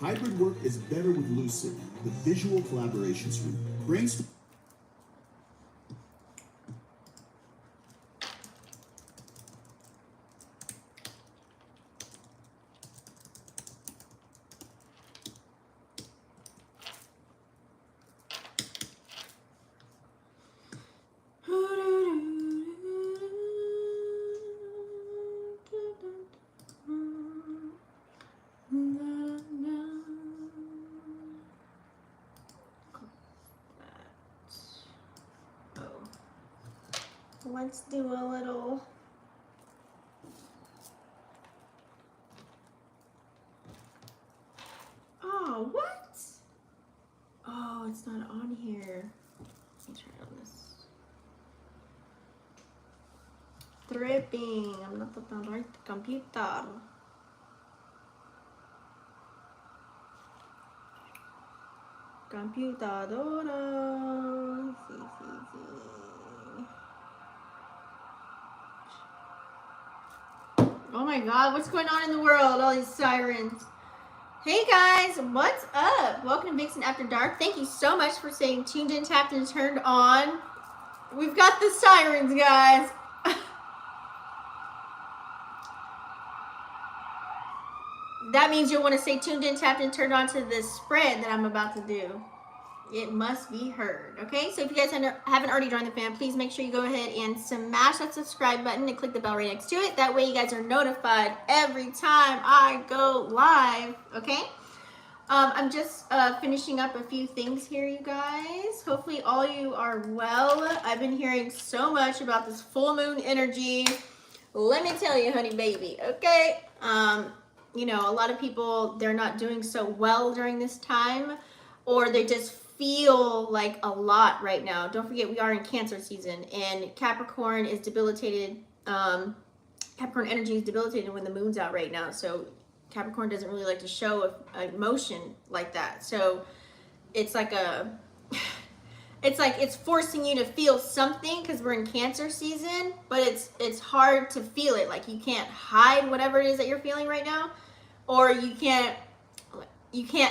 Hybrid work is better with Lucid, the visual collaboration suite. Brainstorm. Let's do a little what? Oh, it's not on here. Let me try it on this. Tripping. I'm not on the right computer. Computadora. Oh my god, what's going on in the world? All these sirens. Hey guys, what's up? Welcome to Vixen After Dark. Thank you so much for staying tuned in, tapped, and turned on. We've got the sirens, guys. That means you'll want to stay tuned in, tapped, and turned on to this spread that I'm about to do. It must be heard. Okay, so if you guys haven't already joined the fam, please make sure you go ahead and smash that subscribe button and click the bell right next to it. That way you guys are notified every time I go live. Okay, I'm just finishing up a few things here, you guys. Hopefully all you are well. I've been hearing so much about this full moon energy. Let me tell you, honey baby. Okay, you know, a lot of people, they're not doing so well during this time, or they just feel like a lot right now. Don't forget, we are in Cancer season, and Capricorn is debilitated. Capricorn energy is debilitated when the moon's out right now. So Capricorn doesn't really like to show emotion like that. So it's like it's forcing you to feel something because we're in Cancer season, but it's hard to feel it. Like you can't hide whatever it is that you're feeling right now, or you can't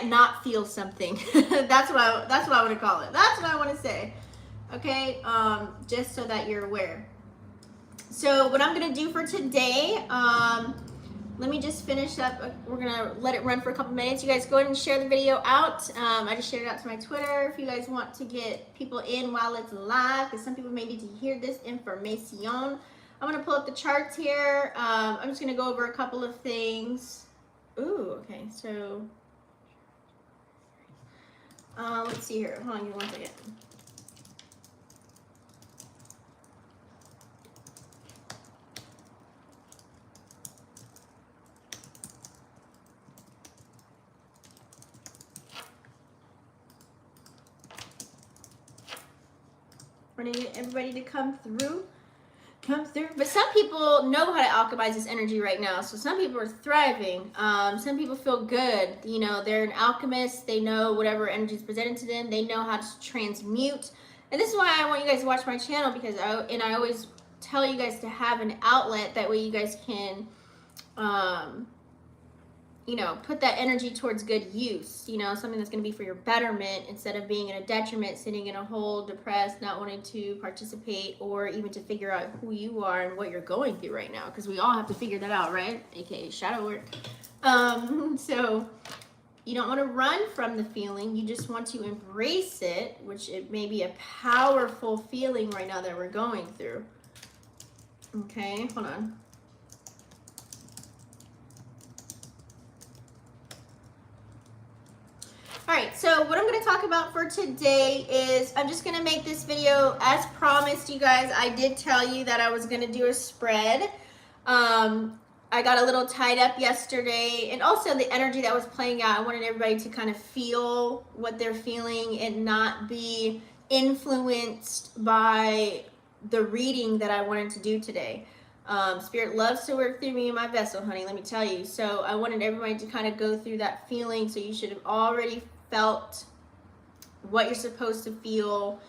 not feel something. that's what I want to call it. That's what I want to say. Okay, just so that you're aware. So what I'm gonna do for today, let me just finish up. We're gonna let it run for a couple minutes. You guys go ahead and share the video out. I just shared it out to my Twitter. If you guys want to get people in while it's live, because some people may need to hear this information. I'm gonna pull up the charts here. I'm just gonna go over a couple of things. Ooh, okay, so let's see here. Hold on, give me 1 second. We're gonna get everybody to come through. But some people know how to alchemize this energy right now. So some people are thriving. Some people feel good. You know, they're an alchemist. They know whatever energy is presented to them. They know how to transmute. And this is why I want you guys to watch my channel, because I always tell you guys to have an outlet. That way you guys can, you know, put that energy towards good use, you know, something that's going to be for your betterment instead of being in a detriment, sitting in a hole, depressed, not wanting to participate or even to figure out who you are and what you're going through right now, because we all have to figure that out, right? AKA shadow work. So you don't want to run from the feeling. You just want to embrace it, which it may be a powerful feeling right now that we're going through. Okay, hold on. All right, so what I'm going to talk about for today is I'm just going to make this video as promised, you guys. I did tell you that I was going to do a spread. I got a little tied up yesterday, and also the energy that was playing out, I wanted everybody to kind of feel what they're feeling and not be influenced by the reading that I wanted to do today. Spirit loves to work through me and my vessel, honey, let me tell you. So I wanted everybody to kind of go through that feeling. So you should have already felt what you're supposed to feel,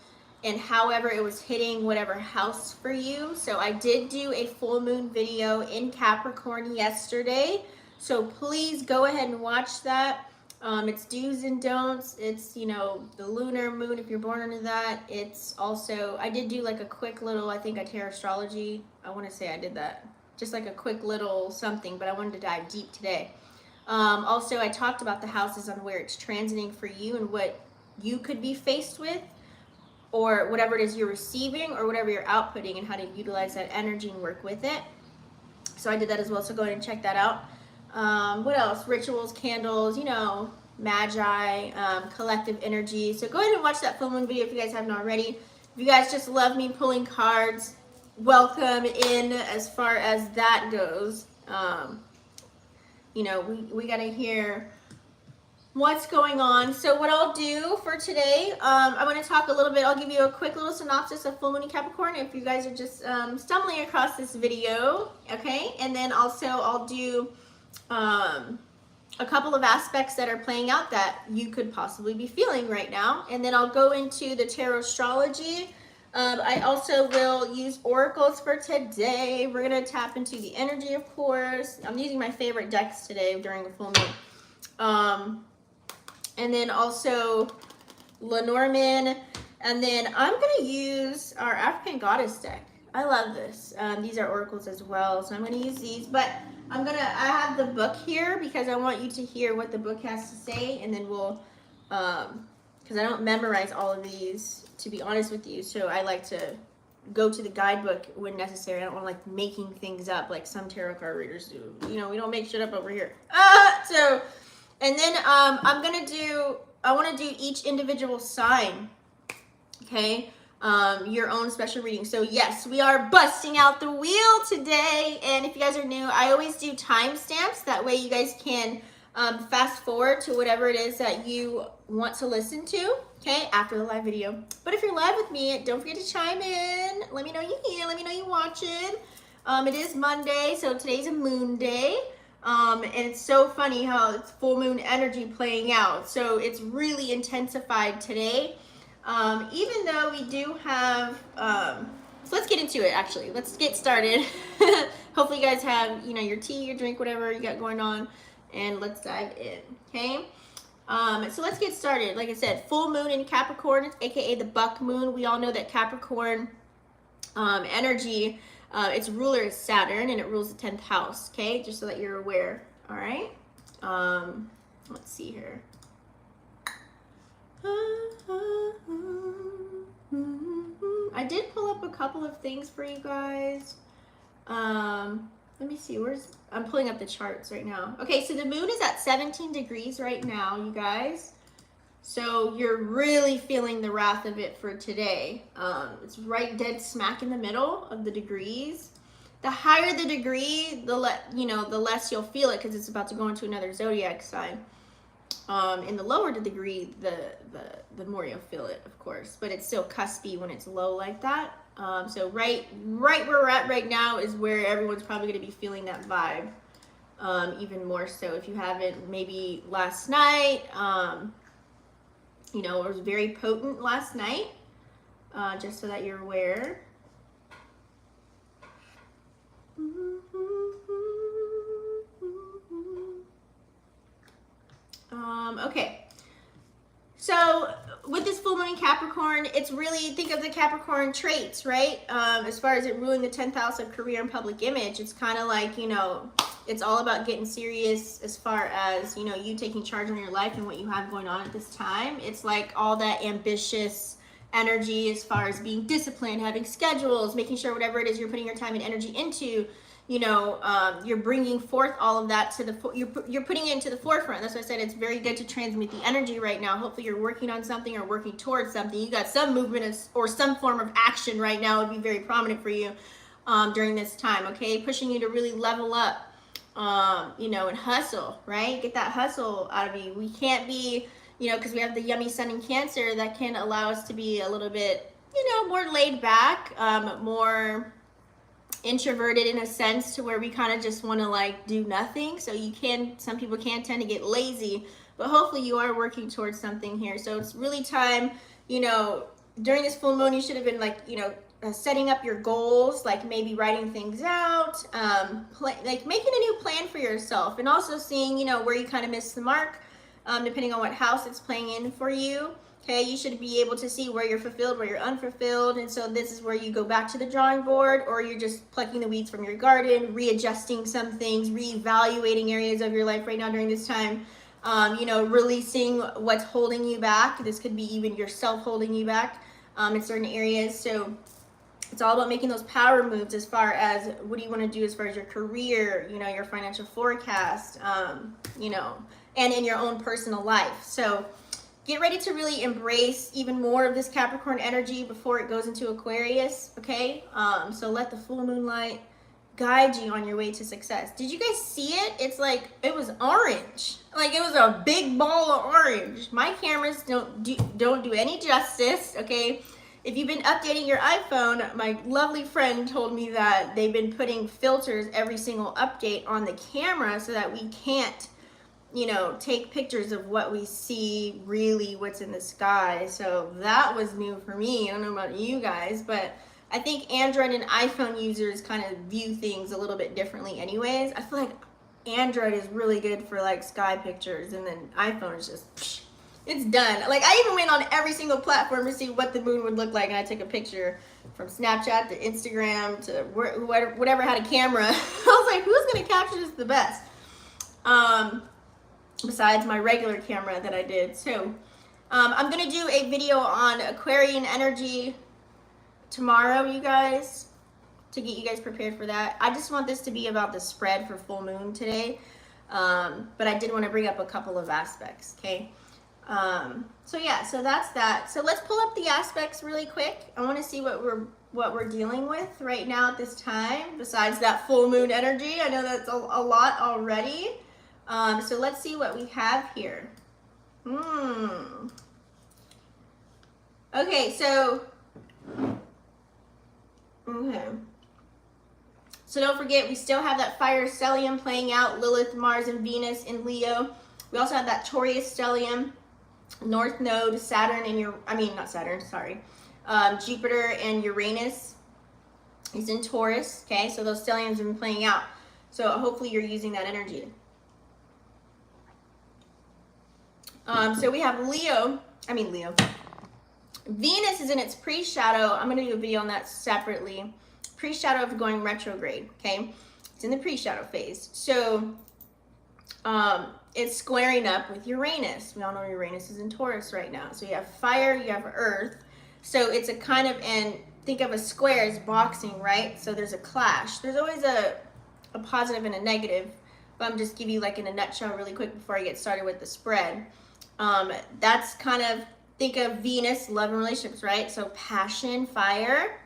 and however it was hitting whatever house for you. So I did do a full moon video in Capricorn yesterday, so please go ahead and watch that. It's do's and don'ts. It's, you know, the lunar moon if you're born under that. It's also, I did do like a quick little, I think I Tarotstology. I want to say I did that. Just like a quick little something, but I wanted to dive deep today. Also, I talked about the houses on where it's transiting for you and what you could be faced with, or whatever it is you're receiving or whatever you're outputting, and how to utilize that energy and work with it. So I did that as well, so go ahead and check that out. What else? Rituals, candles, you know, magi, collective energy. So go ahead and watch that full moon video if you guys haven't already. If you guys just love me pulling cards, welcome in as far as that goes. You know, we got to hear what's going on. So what I'll do for today, I want to talk a little bit. I'll give you a quick little synopsis of full moon in Capricorn if you guys are just stumbling across this video, okay? And then also I'll do a couple of aspects that are playing out that you could possibly be feeling right now. And then I'll go into the Tarotstology. I also will use oracles for today. We're going to tap into the energy, of course. I'm using my favorite decks today during the full moon. And then also Lenormand. And then I'm going to use our African Goddess deck. I love this. These are oracles as well, so I'm going to use these. But I have the book here because I want you to hear what the book has to say. And then we'll, because I don't memorize all of these, to be honest with you. So I like to go to the guidebook when necessary. I don't want to like making things up like some tarot card readers do. You know, we don't make shit up over here. And then I want to do each individual sign, okay? Your own special reading. So yes, we are busting out the wheel today. And if you guys are new, I always do timestamps. That way you guys can fast forward to whatever it is that you want to listen to, okay, after the live video. But if you're live with me, don't forget to chime in. Let me know you're here. Let me know you're watching. It is Monday, so today's a moon day. And it's so funny how it's full moon energy playing out. So it's really intensified today. Even though we do have, so let's get into it actually. Let's get started. Hopefully you guys have, you know, your tea, your drink, whatever you got going on, and let's dive in, okay? So let's get started. Like I said, full moon in Capricorn, aka the buck moon. We all know that Capricorn energy, its ruler is Saturn, and it rules the 10th house, okay? Just so that you're aware, all right? Let's see here. I did pull up a couple of things for you guys. Let me see, I'm pulling up the charts right now. Okay, so the moon is at 17 degrees right now, you guys. So you're really feeling the wrath of it for today. It's right dead smack in the middle of the degrees. The higher the degree, the less you'll feel it because it's about to go into another zodiac sign. In the lower the degree, the more you'll feel it, of course. But it's still cuspy when it's low like that. So right where we're at right now is where everyone's probably going to be feeling that vibe. Even more so if you haven't, maybe last night, you know, it was very potent last night, just so that you're aware. Okay, so with this full moon in Capricorn, it's really, think of the Capricorn traits, right? As far as it ruling the 10th house of career and public image, it's kind of like, you know, it's all about getting serious as far as, you know, you taking charge on your life and what you have going on at this time. It's like all that ambitious energy as far as being disciplined, having schedules, making sure whatever it is you're putting your time and energy into, you know, you're bringing forth all of that to you're putting it into the forefront. That's why I said it's very good to transmit the energy right now. Hopefully you're working on something or working towards something. You got some movement or some form of action right now would be very prominent for you during this time, okay? Pushing you to really level up, you know, and hustle, right? Get that hustle out of you. We can't be, you know, because we have the yummy sun in Cancer that can allow us to be a little bit, you know, more laid back, more introverted in a sense, to where we kind of just want to like do nothing. So some people can tend to get lazy, but hopefully you are working towards something here. So it's really time, you know, during this full moon, you should have been like, you know, setting up your goals, like maybe writing things out, like making a new plan for yourself, and also seeing, you know, where you kind of missed the mark, depending on what house it's playing in for you. Okay, you should be able to see where you're fulfilled, where you're unfulfilled. And so this is where you go back to the drawing board, or you're just plucking the weeds from your garden, readjusting some things, reevaluating areas of your life right now during this time. You know, releasing what's holding you back. This could be even yourself holding you back in certain areas. So it's all about making those power moves as far as what do you want to do as far as your career, you know, your financial forecast, you know, and in your own personal life. So get ready to really embrace even more of this Capricorn energy before it goes into Aquarius, okay? So let the full moon light guide you on your way to success. Did you guys see it? It's like, it was orange. Like, it was a big ball of orange. My cameras don't do any justice, okay? If you've been updating your iPhone, my lovely friend told me that they've been putting filters every single update on the camera so that we can't, you know, take pictures of what we see, really what's in the sky. So that was new for me. I don't know about you guys, but I think Android and iPhone users kind of view things a little bit differently anyways. I feel like Android is really good for like sky pictures, and then iPhone is just, psh, it's done. Like, I even went on every single platform to see what the moon would look like, and I took a picture from Snapchat to Instagram to whatever had a camera. I was like, who's gonna capture this the best? Besides my regular camera that I did. So I'm gonna do a video on Aquarian energy tomorrow, you guys, to get you guys prepared for that. I just want this to be about the spread for full moon today, but I did want to bring up a couple of aspects, okay? So yeah, so that's that. So let's pull up the aspects really quick. I want to see what we're dealing with right now at this time, besides that full moon energy. I know that's a lot already. So let's see what we have here. Okay, so so don't forget, we still have that fire stellium playing out, Lilith, Mars, and Venus in Leo. We also have that Taurus stellium, North Node, Saturn, and Jupiter and Uranus is in Taurus. Okay, so those stelliums have been playing out. So hopefully you're using that energy. So we have Leo. Venus is in its pre-shadow. I'm going to do a video on that separately. Pre-shadow of going retrograde, okay? It's in the pre-shadow phase. So it's squaring up with Uranus. We all know Uranus is in Taurus right now. So you have fire, you have earth. So it's a kind of, and think of a square as boxing, right? So there's a clash. There's always a positive and a negative. But I'm just give you like in a nutshell really quick before I get started with the spread. That's kind of, think of Venus, love and relationships, right? So passion, fire.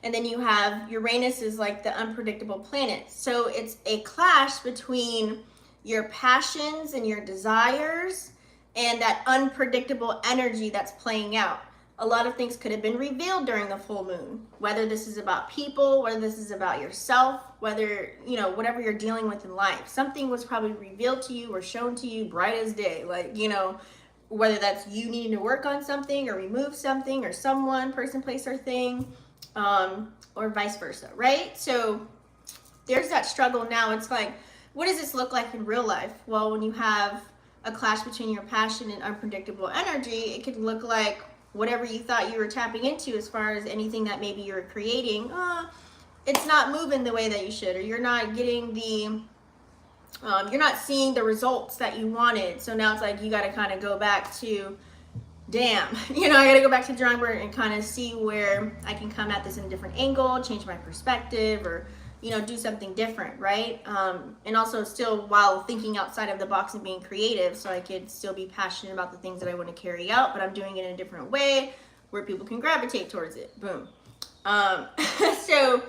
And then you have Uranus is like the unpredictable planet. So it's a clash between your passions and your desires and that unpredictable energy that's playing out. A lot of things could have been revealed during the full moon, whether this is about people, whether this is about yourself, whether, you know, whatever you're dealing with in life. Something was probably revealed to you or shown to you bright as day, like, you know, whether that's you needing to work on something or remove something or someone, person, place, or thing, or vice versa, right? So there's that struggle now. It's like, what does this look like in real life? Well, when you have a clash between your passion and unpredictable energy, it could look like whatever you thought you were tapping into as far as anything that maybe you're creating, it's not moving the way that you should, or you're not getting the, you're not seeing the results that you wanted. So now it's like you got to kind of go back to, damn, you know, I got to go back to the drawing board and kind of see where I can come at this in a different angle, change my perspective, or, you know, do something different, right? And also still while thinking outside of the box and being creative, so I could still be passionate about the things that I want to carry out, but I'm doing it in a different way where people can gravitate towards it. Boom. So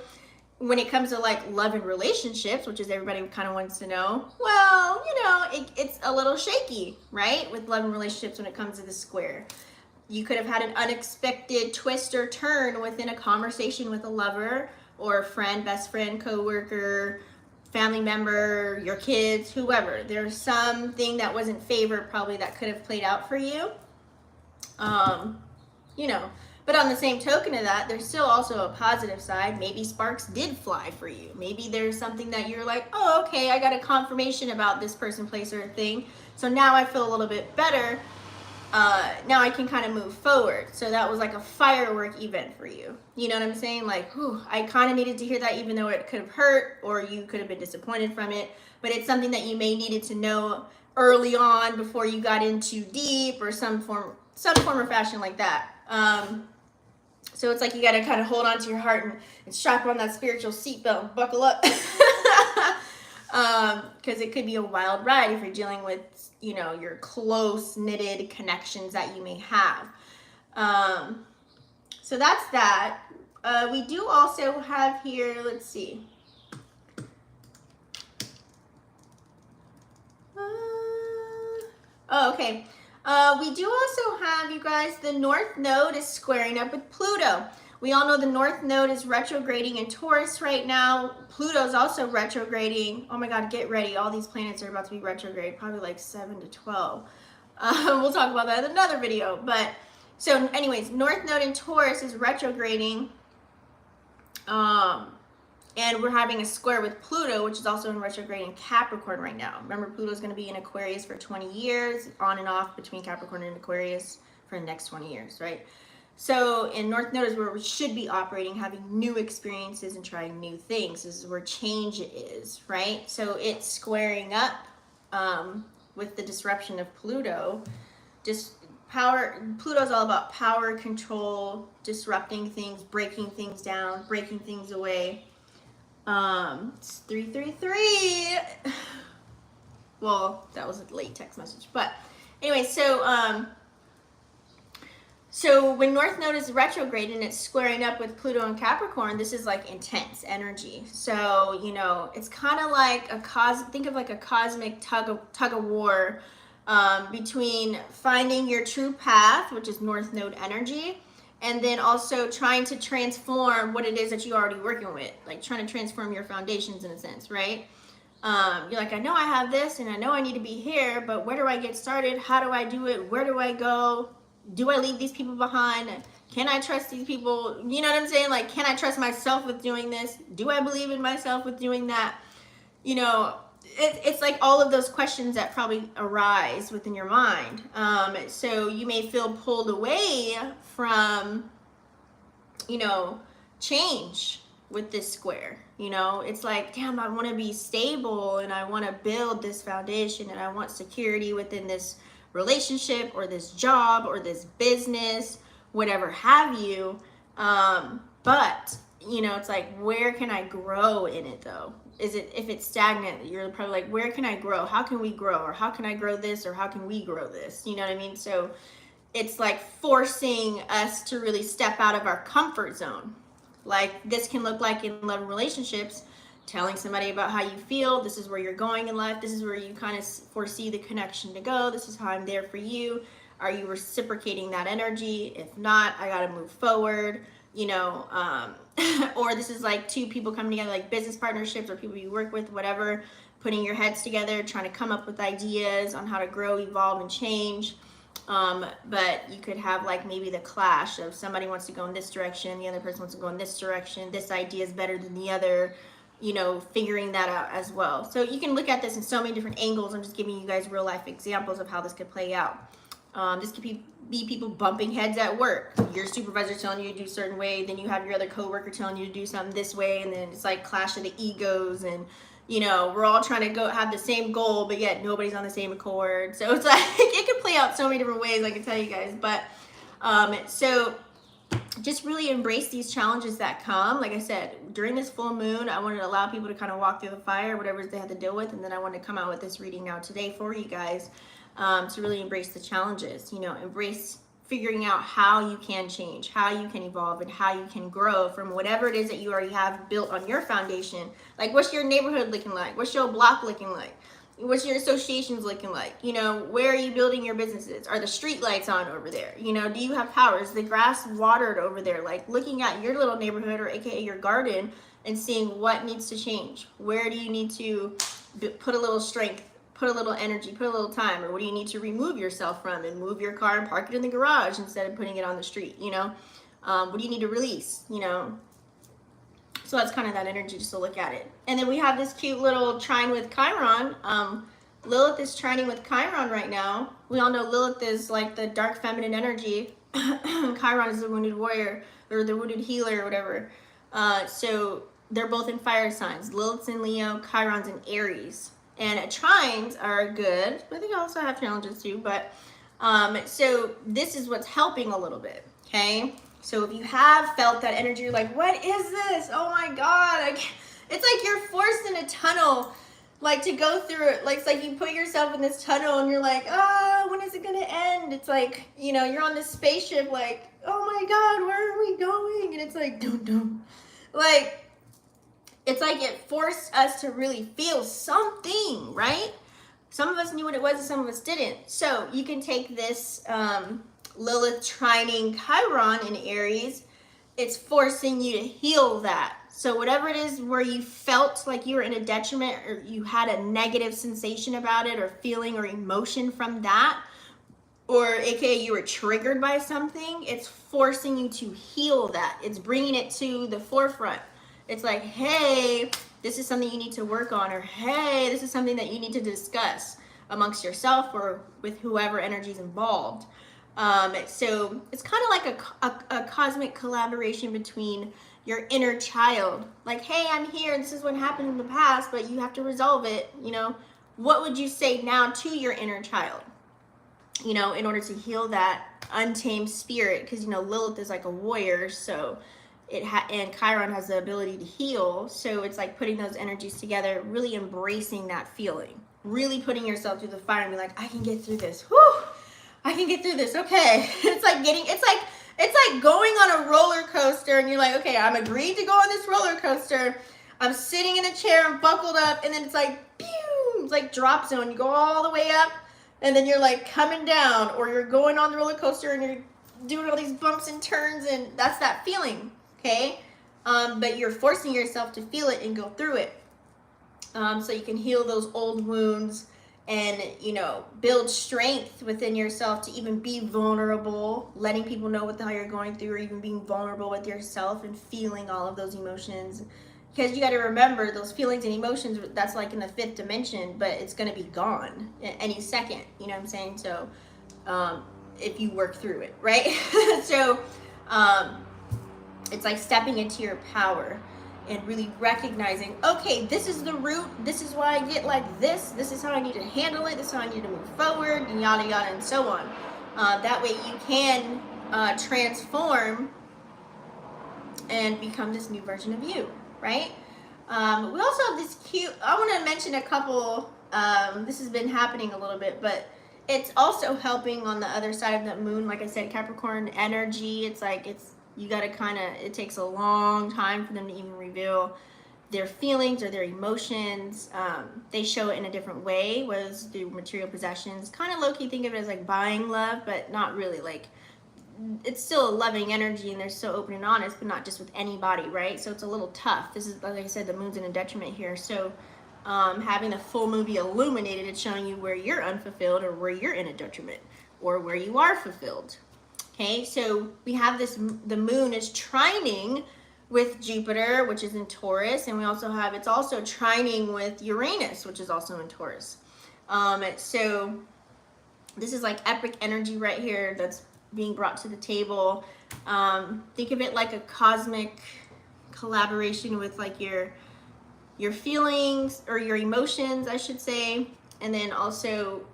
when it comes to like love and relationships, which is everybody kind of wants to know, well, you know, it's a little shaky, right? With love and relationships when it comes to the square. You could have had an unexpected twist or turn within a conversation with a lover or a friend, best friend, coworker, family member, your kids, whoever. There's something that wasn't favored probably that could have played out for you. You know, But on the same token of that, there's still also a positive side. Maybe sparks did fly for you. Maybe there's something that you're like, oh, okay, I got a confirmation about this person, place, or thing. So now I feel a little bit better. Now I can kind of move forward. So that was like a firework event for you. You know what I'm saying? Like, whew, I kind of needed to hear that, even though it could have hurt or you could have been disappointed from it. But it's something that you may needed to know early on before you got in too deep, or some form or fashion like that. So it's like you got to kind of hold on to your heart and strap on that spiritual seatbelt and buckle up. Because it could be a wild ride if you're dealing with, you know, your close knitted connections that you may have. So that's that. We do also have here, let's see. Oh, okay. We do also have, you guys, the North Node is squaring up with Pluto. We all know the North Node is retrograding in Taurus right now. Pluto's also retrograding. Oh my God, get ready. All these planets are about to be retrograde, probably like 7 to 12. We'll talk about that in another video. But so anyways, North Node in Taurus is retrograding. And we're having a square with Pluto, which is also in retrograde in Capricorn right now. Remember, Pluto's going to be in Aquarius for 20 years, on and off between Capricorn and Aquarius for the next 20 years, right? So in North Node is where we should be operating, having new experiences and trying new things. This is where change is, right? So it's squaring up with the disruption of Pluto. Just power. Pluto's all about power, control, disrupting things, breaking things down, breaking things away. It's 333. Well, that was a late text message, but anyway, so when North Node is retrograde and it's squaring up with Pluto and Capricorn, this is like intense energy. So, you know, it's kind of like think of like a cosmic tug of war between finding your true path, which is North Node energy, and then also trying to transform what it is that you're already working with, like trying to transform your foundations in a sense, right? You're like, I know I have this and I know I need to be here, but where do I get started? How do I do it? Where do I go? Do I leave these people behind? Can I trust these people? You know what I'm saying? Like, can I trust myself with doing this? Do I believe in myself with doing that? You know, it's like all of those questions that probably arise within your mind. So you may feel pulled away from, you know, change with this square. You know, it's like, damn, I want to be stable and I want to build this foundation and I want security within this relationship or this job or this business, whatever have you. But, you know, it's like, where can I grow in it though? If it's stagnant, you're probably like, where can I grow? How can we grow? Or how can I grow this? Or how can we grow this? You know what I mean? So it's like forcing us to really step out of our comfort zone. Like this can look like in love and relationships, telling somebody about how you feel. This is where you're going in life. This is where you kind of foresee the connection to go. This is how I'm there for you. Are you reciprocating that energy? If not, I got to move forward, you know, or this is like two people coming together, like business partnerships or people you work with, whatever, putting your heads together, trying to come up with ideas on how to grow, evolve, and change. But you could have like maybe the clash of somebody wants to go in this direction, the other person wants to go in this direction. This idea is better than the other, you know, figuring that out as well. So you can look at this in so many different angles. I'm just giving you guys real life examples of how this could play out. This could be people bumping heads at work. Your supervisor telling you to do a certain way, then you have your other coworker telling you to do something this way, and then it's like clash of the egos, and you know, we're all trying to go have the same goal, but yet nobody's on the same accord. So it's like it could play out so many different ways, I can tell you guys. But so just really embrace these challenges that come. Like I said, during this full moon, I wanted to allow people to kind of walk through the fire, whatever they had to deal with, and then I wanted to come out with this reading now today for you guys. To really embrace the challenges, you know, embrace figuring out how you can change, how you can evolve, and how you can grow from whatever it is that you already have built on your foundation. Like, what's your neighborhood looking like? What's your block looking like? What's your associations looking like? You know, where are you building your businesses? Are the street lights on over there? You know, do you have power? Is the grass watered over there? Like, looking at your little neighborhood, or AKA your garden, and seeing what needs to change. Where do you need to put a little strength, put a little energy, put a little time, or what do you need to remove yourself from and move your car and park it in the garage instead of putting it on the street, you know? What do you need to release, you know? So that's kind of that energy, just to look at it. And then we have this cute little trine with Chiron. Lilith is trining with Chiron right now. We all know Lilith is like the dark feminine energy. Chiron is the wounded warrior, or the wounded healer, or whatever. So they're both in fire signs. Lilith's in Leo, Chiron's in Aries. And trines are good, but they also have challenges too. But so this is what's helping a little bit, okay? So if you have felt that energy, you're like, what is this? Oh my God. It's like you're forced in a tunnel, like to go through it. Like, it's like you put yourself in this tunnel and you're like, when is it going to end? It's like, you know, you're on this spaceship like, oh my God, where are we going? And it's like, dum. Like, it's like it forced us to really feel something, right? Some of us knew what it was and some of us didn't. So you can take this Lilith trining Chiron in Aries. It's forcing you to heal that. So whatever it is where you felt like you were in a detriment, or you had a negative sensation about it, or feeling or emotion from that, or aka you were triggered by something, it's forcing you to heal that. It's bringing it to the forefront. It's like, hey, this is something you need to work on, or hey, this is something that you need to discuss amongst yourself or with whoever energy is involved. So it's kind of like a cosmic collaboration between your inner child. Like, hey, I'm here, this is what happened in the past, but you have to resolve it. You know, what would you say now to your inner child, you know, in order to heal that untamed spirit? Because, you know, Lilith is like a warrior, so and Chiron has the ability to heal. So it's like putting those energies together, really embracing that feeling, really putting yourself through the fire and be like, I can get through this. Whew, I can get through this. Okay. It's like going on a roller coaster and you're like, okay, I'm agreed to go on this roller coaster. I'm sitting in a chair and buckled up, and then it's like, pew, it's like drop zone. You go all the way up and then you're like coming down, or you're going on the roller coaster and you're doing all these bumps and turns, and that's that feeling. Okay. But you're forcing yourself to feel it and go through it. So you can heal those old wounds and, you know, build strength within yourself to even be vulnerable, letting people know what the hell you're going through, or even being vulnerable with yourself and feeling all of those emotions. Because you got to remember, those feelings and emotions, that's like in the 5th dimension, but it's going to be gone any second, you know what I'm saying? So if you work through it, right? So it's like stepping into your power and really recognizing, okay, this is the root, this is why I get like this is how I need to handle it, this is how I need to move forward, and yada yada and so on. That way you can transform and become this new version of you, right? We also have this cute, I want to mention a couple, this has been happening a little bit, but it's also helping on the other side of the moon. Like I said, Capricorn energy, it's like, you got to kind of, it takes a long time for them to even reveal their feelings or their emotions. They show it in a different way, was through material possessions. Kind of low-key think of it as like buying love, but not really. Like, it's still a loving energy, and they're so open and honest, but not just with anybody, right? So it's a little tough. This is, like I said, the moon's in a detriment here. So having the full moon be illuminated, it's showing you where you're unfulfilled, or where you're in a detriment, or where you are fulfilled. Okay, so we have this, the moon is trining with Jupiter, which is in Taurus, and we also have, it's also trining with Uranus, which is also in Taurus. So this is like epic energy right here that's being brought to the table. Think of it like a cosmic collaboration with like your feelings, or your emotions, I should say, and then also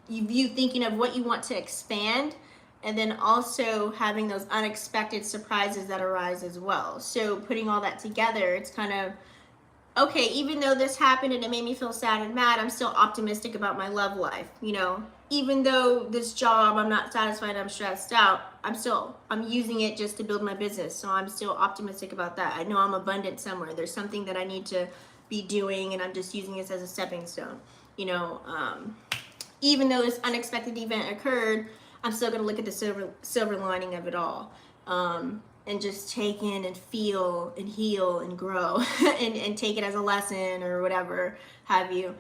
you thinking of what you want to expand, and then also having those unexpected surprises that arise as well. So putting all that together, it's kind of, okay, even though this happened and it made me feel sad and mad, I'm still optimistic about my love life. You know, even though this job, I'm not satisfied, I'm stressed out, I'm using it just to build my business. So I'm still optimistic about that. I know I'm abundant somewhere. There's something that I need to be doing, and I'm just using this as a stepping stone. You know, even though this unexpected event occurred, I'm still going to look at the silver lining of it all, and just take in and feel and heal and grow and take it as a lesson or whatever have you.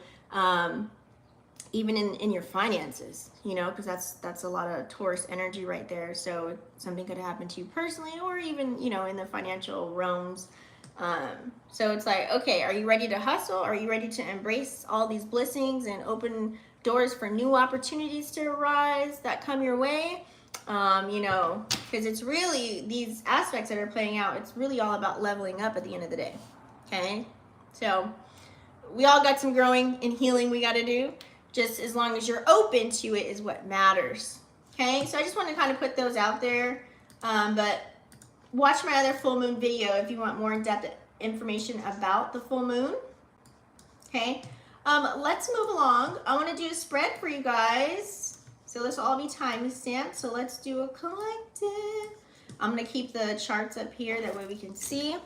even in your finances, you know, because that's a lot of Taurus energy right there. So something could happen to you personally, or even, you know, in the financial realms. So it's like, okay, are you ready to hustle? Are you ready to embrace all these blessings and open doors for new opportunities to arise that come your way? You know, because it's really these aspects that are playing out, it's really all about leveling up at the end of the day. Okay, so we all got some growing and healing we got to do. Just as long as you're open to it is what matters. Okay, so I just want to kind of put those out there. But watch my other full moon video if you want more in-depth information about the full moon. Okay, let's move along. I want to do a spread for you guys. So this will all be time stamped. So let's do a collective. I'm going to keep the charts up here. That way we can see.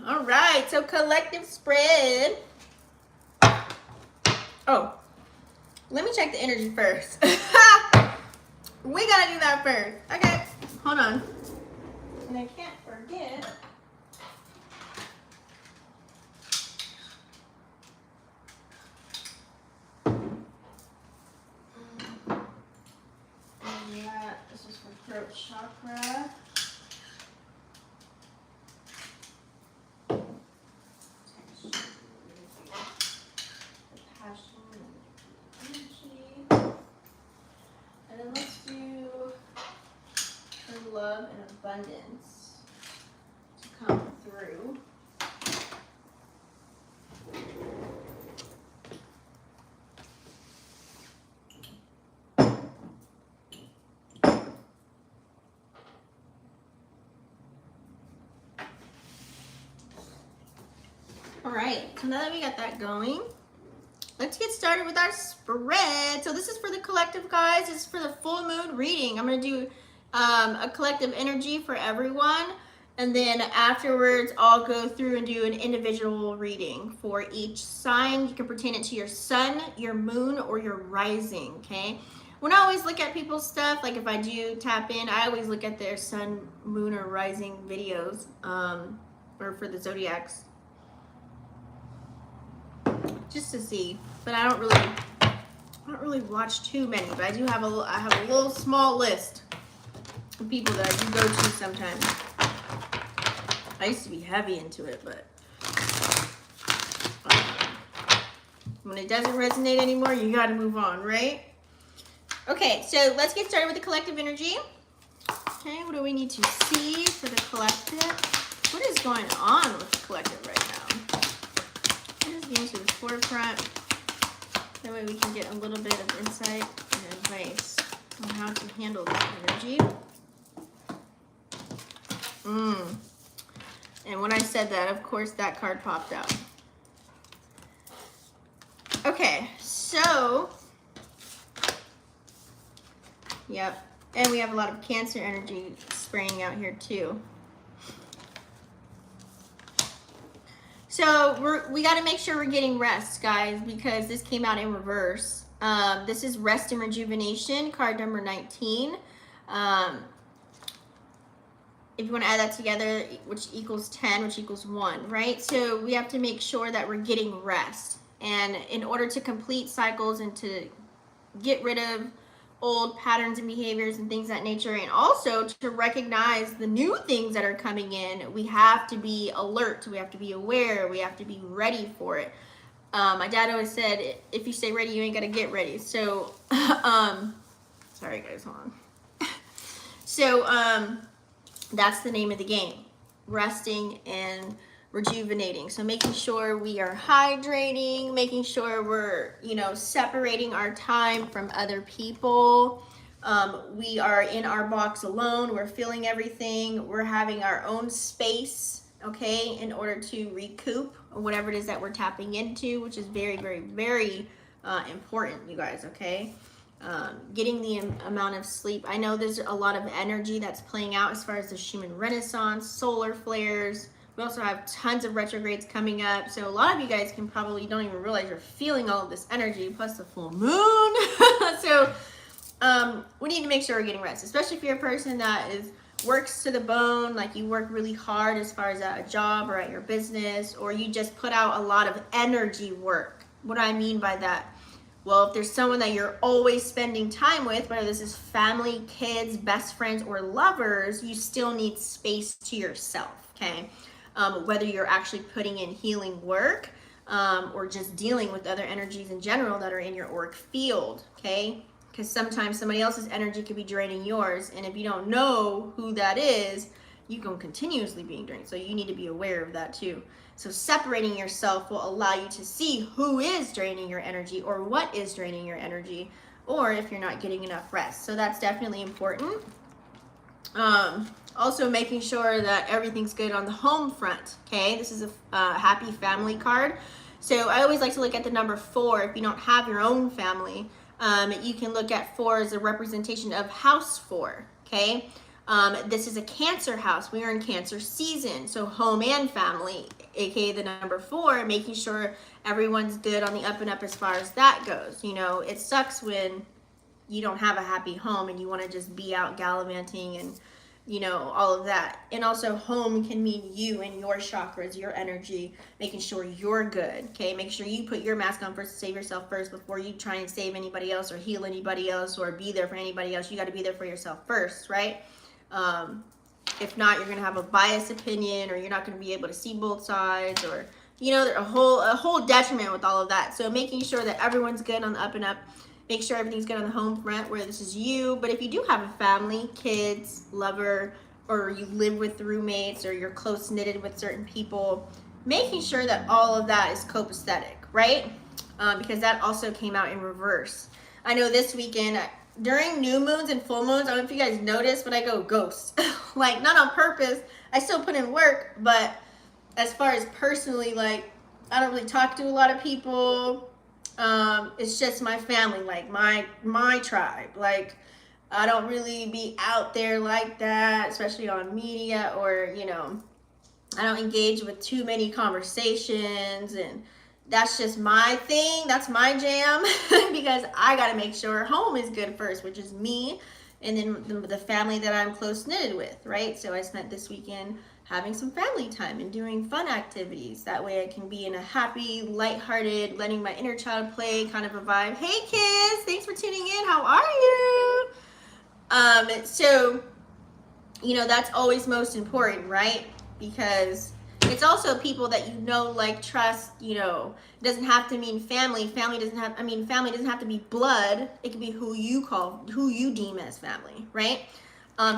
All right, so collective spread. Oh, let me check the energy first. We gotta do that first. Okay, hold on. And I can't forget. This is for throat chakra. Love and abundance to come through. All right, so now that we got that going, let's get started with our spread. So this is for the collective, guys. This is for the full moon reading. I'm going to do a collective energy for everyone, and then afterwards I'll go through and do an individual reading for each sign. You can pertain it to your sun, your moon, or your rising. Okay, when I always look at people's stuff, like if I do tap in, I always look at their sun, moon, or rising videos, or for the zodiacs, just to see. But I don't really watch too many, but I have a little small list of people that I do go to sometimes. I used to be heavy into it, but when it doesn't resonate anymore, you got to move on, right? Okay, so let's get started with the collective energy. Okay, what do we need to see for the collective? What is going on with the collective right now? What is getting to the forefront? That way we can get a little bit of insight and advice on how to handle that energy. And when I said that, of course, that card popped out. Okay, so, yep, and we have a lot of Cancer energy spraying out here too. So we got to make sure we're getting rest, guys, because this came out in reverse. This is Rest and Rejuvenation, card number 19. If you want to add that together, which equals 10, which equals 1, right? So we have to make sure that we're getting rest. And in order to complete cycles and to get rid of old patterns and behaviors and things of that nature, and also to recognize the new things that are coming in, we have to be alert. We have to be aware. We have to be ready for it. My dad always said, if you stay ready, you ain't got to get ready. So, sorry guys, hold on. So, that's the name of the game, resting and rejuvenating. So making sure we are hydrating, making sure we're, you know, separating our time from other people. We are in our box alone. We're feeling everything. We're having our own space, okay, in order to recoup whatever it is that we're tapping into, which is very, very, very important, you guys, okay? Getting the amount of sleep. I know there's a lot of energy that's playing out as far as the Schumann Renaissance, solar flares. We also have tons of retrogrades coming up. So a lot of you guys can probably don't even realize you're feeling all of this energy, plus the full moon. So we need to make sure we're getting rest, especially if you're a person that is works to the bone, like you work really hard as far as at a job or at your business, or you just put out a lot of energy work. What do I mean by that? Well, if there's someone that you're always spending time with, whether this is family, kids, best friends, or lovers, you still need space to yourself, okay? Whether you're actually putting in healing work or just dealing with other energies in general that are in your auric field, okay? Because sometimes somebody else's energy could be draining yours, and if you don't know who that is, you can continuously be drained. So you need to be aware of that too. So separating yourself will allow you to see who is draining your energy or what is draining your energy, or if you're not getting enough rest. So that's definitely important. Also making sure that everything's good on the home front, okay? This is a happy family card. So I always like to look at the number 4 if you don't have your own family. You can look at 4 as a representation of house 4, okay? This is a Cancer house. We are in Cancer season, so home and family, aka the number 4, making sure everyone's good on the up and up as far as that goes. You know, it sucks when you don't have a happy home and you want to just be out gallivanting and, you know, all of that. And also home can mean you and your chakras, your energy, making sure you're good, okay? Make sure you put your mask on first to save yourself first before you try and save anybody else or heal anybody else or be there for anybody else. You got to be there for yourself first, right? If not, you're going to have a biased opinion, or you're not going to be able to see both sides, or, you know, a whole detriment with all of that. So making sure that everyone's good on the up and up. Make sure everything's good on the home front where this is you. But if you do have a family, kids, lover, or you live with roommates, or you're close knitted with certain people, making sure that all of that is copacetic, right? Because that also came out in reverse. I know this weekend, during new moons and full moons, I don't know if you guys noticed, but I go ghost. Like, not on purpose. I still put in work, but as far as personally, like, I don't really talk to a lot of people. It's just my family, like my tribe. Like, I don't really be out there like that, especially on media, or, you know, I don't engage with too many conversations, and that's just my thing. That's my jam. Because I got to make sure home is good first, which is me, and then the family that I'm close knitted with, right? So I spent this weekend having some family time and doing fun activities. That way I can be in a happy, lighthearted, letting my inner child play kind of a vibe. Hey kids, thanks for tuning in. How are you? So, you know, that's always most important, right? Because it's also people that you know, like, trust. You know, it doesn't have to mean family. Family doesn't have to be blood. It can be who you deem as family, right?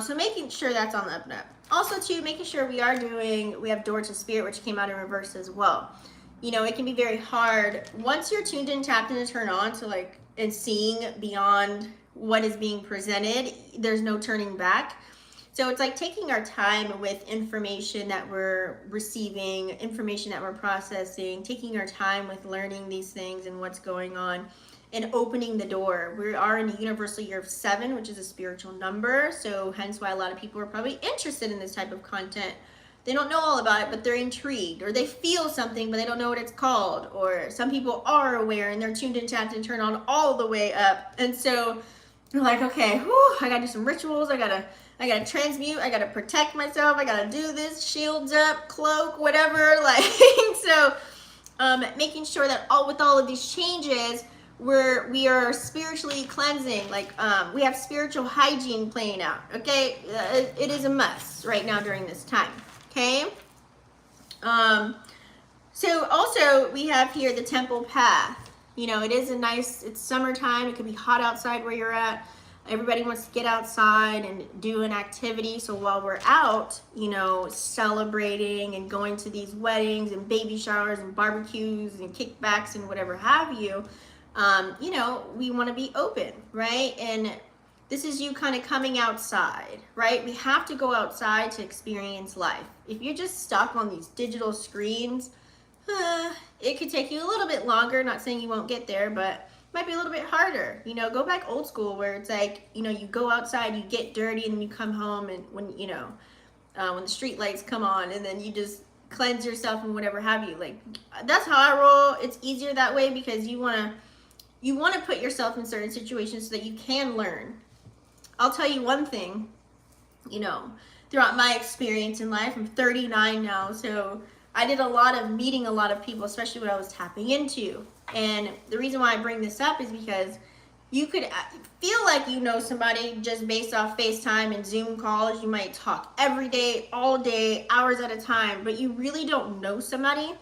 So making sure that's on the up and up. Also, too, making sure we have Door to Spirit, which came out in reverse as well. You know, it can be very hard once you're tuned in, tapped in, to turn on to, like, and seeing beyond what is being presented. There's no turning back. So it's like taking our time with information that we're receiving, information that we're processing, taking our time with learning these things and what's going on, and opening the door. We are in a universal year of 7, which is a spiritual number. So hence why a lot of people are probably interested in this type of content. They don't know all about it, but they're intrigued, or they feel something, but they don't know what it's called. Or some people are aware and they're tuned in, tapped, and turned on all the way up. And so they're like, okay, whew, I gotta do some rituals. I gotta transmute. I gotta protect myself. I gotta do this, shields up, cloak, whatever. Like, so making sure that with all of these changes, we are spiritually cleansing. Like, we have spiritual hygiene playing out. Okay, it is a must right now during this time. Okay. So also we have here the temple path. You know, it's summertime. It could be hot outside where you're at. Everybody wants to get outside and do an activity. So while we're out, you know, celebrating and going to these weddings and baby showers and barbecues and kickbacks and whatever have you, you know, we want to be open, right? And this is you kind of coming outside, right? We have to go outside to experience life. If you're just stuck on these digital screens, it could take you a little bit longer. Not saying you won't get there, but it might be a little bit harder. You know, go back old school where it's like, you know, you go outside, you get dirty, and then you come home, and when the street lights come on, and then you just cleanse yourself and whatever have you. Like, that's how I roll. It's easier that way because you want to put yourself in certain situations so that you can learn. I'll tell you one thing, you know, throughout my experience in life. I'm 39 now, so I did a lot of meeting a lot of people, especially what I was tapping into. And the reason why I bring this up is because you could feel like you know somebody just based off FaceTime and Zoom calls. You might talk every day, all day, hours at a time, but you really don't know somebody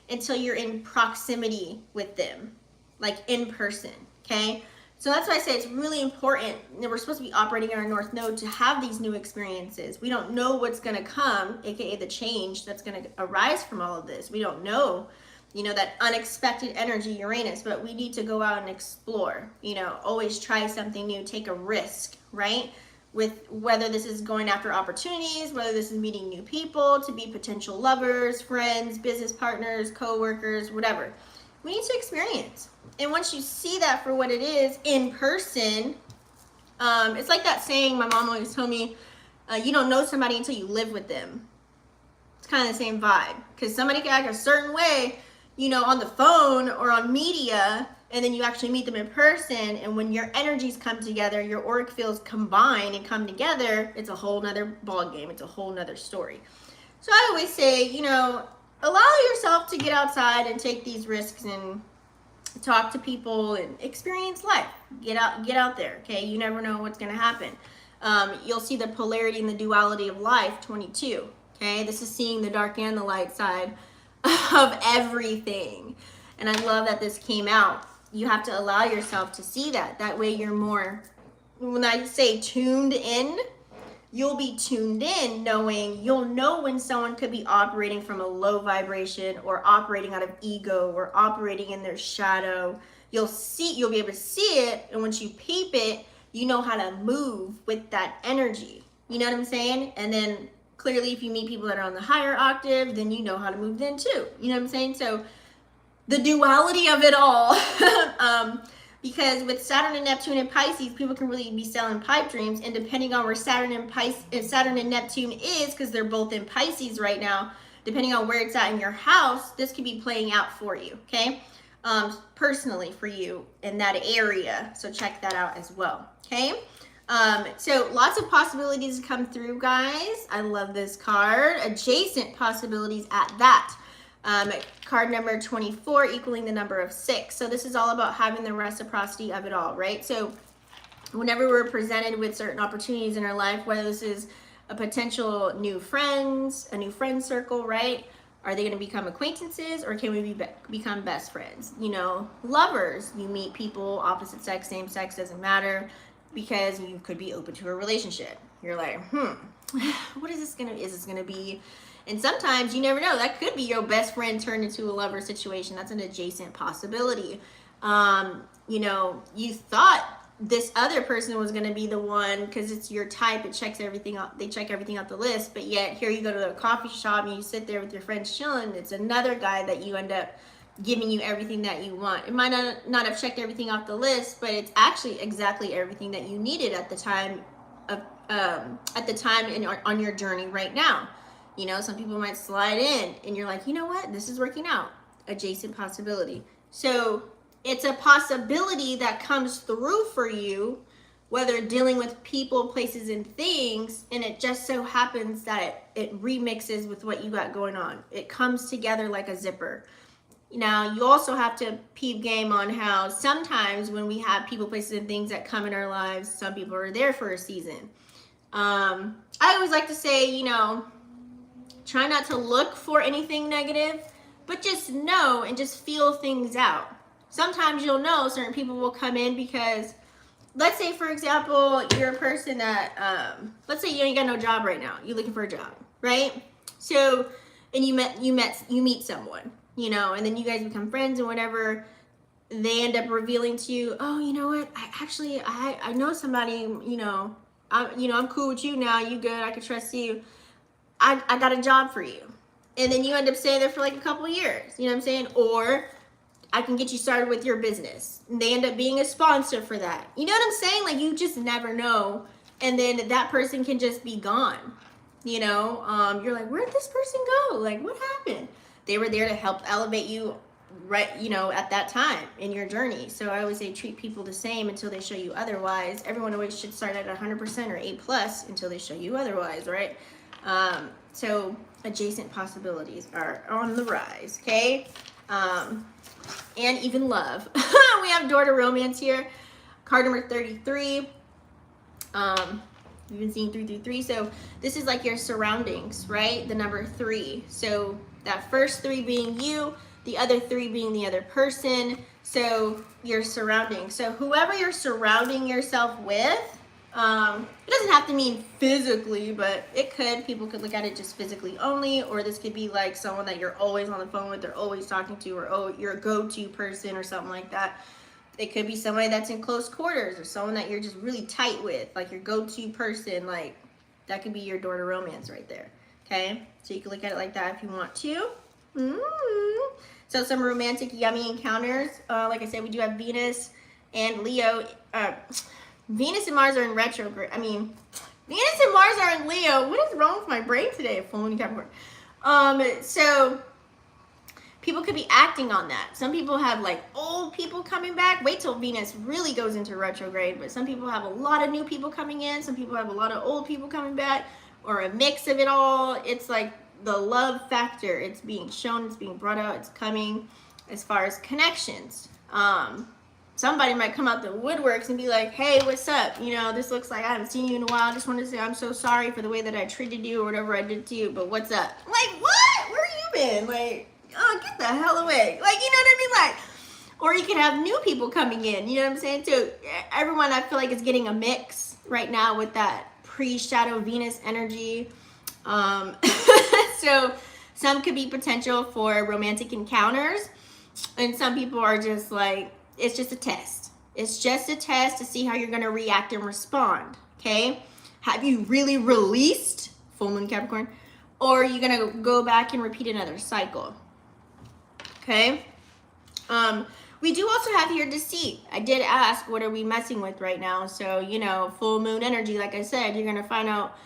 until you're in proximity with them, like in person, okay? So that's why I say it's really important that we're supposed to be operating in our North Node to have these new experiences. We don't know what's gonna come, AKA the change that's gonna arise from all of this. We don't know, you know, that unexpected energy, Uranus, but we need to go out and explore, you know, always try something new, take a risk, right? With whether this is going after opportunities, whether this is meeting new people to be potential lovers, friends, business partners, co-workers, whatever. We need to experience. And once you see that for what it is in person, it's like that saying my mom always told me, you don't know somebody until you live with them. It's kind of the same vibe, because somebody can act a certain way, you know, on the phone or on media, and then you actually meet them in person, and when your energies come together, your auric fields combine and come together, it's a whole nother ball game. It's a whole nother story. So I always say, you know, allow yourself to get outside and take these risks and talk to people and experience life. Get out there, okay? You never know what's going to happen. You'll see the polarity and the duality of life, 22, okay? This is seeing the dark and the light side of everything. And I love that this came out. You have to allow yourself to see that. That way you're more, when I say tuned in, you'll be tuned in knowing, you'll know when someone could be operating from a low vibration or operating out of ego or operating in their shadow. You'll be able to see it, and once you peep it, you know how to move with that energy. You know what I'm saying? And then clearly if you meet people that are on the higher octave, then you know how to move then too. You know what I'm saying? So the duality of it all, because with Saturn and Neptune and Pisces, people can really be selling pipe dreams, and depending on where Saturn and Neptune is, because they're both in Pisces right now, depending on where it's at in your house, this could be playing out for you, okay? Personally for you in that area, so check that out as well, okay? So lots of possibilities to come through, guys. I love this card. Adjacent possibilities at that. Card number 24 equaling the number of 6. So this is all about having the reciprocity of it all, right? So whenever we're presented with certain opportunities in our life, whether this is a potential new friends, a new friend circle, right? Are they going to become acquaintances, or can we become best friends? You know, lovers, you meet people, opposite sex, same sex, doesn't matter, because you could be open to a relationship. You're like, what is this going to be? And sometimes you never know. That could be your best friend turned into a lover situation. That's an adjacent possibility. You know, you thought this other person was going to be the one because it's your type. It checks everything out. They check everything out the list. But yet here you go to a coffee shop and you sit there with your friends chilling. It's another guy that you end up giving you everything that you want. It might not have checked everything off the list, but it's actually exactly everything that you needed at the time on your journey right now. You know, some people might slide in and you're like, you know what? This is working out. Adjacent possibility. So it's a possibility that comes through for you, whether dealing with people, places, and things, and it just so happens that it remixes with what you got going on. It comes together like a zipper. Now, you also have to peep game on how sometimes when we have people, places, and things that come in our lives, some people are there for a season. I always like to say, you know, try not to look for anything negative, but just know and just feel things out. Sometimes you'll know certain people will come in because, let's say, for example, you're a person that, let's say you ain't got no job right now. You're looking for a job, right? So, and you meet someone, you know, and then you guys become friends and whatever. They end up revealing to you, oh, you know what? I know somebody, you know, I'm cool with you now. You good? I can trust you. I got a job for you. And then you end up staying there for like a couple of years. You know what I'm saying? Or I can get you started with your business. And they end up being a sponsor for that. You know what I'm saying? Like, you just never know. And then that person can just be gone. You know, you're like, where'd this person go? Like, what happened? They were there to help elevate you right, you know, at that time in your journey. So I always say treat people the same until they show you otherwise. Everyone always should start at 100% or A+ until they show you otherwise, right? So adjacent possibilities are on the rise, okay? And even love. We have door to romance here. Card number 33. You've been seeing 333. So this is like your surroundings, right? The number 3. So that first 3 being you, the other 3 being the other person. So your surroundings. So whoever you're surrounding yourself with, it doesn't have to mean physically, but it could. People could look at it just physically only, or this could be like someone that you're always on the phone with, they're always talking to, or oh, you're a go-to person or something like that. It could be somebody that's in close quarters, or someone that you're just really tight with, like your go-to person. Like that could be your door to romance right there. Okay, so you can look at it like that if you want to. So some romantic yummy encounters. Like I said, we do have Venus and Leo. Venus and Mars are in retrograde. Venus and Mars are in Leo. What is wrong with my brain today? Full moon Capricorn. So people could be acting on that. Some people have like old people coming back. Wait till Venus really goes into retrograde. But some people have a lot of new people coming in. Some people have a lot of old people coming back, or a mix of it all. It's like the love factor. It's being shown. It's being brought out. It's coming as far as connections. Somebody might come out the woodworks and be like, hey, what's up? You know, this looks like I haven't seen you in a while. I just wanted to say I'm so sorry for the way that I treated you or whatever I did to you, but what's up? Like, what? Where you been? Like, oh, get the hell away. Like, you know what I mean? Like, or you can have new people coming in, you know what I'm saying? So everyone, I feel like, is getting a mix right now with that pre-shadow Venus energy. So some could be potential for romantic encounters, and some people are just like, it's just a test. It's just a test to see how you're going to react and respond, okay? Have you really released full moon Capricorn, or are you going to go back and repeat another cycle, okay? We do also have here deceit. I did ask, what are we messing with right now? So, you know, full moon energy, like I said, you're going to find out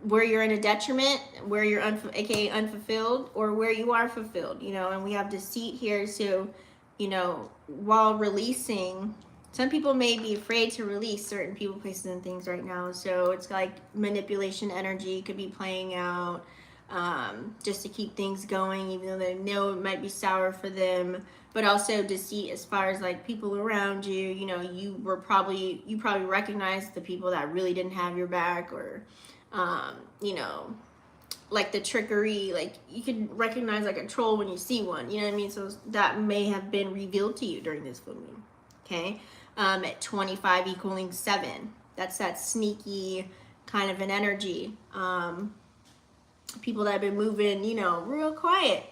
where you're in a detriment, where you're aka unfulfilled, or where you are fulfilled, you know, and we have deceit here. So, you know, while releasing, some people may be afraid to release certain people, places, and things right now. So it's like manipulation energy could be playing out, just to keep things going, even though they know it might be sour for them. But also deceit as far as like people around you, you know, you probably recognized the people that really didn't have your back, or, you know, like the trickery, like you can recognize like a troll when you see one, you know what I mean? So that may have been revealed to you during this full moon, okay? At 25 equaling 7, that's that sneaky kind of an energy. People that have been moving, you know, real quiet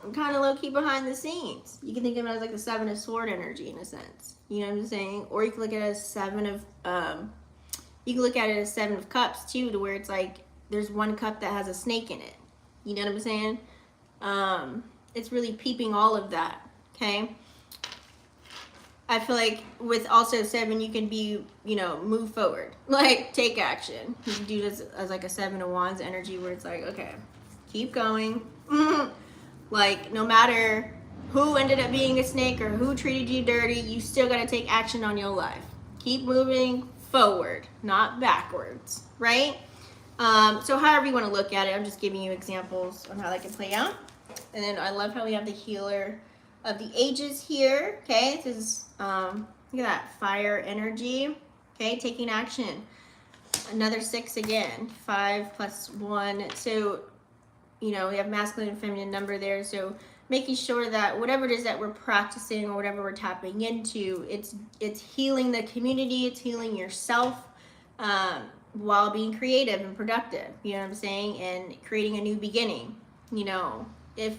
and kind of low-key behind the scenes. You can think of it as like the 7 of sword energy in a sense, you know what I'm saying? Or you can look at it as 7 of, you can look at it as 7 of cups too, to where it's like, there's one cup that has a snake in it. You know what I'm saying? It's really peeping all of that, okay? I feel like with also 7, you can be, you know, move forward. Like, take action. You can do this as like a 7 of Wands energy, where it's like, okay, keep going. Like, no matter who ended up being a snake or who treated you dirty, you still got to take action on your life. Keep moving forward, not backwards, right? So however you want to look at it, I'm just giving you examples on how that can play out. And then I love how we have the healer of the ages here. Okay, this is look at that fire energy. Okay, taking action. Another 6 again. 5 plus 1. So, you know, we have masculine and feminine number there. So making sure that whatever it is that we're practicing or whatever we're tapping into, it's healing the community, it's healing yourself, while being creative and productive, you know what I'm saying, and creating a new beginning. You know, if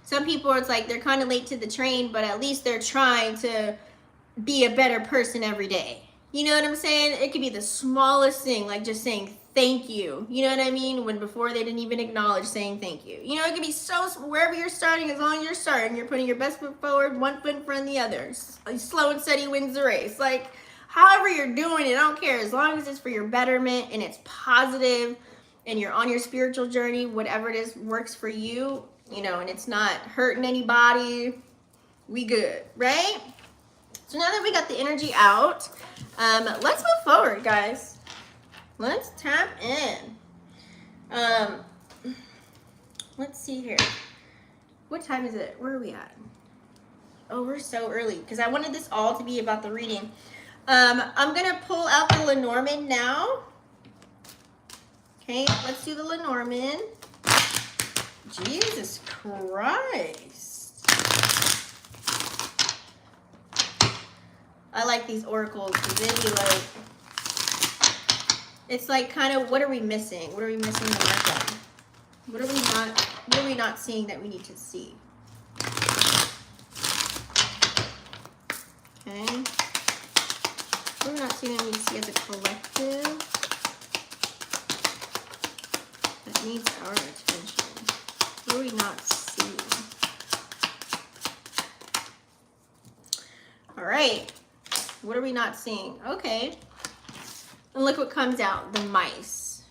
some people, it's like they're kind of late to the train, but at least they're trying to be a better person every day. You know what I'm saying? It could be the smallest thing, like just saying thank you. You know what I mean? When before they didn't even acknowledge saying thank you. You know, it could be so, wherever you're starting, as long as you're starting, you're putting your best foot forward, one foot in front of the other. Slow and steady wins the race. Like, however you're doing it, I don't care. As long as it's for your betterment and it's positive and you're on your spiritual journey, whatever it is works for you, you know, and it's not hurting anybody, we good, right? So now that we got the energy out, let's move forward, guys. Let's tap in. Let's see here. What time is it? Where are we at? Oh, we're so early because I wanted this all to be about the reading. I'm gonna pull out the Lenormand now. Okay, let's do the Lenormand. Jesus Christ. I like these oracles because they like, it's like kind of, what are we missing? What are we missing the mark on? What are we not seeing that we need to see? Okay. What are we not seeing that we need to see as a collective that needs our attention? What are we not seeing? All right. What are we not seeing? Okay. And look what comes out, the mice.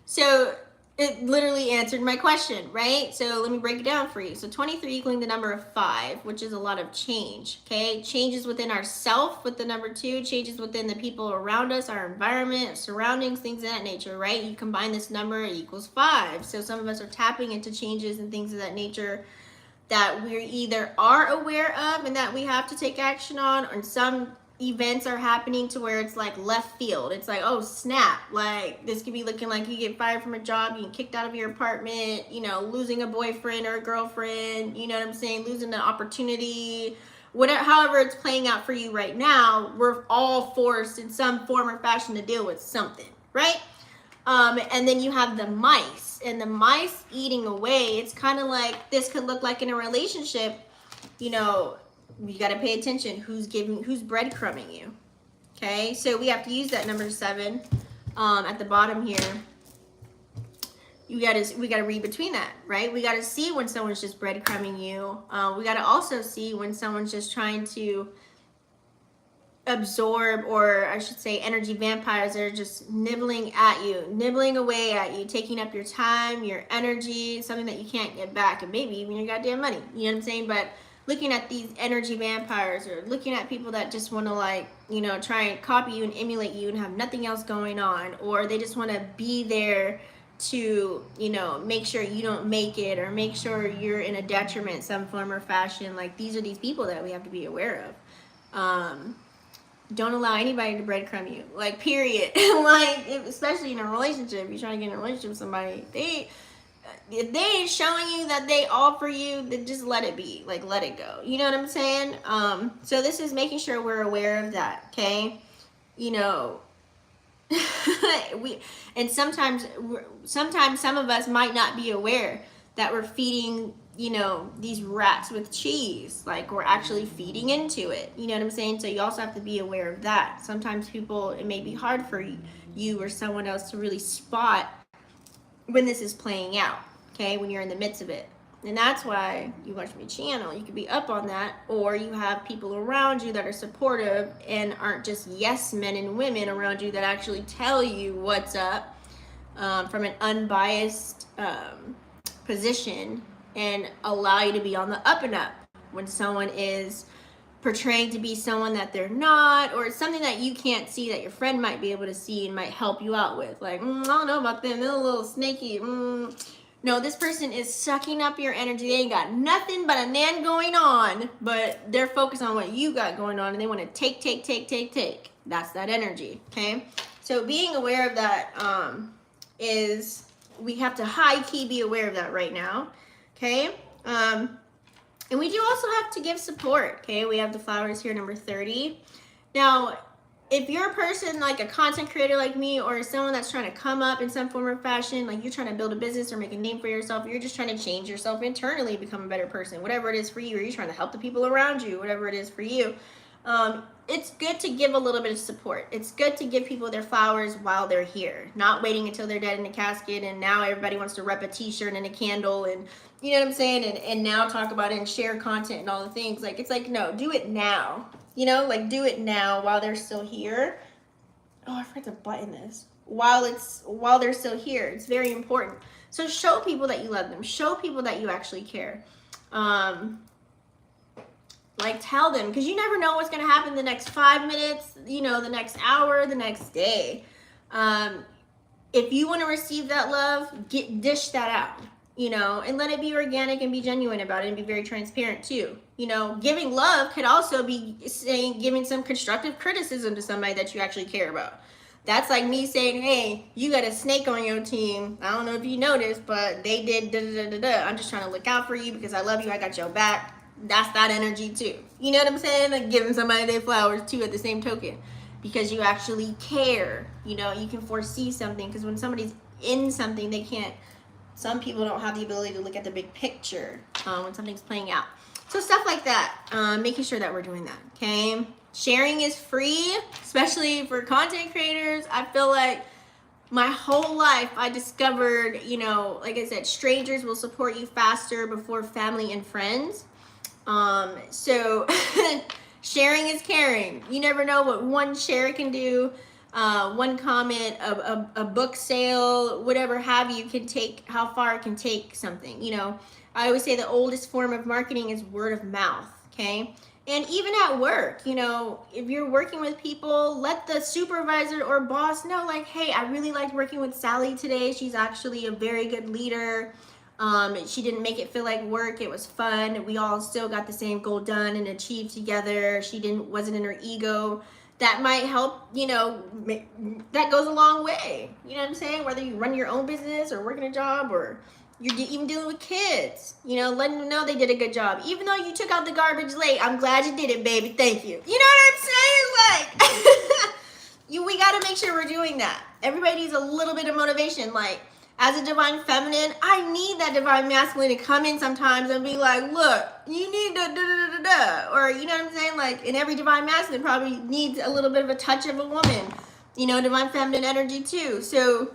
So it literally answered my question, right? So let me break it down for you. So 23 equaling the number of 5, which is a lot of change, okay? Changes within ourself with the number 2, changes within the people around us, our environment, surroundings, things of that nature, right? You combine this number, it equals 5. So some of us are tapping into changes and things of that nature that we either are aware of and that we have to take action on, or some events are happening to where it's like left field. It's like, oh snap, like this could be looking like you get fired from a job, you get kicked out of your apartment, you know, losing a boyfriend or a girlfriend, you know what I'm saying, losing an opportunity, whatever, however it's playing out for you right now. We're all forced in some form or fashion to deal with something, right? And then you have the mice, and the mice eating away. It's kind of like this could look like in a relationship, you know, you got to pay attention who's breadcrumbing you. Okay, so we have to use that number 7 at the bottom here. We got to read between that, right? We got to see when someone's just breadcrumbing you. We got to also see when someone's just trying to absorb, or I should say energy vampires that are just nibbling at you, nibbling away at you, taking up your time, your energy, something that you can't get back, and maybe even your goddamn money. You know what I'm saying? But looking at these energy vampires, or looking at people that just want to, like, you know, try and copy you and emulate you and have nothing else going on, or they just want to be there to, you know, make sure you don't make it, or make sure you're in a detriment some form or fashion. Like, these are these people that we have to be aware of. Don't allow anybody to breadcrumb you, like, period. Like, especially in a relationship, you're trying to get in a relationship with somebody, if they ain't showing you that they all for you, then just let it be. Like, let it go. You know what I'm saying? So this is making sure we're aware of that, okay? You know, sometimes some of us might not be aware that we're feeding, you know, these rats with cheese. Like, we're actually feeding into it. You know what I'm saying? So you also have to be aware of that. Sometimes people, it may be hard for you or someone else to really spot when this is playing out, okay, when you're in the midst of it. And that's why you watch my channel. You could be up on that, or you have people around you that are supportive and aren't just yes men and women around you that actually tell you what's up from an unbiased position, and allow you to be on the up and up when someone is portraying to be someone that they're not, or it's something that you can't see that your friend might be able to see and might help you out with. Like, I don't know about them, they're a little snaky. No, this person is sucking up your energy. They ain't got nothing but a nan going on, but they're focused on what you got going on, and they want to take. That's that energy, okay? So being aware of that is, we have to high key be aware of that right now, okay? And we do also have to give support, okay? We have the flowers here, number 30. Now, if you're a person like a content creator like me, or someone that's trying to come up in some form or fashion, like you're trying to build a business or make a name for yourself, you're just trying to change yourself internally, become a better person, whatever it is for you, or you're trying to help the people around you, whatever it is for you, it's good to give a little bit of support. It's good to give people their flowers while they're here, not waiting until they're dead in a casket, and now everybody wants to rep a t-shirt and a candle, and you know what I'm saying, and now talk about it and share content and all the things. Like, it's like, no, do it now. You know, like, do it now while they're still here. Oh, I forgot to button this. While they're still here, it's very important. So show people that you love them. Show people that you actually care. Like, tell them, because you never know what's going to happen the next 5 minutes, you know, the next hour, the next day. if you want to receive that love, dish that out, you know, and let it be organic and be genuine about it and be very transparent too. You know, giving love could also be giving some constructive criticism to somebody that you actually care about. That's like me saying, hey, you got a snake on your team. I don't know if you noticed, but they did da da da da da. I'm just trying to look out for you because I love you. I got your back. That's that energy too. You know what I'm saying? Like giving somebody their flowers too at the same token, because you actually care. You know, you can foresee something, because when somebody's in something, they can't, some people don't have the ability to look at the big picture when something's playing out. So stuff like that, making sure that we're doing that, okay? Sharing is free, especially for content creators. I feel like my whole life I discovered, you know, like I said, strangers will support you faster before family and friends. So sharing is caring. You never know what one share can do. One comment, a book sale, whatever have you, can take, how far it can take something. You know, I always say the oldest form of marketing is word of mouth, okay? And even at work, you know, if you're working with people, let the supervisor or boss know, like, hey, I really liked working with Sally today. She's actually a very good leader. She didn't make it feel like work. It was fun. We all still got the same goal done and achieved together. She wasn't in her ego. That might help, you know, that goes a long way. You know what I'm saying? Whether you run your own business or working a job, or you're even dealing with kids, you know, letting them know they did a good job. Even though you took out the garbage late, I'm glad you did it, baby. Thank you. You know what I'm saying? Like, we got to make sure we're doing that. Everybody needs a little bit of motivation. Like, as a divine feminine, I need that divine masculine to come in sometimes and be like, look, you need to da-da-da-da-da. Or, you know what I'm saying? Like, and every divine masculine probably needs a little bit of a touch of a woman. You know, divine feminine energy too. So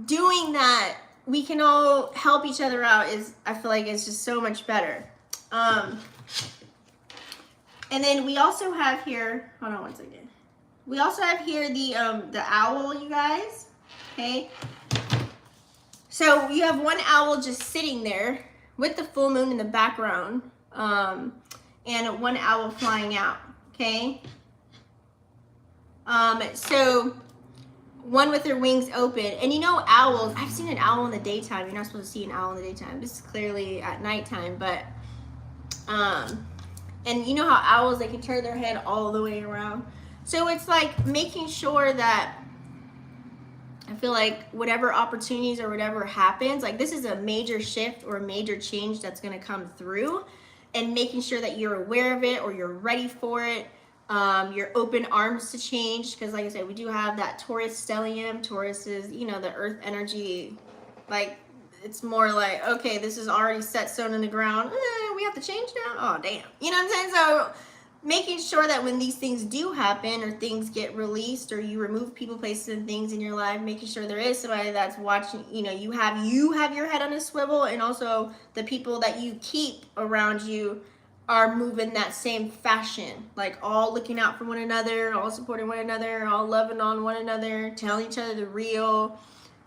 doing that, we can all help each other out, is, I feel like it's just so much better. And then we also have here, hold on one second. We also have here the owl, you guys, okay? So you have one owl just sitting there with the full moon in the background, and one owl flying out, okay? So one with their wings open. And you know, owls, I've seen an owl in the daytime. You're not supposed to see an owl in the daytime. This is clearly at nighttime, but, and you know how owls, they can turn their head all the way around. So it's like making sure that, I feel like whatever opportunities or whatever happens, like this is a major shift or a major change that's going to come through, and making sure that you're aware of it or you're ready for it. You're open arms to change, because like I said, we do have that Taurus stellium. Taurus is, you know, the earth energy. Like, it's more like, okay, this is already set, stone in the ground. We have to change now? Oh, damn. You know what I'm saying? So making sure that when these things do happen, or things get released, or you remove people, places, and things in your life, making sure there is somebody that's watching, you know, you have your head on a swivel, and also the people that you keep around you are moving that same fashion, like all looking out for one another, all supporting one another, all loving on one another, telling each other the real,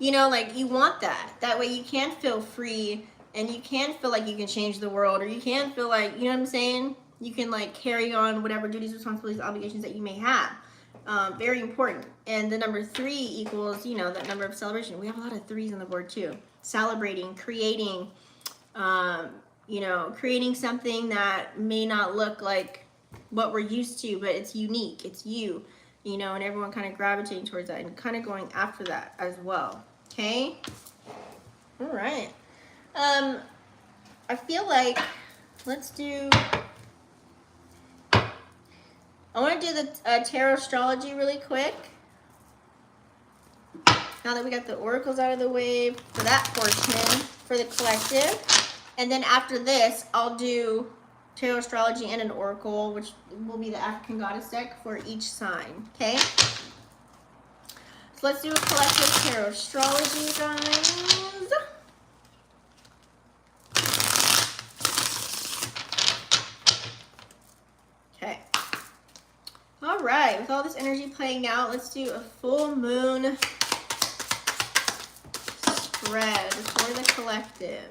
you know, like you want that. That way you can feel free, and you can feel like you can change the world, or you can feel like, you know what I'm saying? You can like carry on whatever duties, responsibilities, obligations that you may have. Very important. And the number 3 equals, you know, that number of celebration. We have a lot of 3s on the board too. Celebrating, creating, you know, creating something that may not look like what we're used to, but it's unique. It's you know, and everyone kind of gravitating towards that and kind of going after that as well. Okay. All right. I feel like let's do, I want to do the Tarotstology really quick. Now that we got the oracles out of the way for that portion, for the collective. And then after this, I'll do Tarotstology and an oracle, which will be the African goddess deck for each sign, okay? So let's do a collective Tarotstology, guys. Okay. All right, with all this energy playing out, let's do a full moon spread for the collective.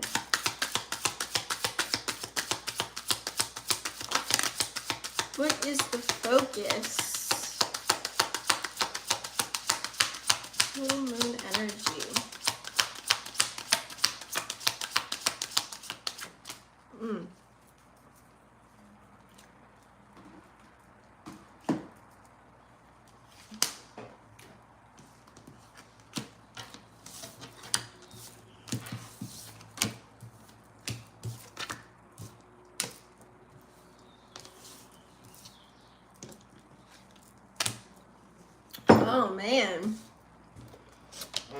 What is the focus Full moon energy. Oh man.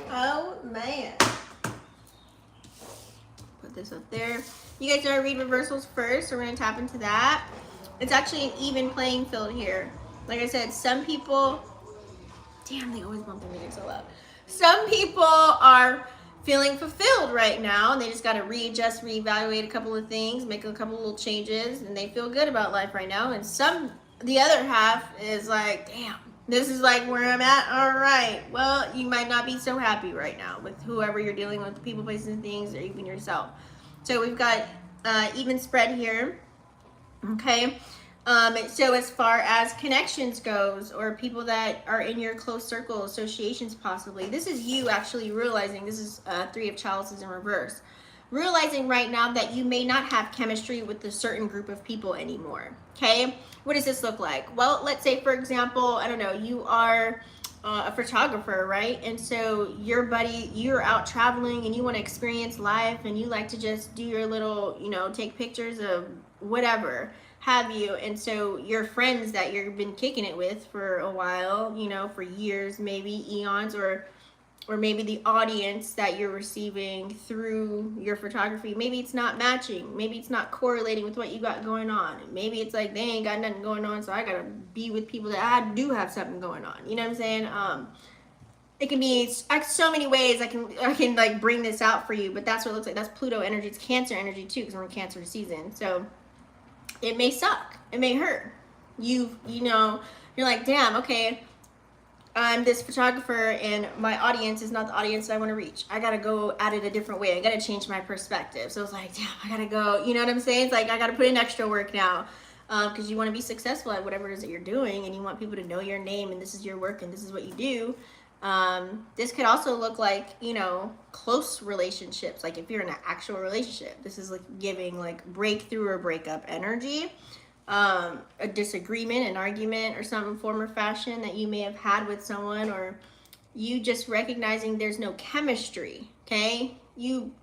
Oh man. Put this up there. You guys know I read reversals first, so we're gonna tap into that. It's actually an even playing field here. Like I said, some people, damn, they always bump their music so loud. Some people are feeling fulfilled right now, and they just gotta readjust, reevaluate a couple of things, make a couple of little changes, and they feel good about life right now. And the other half is like, damn, this is like where I'm at. All right, well, you might not be so happy right now with whoever you're dealing with, people, places, and things, or even yourself. So we've got even spread here. Okay. So as far as connections goes, or people that are in your close circle, associations possibly, this is you actually realizing, this is Three of Chalices in reverse, realizing right now that you may not have chemistry with a certain group of people anymore. Okay, what does this look like? Well, let's say, for example, I don't know, you are a photographer, right? And so your buddy, you're out traveling and you want to experience life, and you like to just do your little, you know, take pictures of whatever have you. And so your friends that you've been kicking it with for a while, you know, for years, maybe eons, or maybe the audience that you're receiving through your photography, maybe it's not matching, maybe it's not correlating with what you got going on. Maybe it's like, they ain't got nothing going on, so I gotta be with people that I do have something going on. You know what I'm saying? It can be so many ways I can like bring this out for you, but that's what it looks like. That's Pluto energy. It's Cancer energy too, because we're in Cancer season. So it may suck, it may hurt. You know, you're like, damn, okay, I'm this photographer and my audience is not the audience that I want to reach. I gotta go at it a different way. I gotta change my perspective. So it's like, damn, I gotta go, you know what I'm saying? It's like, I gotta put in extra work now, because you want to be successful at whatever it is that you're doing, and you want people to know your name, and this is your work, and this is what you do. This could also look like, you know, close relationships. Like if you're in an actual relationship, this is like giving like breakthrough or breakup energy. A disagreement, an argument, or some form or fashion that you may have had with someone, or you just recognizing there's no chemistry. Okay,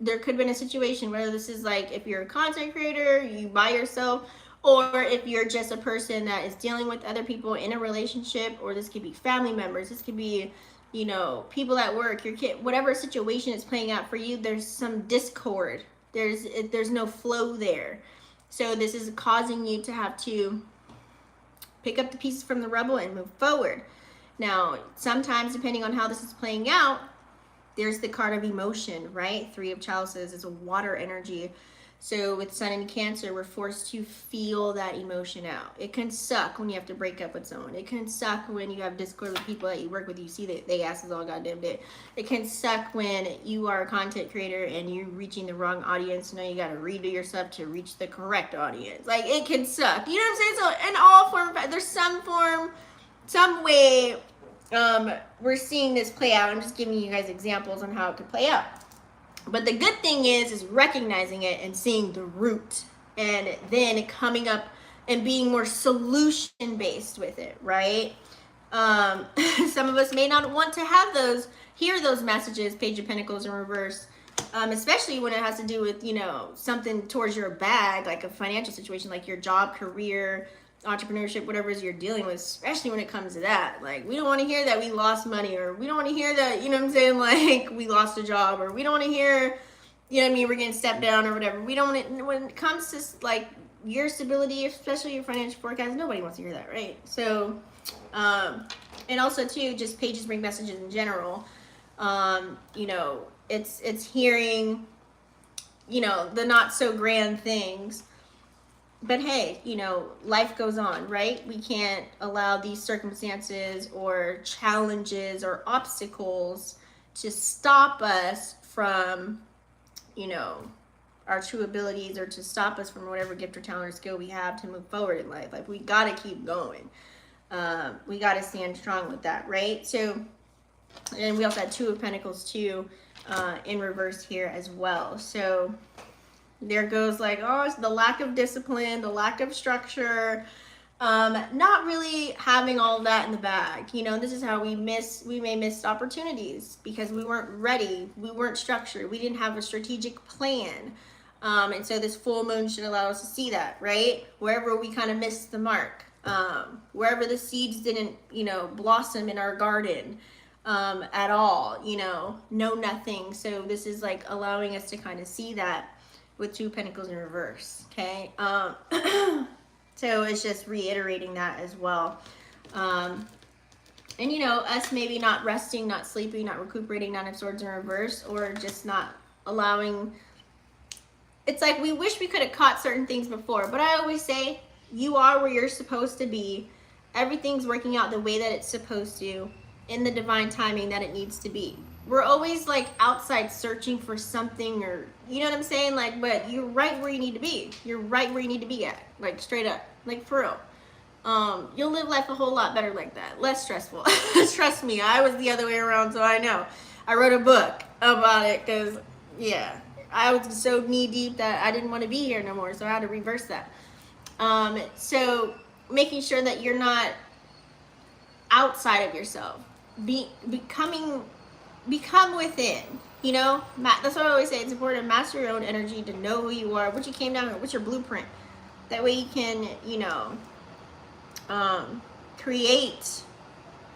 there could have been a situation, whether this is like if you're a content creator, you by yourself, or if you're just a person that is dealing with other people in a relationship, or this could be family members, this could be, you know, people at work, your kid, whatever situation is playing out for you, there's some discord, there's no flow there. So this is causing you to have to pick up the pieces from the rubble and move forward. Now, sometimes depending on how this is playing out, there's the card of emotion, right? Three of Chalices is a water energy. So with Sun in Cancer, we're forced to feel that emotion out. It can suck when you have to break up with someone. It can suck when you have discord with people that you work with. You see that they asses all goddamn day. It can suck when you are a content creator and you're reaching the wrong audience. Now you got to redo yourself to reach the correct audience. Like, it can suck. You know what I'm saying? So in all form, there's some way we're seeing this play out. I'm just giving you guys examples on how it could play out. But the good thing is recognizing it and seeing the root, and then coming up and being more solution based with it, right? Some of us may not want to hear those messages, Page of Pentacles in reverse, especially when it has to do with, you know, something towards your bag, like a financial situation, like your job, career, entrepreneurship, whatever it is you're dealing with, especially when it comes to that. Like, we don't want to hear that we lost money, or we don't want to hear that, you know what I'm saying, like we lost a job, or we don't want to hear, you know what I mean, we're getting stepped down or whatever. We don't want it. When it comes to like your stability, especially your financial forecast, nobody wants to hear that, right? So and also too, just pages bring messages in general. You know, it's hearing, you know, the not so grand things. But hey, you know, life goes on, right? We can't allow these circumstances or challenges or obstacles to stop us from, you know, our true abilities, or to stop us from whatever gift or talent or skill we have to move forward in life. Like, we got to keep going. We got to stand strong with that, right? So And we also had Two of Pentacles too in reverse here as well. So there goes like, oh, it's the lack of discipline, the lack of structure, not really having all of that in the bag. You know, this is how we may miss opportunities because we weren't ready, we weren't structured, we didn't have a strategic plan. And so this full moon should allow us to see that, right? Wherever we kind of missed the mark, wherever the seeds didn't, you know, blossom in our garden at all, you know, nothing. So this is like allowing us to kind of see that with Two of Pentacles in reverse, okay? So it's just reiterating that as well. And, you know, us maybe not resting, not sleeping, not recuperating, Nine of Swords in reverse, or just not allowing. It's like we wish we could have caught certain things before. But I always say, you are where you're supposed to be. Everything's working out the way that it's supposed to, in the divine timing that it needs to be. We're always like outside searching for something, or you know what I'm saying? Like, but you're right where you need to be. You're right where you need to be at. Like straight up. Like for real. You'll live life a whole lot better like that. Less stressful. Trust me, I was the other way around, so I know. I wrote a book about it because, yeah, I was so knee deep that I didn't want to be here no more, so I had to reverse that. So making sure that you're not outside of yourself. Become within, you know. That's what I always say. It's important to master your own energy, to know who you are, what you came down with, what's your blueprint. That way you can, you know, create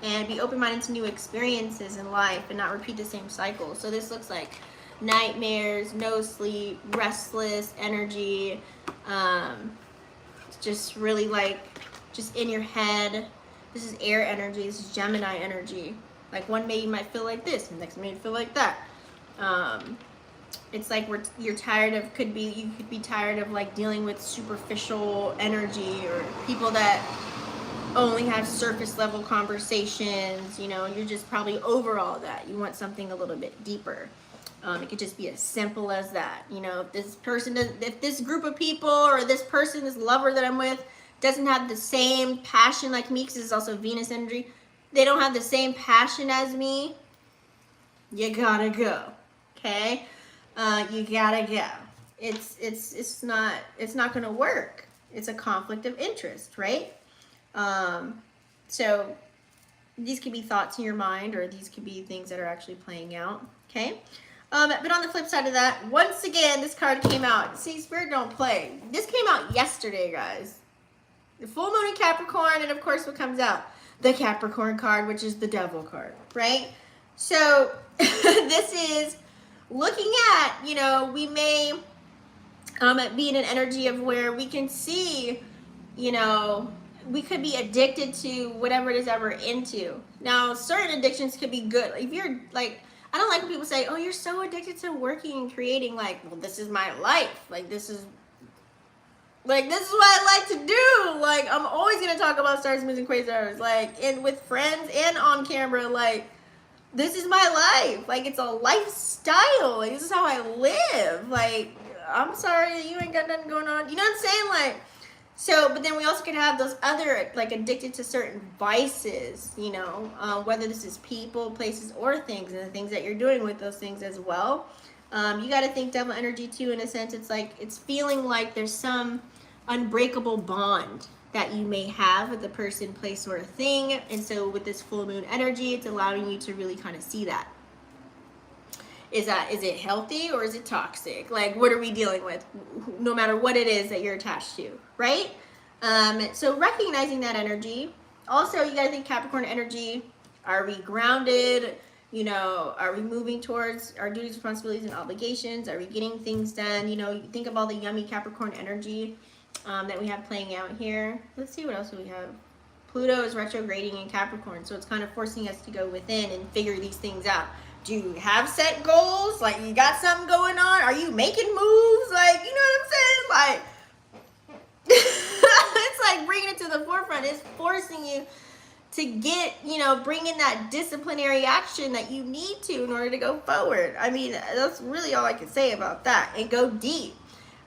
and be open-minded to new experiences in life and not repeat the same cycle. So this looks like nightmares, no sleep, restless energy, just really like just in your head. This is air energy. This is Gemini energy. Like one day you might feel like this, and next day you feel like that. It's like you're tired of, you could be tired of like dealing with superficial energy, or people that only have surface level conversations. You know, you're just probably over all that. You want something a little bit deeper. It could just be as simple as that. You know, if this group of people, or this person, this lover that I'm with, doesn't have the same passion like me, because it's also Venus energy, they don't have the same passion as me, you gotta go. Okay, you gotta go. It's not gonna work. It's a conflict of interest, right? So these could be thoughts in your mind, or these could be things that are actually playing out. Okay. But on the flip side of that, once again, this card came out. See, Spirit don't play. This came out yesterday, guys. The full moon in Capricorn, and of course what comes out? The Capricorn card, which is the Devil card, right? So this is looking at, you know, we may be in an energy of where we can see, you know, we could be addicted to whatever it is that we're into. Now, certain addictions could be good. If you're like, I don't like when people say, oh, you're so addicted to working and creating. Like, well, this is my life. Like, this is what I like to do. Like, I'm always going to talk about stars, moons, and quasars. Like, and with friends and on camera. Like, this is my life. Like, it's a lifestyle. Like, this is how I live. Like, I'm sorry that you ain't got nothing going on. You know what I'm saying? Like, so, but then we also could have those other, like, addicted to certain vices, you know, whether this is people, places, or things, and the things that you're doing with those things as well. You got to think Devil energy, too, in a sense. It's like, it's feeling like there's some unbreakable bond that you may have with a person, place, or a thing. And so with this full moon energy, it's allowing you to really kind of see that. Is it healthy or is it toxic? Like, what are we dealing with? No matter what it is that you're attached to, right? So recognizing that energy. Also, you got to think Capricorn energy. Are we grounded? You know, are we moving towards our duties, responsibilities, and obligations? Are we getting things done? You know, think of all the yummy Capricorn energy that we have playing out here. Let's see what else we have. Pluto is retrograding in Capricorn, so it's kind of forcing us to go within and figure these things out. Do you have set goals? Like, you got something going on? Are you making moves? Like, you know what I'm saying? Like, it's like bringing it to the forefront. It's forcing you to get, you know, bring in that disciplinary action that you need to in order to go forward. I mean, that's really all I can say about that. And go deep.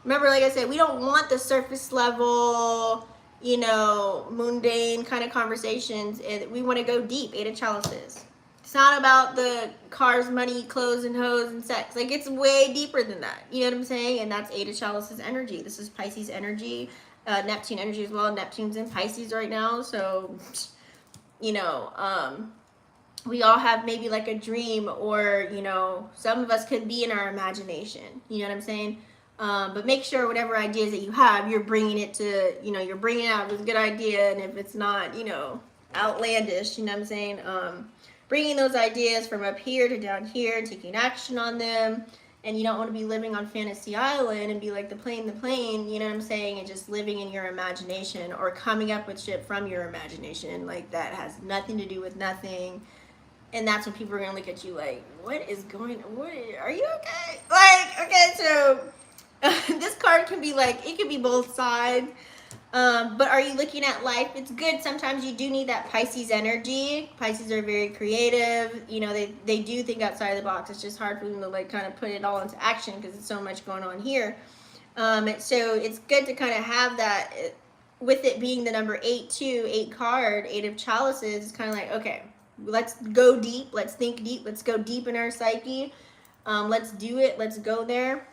Remember, like I said, we don't want the surface level, you know, mundane kind of conversations. And we want to go deep. 8 of Chalices. It's not about the cars, money, clothes, and hoes and sex. Like, it's way deeper than that. You know what I'm saying? And that's Eight of Chalices energy. This is Pisces energy, Neptune energy as well. Neptune's in Pisces right now. So, you know, we all have maybe like a dream, or, you know, some of us could be in our imagination. You know what I'm saying? But make sure whatever ideas that you have, you're bringing it to, you know, you're bringing it out with a good idea. And if it's not, you know, outlandish, you know what I'm saying? Bringing those ideas from up here to down here, taking action on them. And you don't want to be living on Fantasy Island and be like the plane, you know what I'm saying? And just living in your imagination, or coming up with shit from your imagination. Like, that has nothing to do with nothing. And that's when people are going to look at you like, what is going on? Are you okay? Like, okay, so this card can be like, it could be both sides. But are you looking at life? It's good. Sometimes you do need that Pisces energy. Pisces are very creative. You know, they do think outside of the box. It's just hard for them to like kind of put it all into action because there's so much going on here. So it's good to kind of have that, with it being the number 8 too, 8 card, 8 of Chalices. It's kind of like, okay, let's go deep. Let's think deep. Let's go deep in our psyche. Let's do it. Let's go there.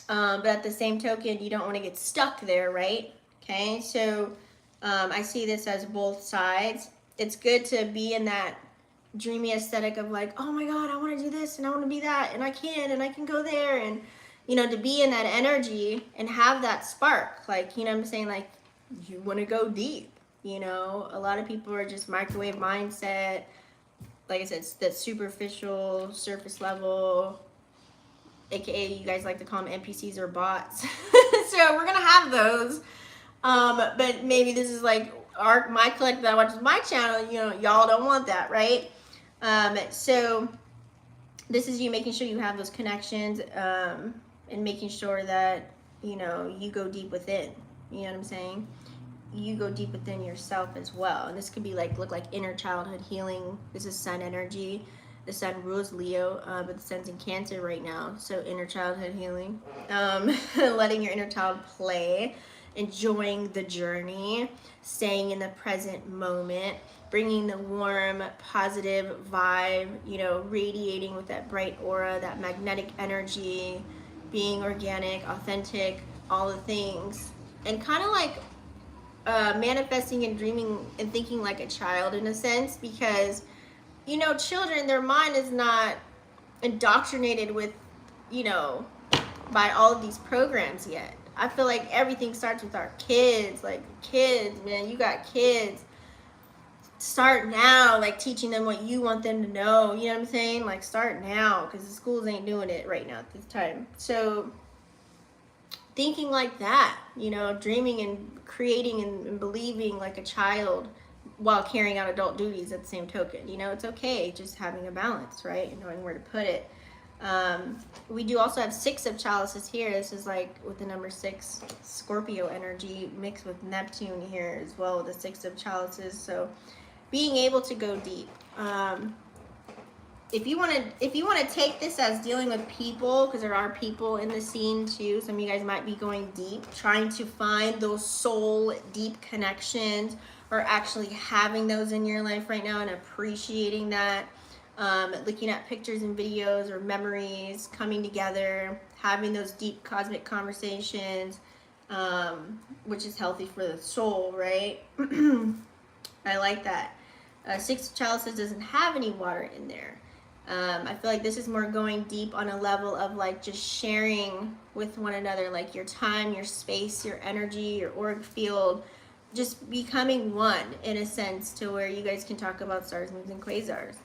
But at the same token, you don't want to get stuck there, right? Okay, so I see this as both sides. It's good to be in that dreamy aesthetic of like, oh my God, I want to do this and I want to be that and I can go there, and, you know, to be in that energy and have that spark. Like, you know what I'm saying? Like, you want to go deep, you know? A lot of people are just microwave mindset. Like I said, it's that superficial, surface level, aka you guys like to call them NPCs or bots. So we're gonna have those. But maybe this is like my collective that watches my channel, you know, y'all don't want that, right? So this is you making sure you have those connections, and making sure that, you know, you go deep within. You know what I'm saying? You go deep within yourself as well. And this could be like, look like inner childhood healing. This is Sun energy. The Sun rules Leo, but the Sun's in Cancer right now. So inner childhood healing, letting your inner child play, enjoying the journey, staying in the present moment, bringing the warm, positive vibe, you know, radiating with that bright aura, that magnetic energy, being organic, authentic, all the things. And kind of like manifesting and dreaming and thinking like a child in a sense, because, you know, children, their mind is not indoctrinated with, you know, by all of these programs yet. I feel like everything starts with our kids. Like, kids, man, you got kids. Start now, like, teaching them what you want them to know. You know what I'm saying? Like, start now, because the schools ain't doing it right now at this time. So, thinking like that, you know, dreaming and creating and believing like a child while carrying out adult duties at the same token. You know, it's okay just having a balance, right? And knowing where to put it. We do also have 6 of Chalices here. This is like with the number 6, Scorpio energy mixed with Neptune here as well with the 6 of Chalices. So being able to go deep. If you want to take this as dealing with people, because there are people in the scene too. Some of you guys might be going deep, trying to find those soul deep connections, or actually having those in your life right now and appreciating that. Looking at pictures and videos or memories coming together, having those deep cosmic conversations, which is healthy for the soul, right? I like that. 6 of Chalices doesn't have any water in there. I feel like this is more going deep on a level of like just sharing with one another, like your time, your space, your energy, your auric field, just becoming one in a sense, to where you guys can talk about stars, moons, and quasars.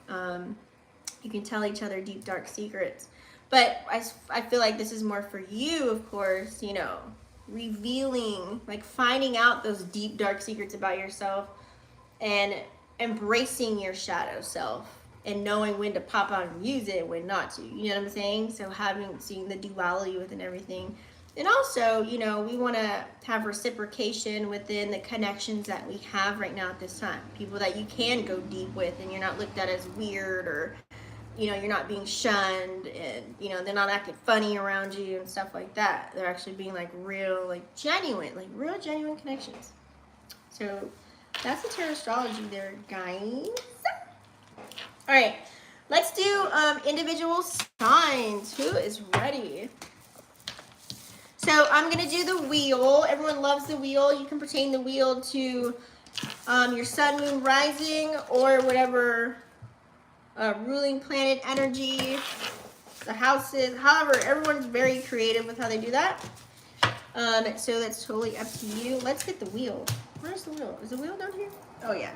You can tell each other deep, dark secrets. But I feel like this is more for you, of course, you know, revealing, like finding out those deep, dark secrets about yourself and embracing your shadow self and knowing when to pop out and use it and when not to. You know what I'm saying? So seeing the duality within everything. And also, you know, we want to have reciprocation within the connections that we have right now at this time. People that you can go deep with and you're not looked at as weird, or, you know, you're not being shunned, and, you know, they're not acting funny around you and stuff like that. They're actually being like real, like genuine, like real genuine connections. So that's the Tarotstology there, guys. All right, let's do individual signs. Who is ready? So I'm gonna do the wheel. Everyone loves the wheel. You can pertain the wheel to your sun, moon, rising, or whatever ruling planet energy, the houses, however, everyone's very creative with how they do that. So that's totally up to you. Let's get the wheel. Where's the wheel? Is the wheel down here? Oh yeah.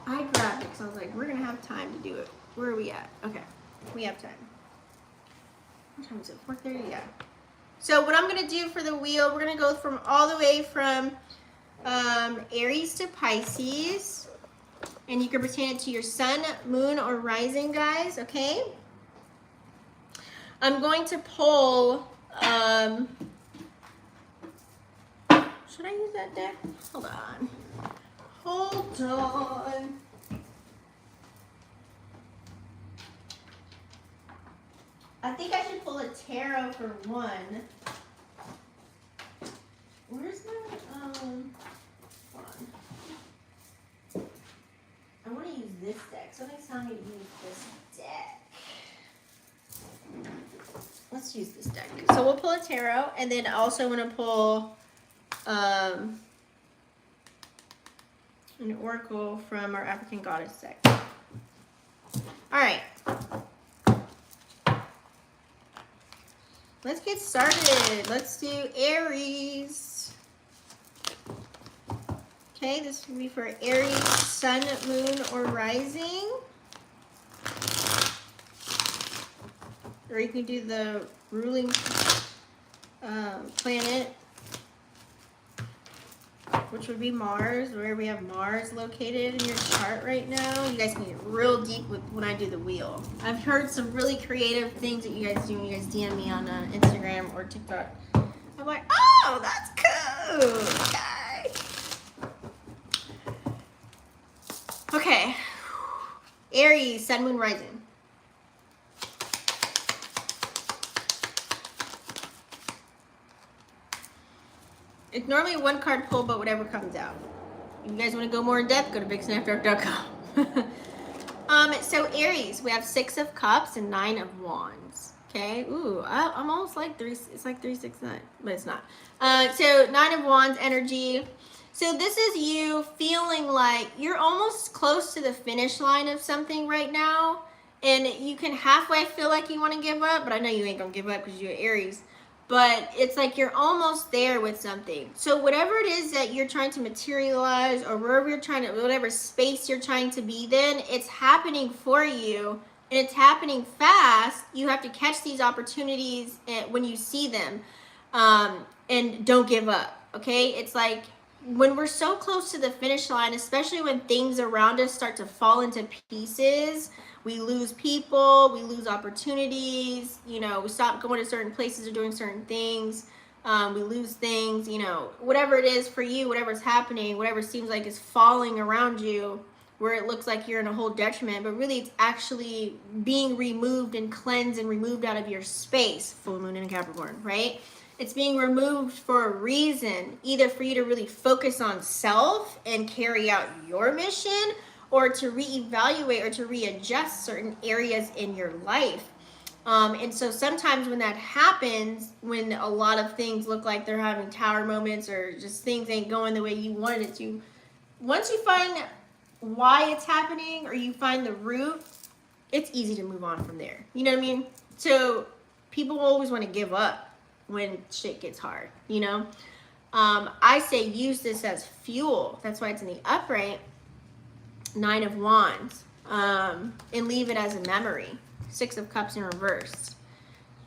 I grabbed it because I was like, we're gonna have time to do it. Where are we at? Okay, we have time. What time is it? 4:30? Yeah. So what I'm gonna do for the wheel, we're gonna go from all the way from Aries to Pisces, and you can pertain it to your sun, moon, or rising, guys. Okay. I'm going to pull. Should I use that deck? Hold on. Hold on. I think I should pull a tarot for one. Where's my, hold on. I want to use this deck. Somebody's telling me to use this deck. Let's use this deck. So we'll pull a tarot, and then I also want to pull an oracle from our African goddess deck. All right. Let's get started. Let's do Aries. Okay, this will be for Aries, sun, moon, or rising. Or you can do the ruling planet, which would be Mars, where we have Mars located in your chart right now. You guys can get real deep with when I do the wheel. I've heard some really creative things that you guys do when you guys DM me on Instagram or TikTok. I'm like, oh, that's cool. Okay. Okay. Aries, sun, moon, rising. It's normally one card pull, but whatever comes out. If you guys want to go more in depth, go to bigsnapdark.com. So Aries, we have 6 of Cups and 9 of Wands. Okay. Ooh, I'm almost like 3. It's like 3, 6, 9, but it's not. So 9 of Wands energy. So this is you feeling like you're almost close to the finish line of something right now, and you can halfway feel like you want to give up, but I know you ain't gonna give up because you're Aries. But it's like you're almost there with something. So whatever it is that you're trying to materialize, or wherever you're trying to, whatever space you're trying to be then, it's happening for you, and it's happening fast. You have to catch these opportunities when you see them, and don't give up. Okay, it's like when we're so close to the finish line, especially when things around us start to fall into pieces. We lose people, we lose opportunities, you know, we stop going to certain places or doing certain things, we lose things, you know, whatever it is for you, whatever's happening, whatever seems like is falling around you, where it looks like you're in a whole detriment, but really it's actually being removed and cleansed and removed out of your space, full moon in Capricorn, right? It's being removed for a reason, either for you to really focus on self and carry out your mission, or to reevaluate or to readjust certain areas in your life. And so sometimes when that happens, when a lot of things look like they're having tower moments or just things ain't going the way you wanted it to, once you find why it's happening or you find the root, it's easy to move on from there. You know what I mean? So people always want to give up when shit gets hard, you know? I say use this as fuel. That's why it's in the upright. 9 of Wands, and leave it as a memory. 6 of Cups in reverse.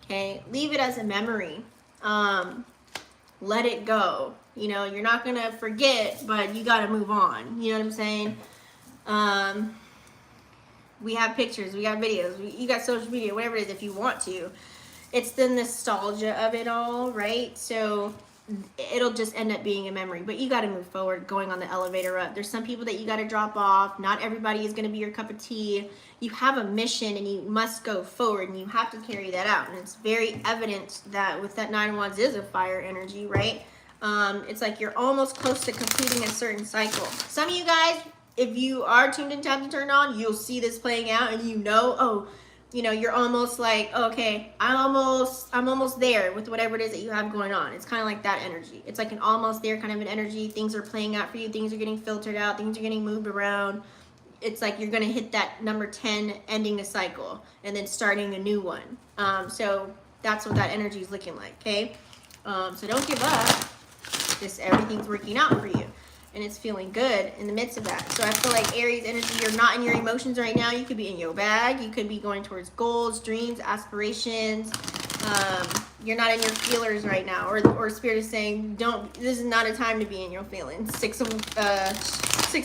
Okay, leave it as a memory. Let it go. You know, you're not gonna forget, but you gotta move on. You know what I'm saying? We have pictures, we got videos, you got social media, whatever it is, if you want to. It's the nostalgia of it all, right? So it'll just end up being a memory, but you got to move forward, going on the elevator up. There's some people that you got to drop off. Not everybody is going to be your cup of tea. You have a mission and you must go forward, and you have to carry that out. And it's very evident that with that 9 of Wands is a fire energy, right? It's like you're almost close to completing a certain cycle. Some of you guys, if you are tuned in, tapped, and turned on, you'll see this playing out, and you know, oh, you know, you're almost like, okay, I'm almost there with whatever it is that you have going on. It's kind of like that energy. It's like an almost there kind of an energy. Things are playing out for you. Things are getting filtered out. Things are getting moved around. It's like you're going to hit that number 10, ending a cycle, and then starting a new one. So that's what that energy is looking like, okay? So don't give up. Just everything's working out for you. And it's feeling good in the midst of that. So I feel like Aries energy, you're not in your emotions right now. You could be in your bag. You could be going towards goals, dreams, aspirations. You're not in your feelers right now. Or Spirit is saying, don't, this is not a time to be in your feelings. Six of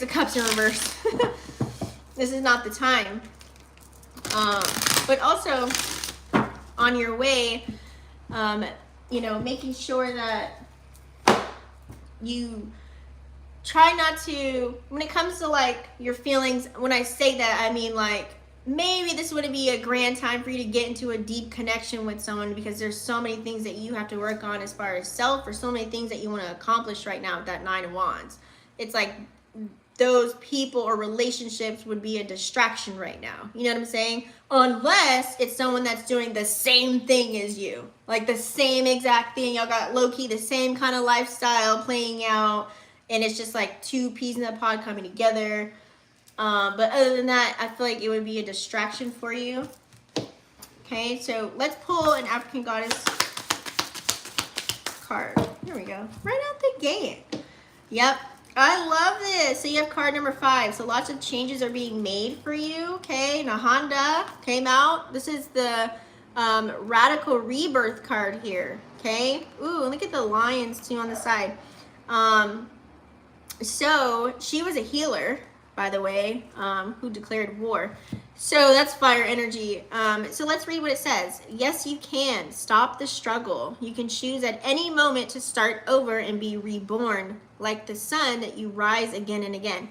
Cups in reverse. This is not the time. But also, on your way, you know, making sure that you try not to, when it comes to like your feelings, when I say that, I mean like maybe this wouldn't be a grand time for you to get into a deep connection with someone, because there's so many things that you have to work on as far as self, or so many things that you want to accomplish right now with that 9 of Wands. It's like those people or relationships would be a distraction right now. You know what I'm saying? Unless it's someone that's doing the same thing as you. Like the same exact thing. Y'all got low-key the same kind of lifestyle playing out. And it's just like two peas in a pod coming together. But other than that, I feel like it would be a distraction for you. Okay, so let's pull an African goddess card. Here we go. Right out the gate. Yep. I love this. So you have card number 5. So lots of changes are being made for you. Okay, Nahanda came out. This is the radical rebirth card here. Okay. Ooh, look at the lions too on the side. So she was a healer, by the way, who declared war. So that's fire energy. So let's read what it says. Yes, you can. Stop the struggle. You can choose at any moment to start over and be reborn. Like the sun, that you rise again and again.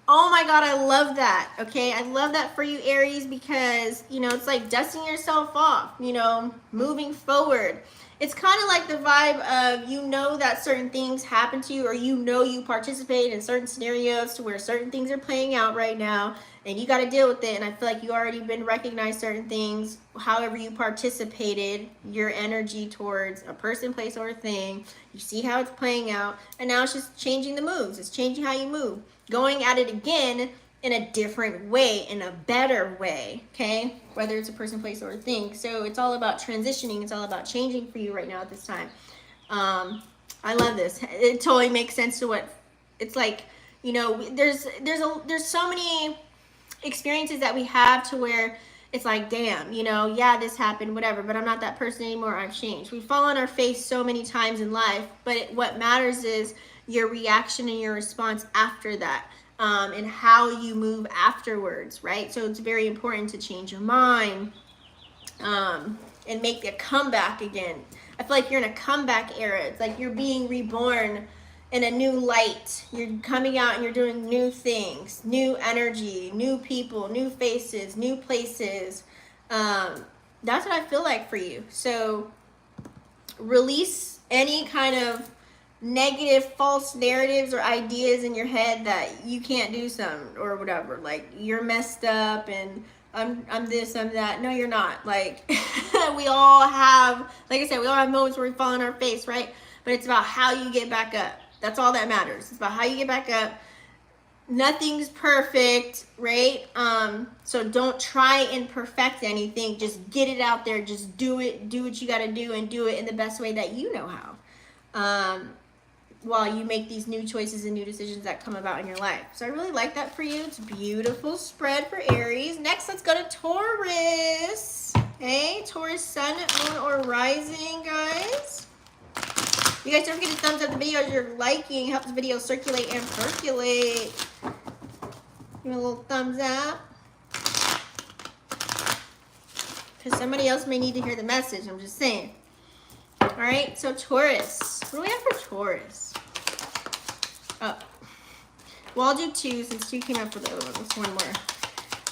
Oh my God, I love that. Okay, I love that for you, Aries, because, you know, it's like dusting yourself off, you know, moving forward. It's kind of like the vibe of, you know, that certain things happen to you, or you know you participate in certain scenarios to where certain things are playing out right now, and you got to deal with it. And I feel like you already been recognized certain things, however you participated, your energy towards a person, place, or a thing. You see how it's playing out, and now it's just changing the moves. It's changing how you move, going at it again in a different way, in a better way, okay? Whether it's a person, place, or a thing. So it's all about transitioning. It's all about changing for you right now at this time. I love this. It totally makes sense to what it's like. You know, there's so many experiences that we have to where it's like, damn, you know, yeah, this happened, whatever, but I'm not that person anymore. I've changed. We fall on our face so many times in life, but what matters is your reaction and your response after that. And how you move afterwards, right? So it's very important to change your mind and make a comeback again. I feel like you're in a comeback era. It's like you're being reborn in a new light. You're coming out and you're doing new things, new energy, new people, new faces, new places. That's what I feel like for you. So release any kind of negative false narratives or ideas in your head that you can't do something or whatever, like you're messed up and I'm this, I'm that. No, you're not. Like we all have, like I said, we all have moments where we fall on our face, right? But it's about how you get back up. That's all that matters. It's about how you get back up. Nothing's perfect, right? So don't try and perfect anything. Just get it out there. Just do it. Do what you got to do, and do it in the best way that you know how. While you make these new choices and new decisions that come about in your life. So I really like that for you. It's a beautiful spread for Aries. Next, let's go to Taurus. Okay, Taurus, sun, moon, or rising, guys. You guys don't forget to thumbs up the video as you're liking. Helps the video circulate and percolate. Give me a little thumbs up. Because somebody else may need to hear the message. I'm just saying. All right, so Taurus. What do we have for Taurus? Oh. Well, I'll do 2 since 2 came up with the other one. Let's one more.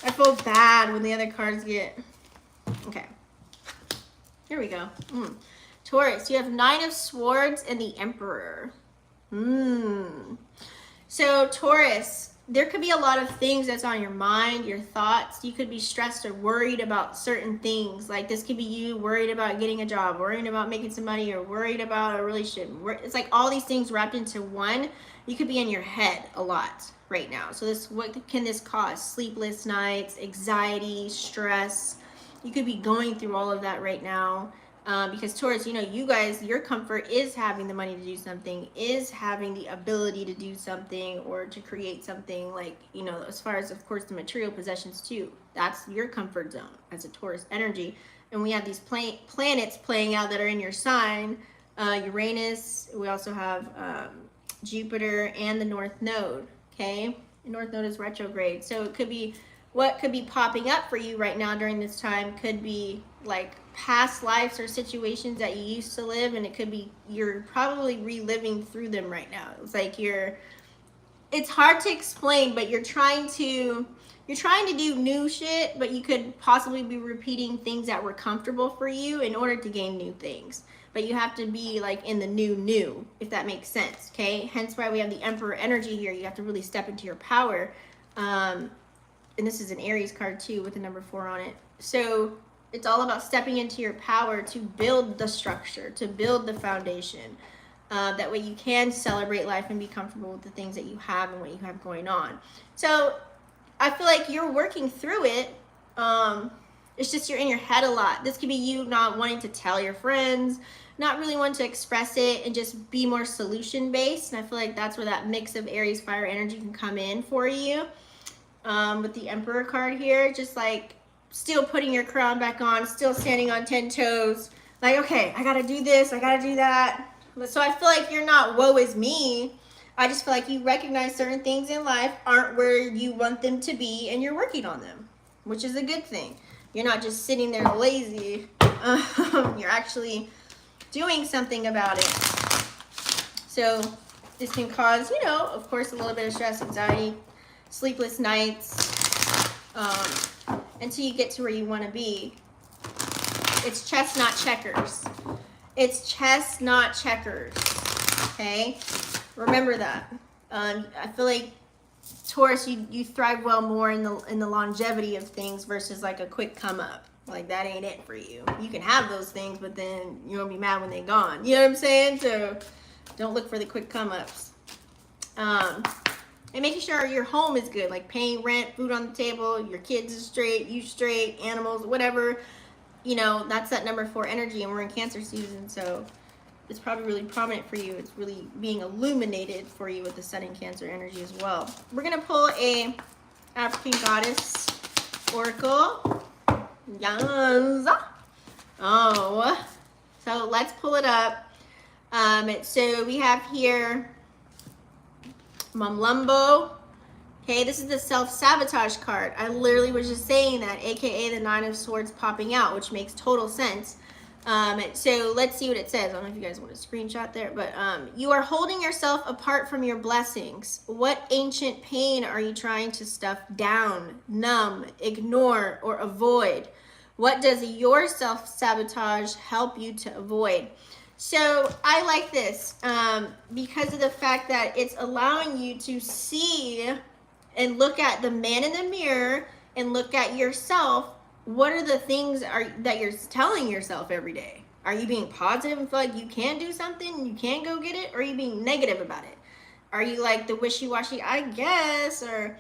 I feel bad when the other cards get... Okay. Here we go. Taurus, you have 9 of Swords and the Emperor. So Taurus, there could be a lot of things that's on your mind, your thoughts. You could be stressed or worried about certain things. Like this could be you worried about getting a job, worried about making some money, or worried about a relationship. It's like all these things wrapped into one. You could be in your head a lot right now. So this, what can this cause? Sleepless nights, anxiety, stress. You could be going through all of that right now. Because Taurus, you know, you guys, your comfort is having the money to do something, is having the ability to do something or to create something, like, you know, as far as, of course, the material possessions too. That's your comfort zone as a Taurus energy. And we have these planets playing out that are in your sign. Uranus, we also have Jupiter and the North Node, okay? The North Node is retrograde. So it could be, what could be popping up for you right now during this time could be like past lives or situations that you used to live, and it could be you're probably reliving through them right now. It's like it's hard to explain, but you're trying to do new shit, but you could possibly be repeating things that were comfortable for you in order to gain new things. But you have to be like in the new, if that makes sense, okay? Hence why we have the Emperor energy here. You have to really step into your power. And this is an Aries card too with the number 4 on it. So it's all about stepping into your power to build the structure, to build the foundation. That way you can celebrate life and be comfortable with the things that you have and what you have going on. So I feel like you're working through it. It's just you're in your head a lot. This could be you not wanting to tell your friends, not really wanting to express it, and just be more solution-based. And I feel like that's where that mix of Aries fire energy can come in for you. With the Emperor card here, just like still putting your crown back on, still standing on 10 toes. Like, okay, I gotta do this, I gotta do that. So I feel like you're not woe is me. I just feel like you recognize certain things in life aren't where you want them to be, and you're working on them, which is a good thing. You're not just sitting there lazy. You're actually doing something about it. So this can cause, you know, of course, a little bit of stress, anxiety, sleepless nights, until you get to where you want to be. It's chess, not checkers. It's chess, not checkers. Okay? Remember that. I feel like Taurus, you thrive well more in the longevity of things versus like a quick come up. Like that ain't it for you. You can have those things, but then you're gonna be mad when they're gone. You know what I'm saying? So don't look for the quick come ups. And making sure your home is good, like paying rent, food on the table, your kids are straight, you straight, animals, whatever. You know, that's that number 4 energy, and we're in Cancer season, so it's probably really prominent for you. It's really being illuminated for you with the Sun in Cancer energy as well. We're gonna pull a African goddess oracle. Yes. Oh, so let's pull it up. So we have here Mamlumbo. Okay, this is the self-sabotage card. I literally was just saying that, aka the 9 of Swords popping out, which makes total sense. So let's see what it says. I don't know if you guys want to screenshot there, but you are holding yourself apart from your blessings. What ancient pain are you trying to stuff down, numb, ignore, or avoid? What does your self-sabotage help you to avoid? So I like this because of the fact that it's allowing you to see and look at the man in the mirror and look at yourself. What are the things that you're telling yourself every day? Are you being positive and feel like you can do something, you can go get it? Or are you being negative about it? Are you like the wishy-washy, I guess, or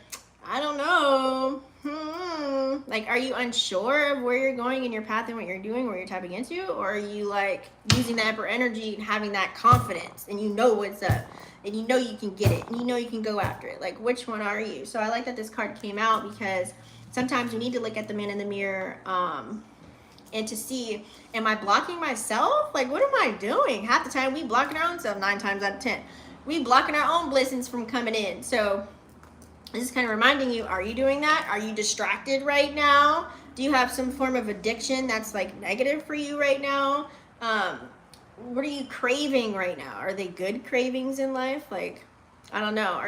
I don't know? Like, are you unsure of where you're going in your path and what you're doing, where you're tapping into? Or are you like using the Emperor energy and having that confidence and you know what's up and you know you can get it and you know you can go after it? Like, which one are you? So I like that this card came out because sometimes you need to look at the man in the mirror and to see, am I blocking myself? Like, what am I doing? Half the time we blocking our own self, 9 times out of 10. We blocking our own blessings from coming in. So this is kind of reminding you, are you doing that? Are you distracted right now? Do you have some form of addiction that's like negative for you right now? What are you craving right now? Are they good cravings in life? Like, I don't know.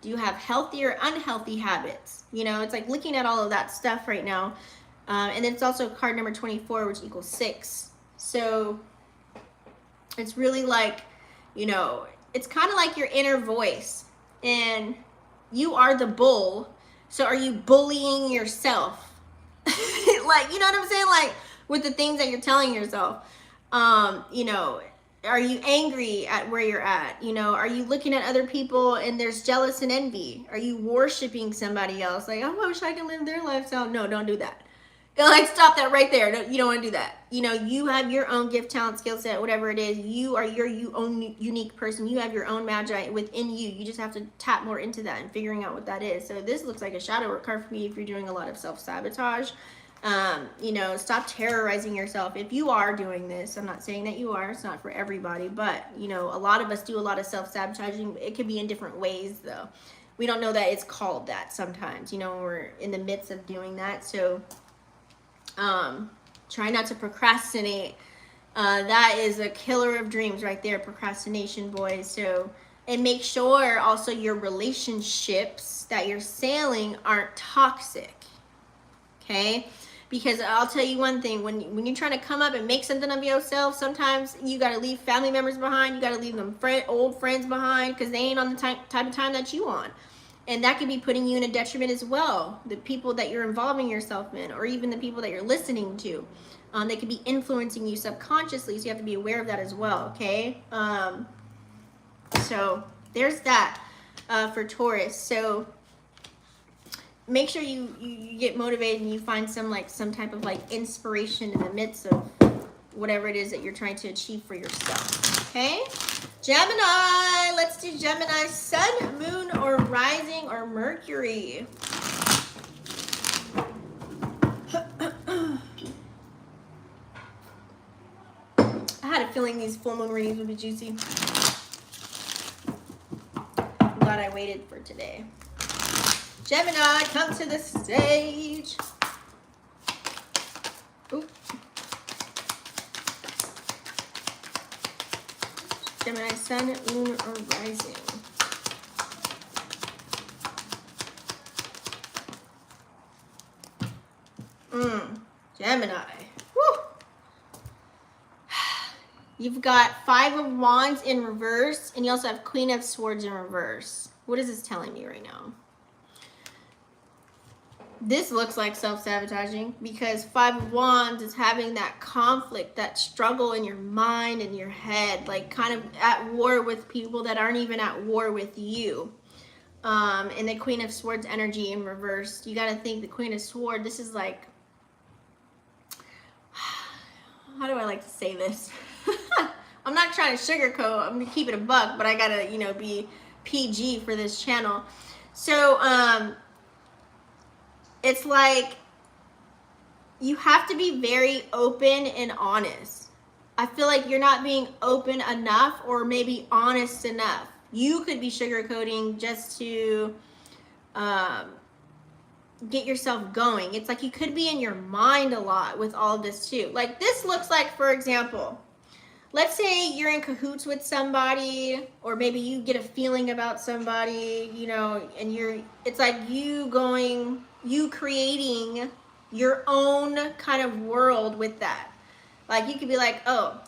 Do you have healthy or unhealthy habits? You know, it's like looking at all of that stuff right now. And then it's also card number 24, which equals 6. So it's really like, you know, it's kind of like your inner voice. And You are the bull. So are you bullying yourself? Like, you know what I'm saying? Like with the things that you're telling yourself. You know, are you angry at where you're at? You know, are you looking at other people and there's jealous and envy? Are you worshiping somebody else? Like, oh, I wish I could live their lifestyle. No, don't do that. Like, stop that right there. You don't want to do that. You know, you have your own gift, talent, skill set, whatever it is. You are your own unique person. You have your own magi within you. You just have to tap more into that and figuring out what that is. So this looks like a shadow work card for me if you're doing a lot of self-sabotage. You know, stop terrorizing yourself. If you are doing this, I'm not saying that you are. It's not for everybody. But, you know, a lot of us do a lot of self-sabotaging. It could be in different ways, though. We don't know that it's called that sometimes, you know, when we're in the midst of doing that. So try not to procrastinate. That is a killer of dreams right there, procrastination, boys. So, and make sure also your relationships that you're sailing aren't toxic. Okay? Because I'll tell you one thing, when you're trying to come up and make something of yourself, sometimes you got to leave family members behind. You got to leave them old friends behind because they ain't on the type of time that you on. And that could be putting you in a detriment as well. The people that you're involving yourself in, or even the people that you're listening to, they could be influencing you subconsciously. So you have to be aware of that as well, okay? So there's that for Taurus. So make sure you get motivated and you find some type of like inspiration in the midst of whatever it is that you're trying to achieve for yourself. Okay? Gemini, let's do Gemini, sun, moon, or rising, or Mercury. I had a feeling these full moon readings would be juicy. I'm glad I waited for today. Gemini, come to the stage. Ooh. Gemini, sun, moon, or rising. Gemini. Woo. You've got 5 of Wands in reverse, and you also have Queen of Swords in reverse. What is this telling me right now? This looks like self-sabotaging because 5 of Wands is having that conflict, that struggle in your mind and your head, like kind of at war with people that aren't even at war with you. And the Queen of Swords energy in reverse. You got to think the Queen of Swords, this is like, how do I like to say this? I'm not trying to sugarcoat. I'm going to keep it a buck, but I got to, you know, be PG for this channel. So, it's like you have to be very open and honest. I feel like you're not being open enough or maybe honest enough. You could be sugarcoating just to get yourself going. It's like you could be in your mind a lot with all of this too. Like this looks like, for example, let's say you're in cahoots with somebody, or maybe you get a feeling about somebody, you know, and it's like you creating your own kind of world with that. Like you could be like, oh,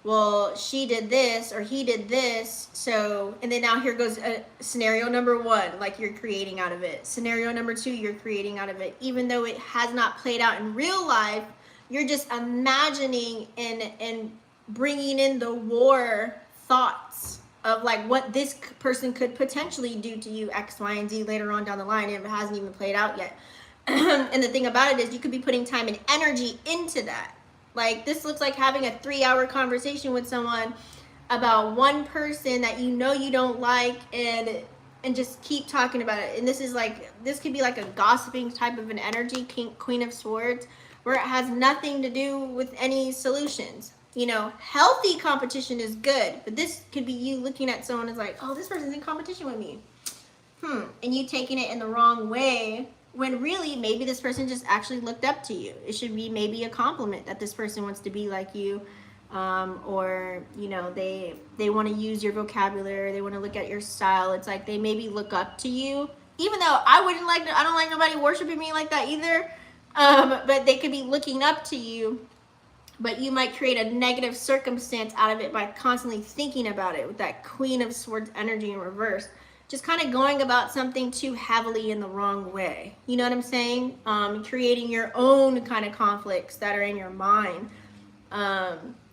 well, she did this or he did this. So, and then now here goes scenario number 1, like you're creating out of it. Scenario number 2, you're creating out of it. Even though it has not played out in real life, you're just imagining and bringing in the war thoughts of like what this person could potentially do to you, X, Y, and Z later on down the line if it hasn't even played out yet. And the thing about it is you could be putting time and energy into that. Like this looks like having a 3-hour conversation with someone about one person that you know you don't like and just keep talking about it. And this is like, this could be like a gossiping type of an energy, Queen of Swords, where it has nothing to do with any solutions. You know, healthy competition is good, but this could be you looking at someone as like, oh, this person's in competition with me. And you taking it in the wrong way when really maybe this person just actually looked up to you. It should be maybe a compliment that this person wants to be like you, or, you know, they want to use your vocabulary, they want to look at your style. It's like they maybe look up to you, even though I don't like nobody worshiping me like that either. But they could be looking up to you. But you might create a negative circumstance out of it by constantly thinking about it with that Queen of Swords energy in reverse. just kind of going about something too heavily in the wrong way. You know what I'm saying? Creating your own kind of conflicts that are in your mind,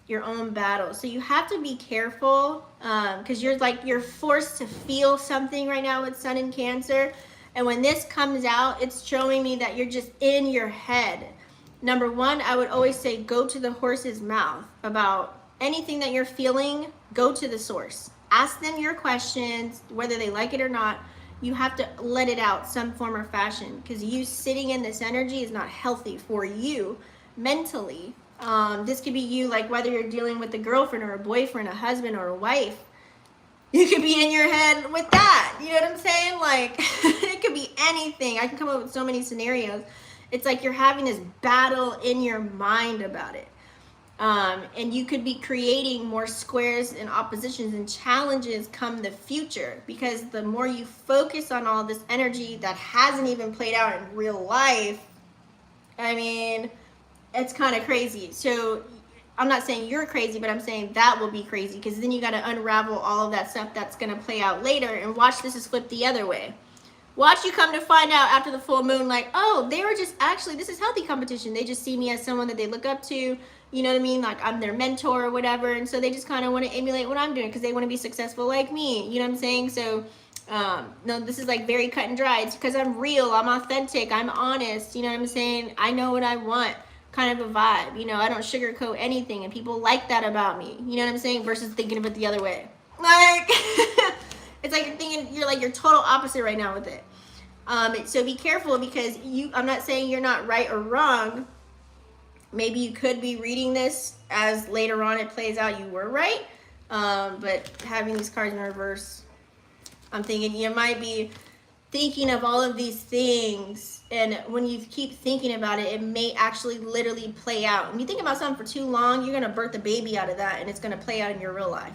your own battles. So you have to be careful, because you're forced to feel something right now with Sun in Cancer. And when this comes out, it's showing me that you're just in your head. Number one, I would always say go to the horse's mouth about anything that you're feeling. Go to the source. Ask them your questions, whether they like it or not. You have to let it out some form or fashion, because you sitting in this energy is not healthy for you mentally. This could be you, like whether you're dealing with a girlfriend or a boyfriend, a husband or a wife. You could be in your head with that. You know what I'm saying? Like, it could be anything. I can come up with so many scenarios. It's like you're having this battle in your mind about it. And you could be creating more squares and oppositions and challenges come the future, because the more you focus on all this energy that hasn't even played out in real life, I mean, it's kind of crazy. So I'm not saying you're crazy, but I'm saying that will be crazy, because then you got to unravel all of that stuff that's going to play out later. And watch this is flipped the other way. Watch you come to find out after the full moon, like, oh, they were just actually, this is healthy competition. They just see me as someone that they look up to. You know what I mean? Like, I'm their mentor or whatever. And so they just kind of want to emulate what I'm doing, because they want to be successful like me. You know what I'm saying? So, no, this is like very cut and dry. It's because I'm real. I'm authentic. I'm honest. You know what I'm saying? I know what I want, kind of a vibe. You know, I don't sugarcoat anything. And people like that about me. You know what I'm saying? Versus thinking of it the other way. Like, it's like you're thinking, you're like, you're total opposite right now with it. So be careful, because I'm not saying you're not right or wrong. Maybe you could be reading this as later on it plays out you were right. But having these cards in reverse, I'm thinking you might be thinking of all of these things, and when you keep thinking about it, it may actually literally play out. When you think about something for too long, you're going to birth a baby out of that, and it's going to play out in your real life.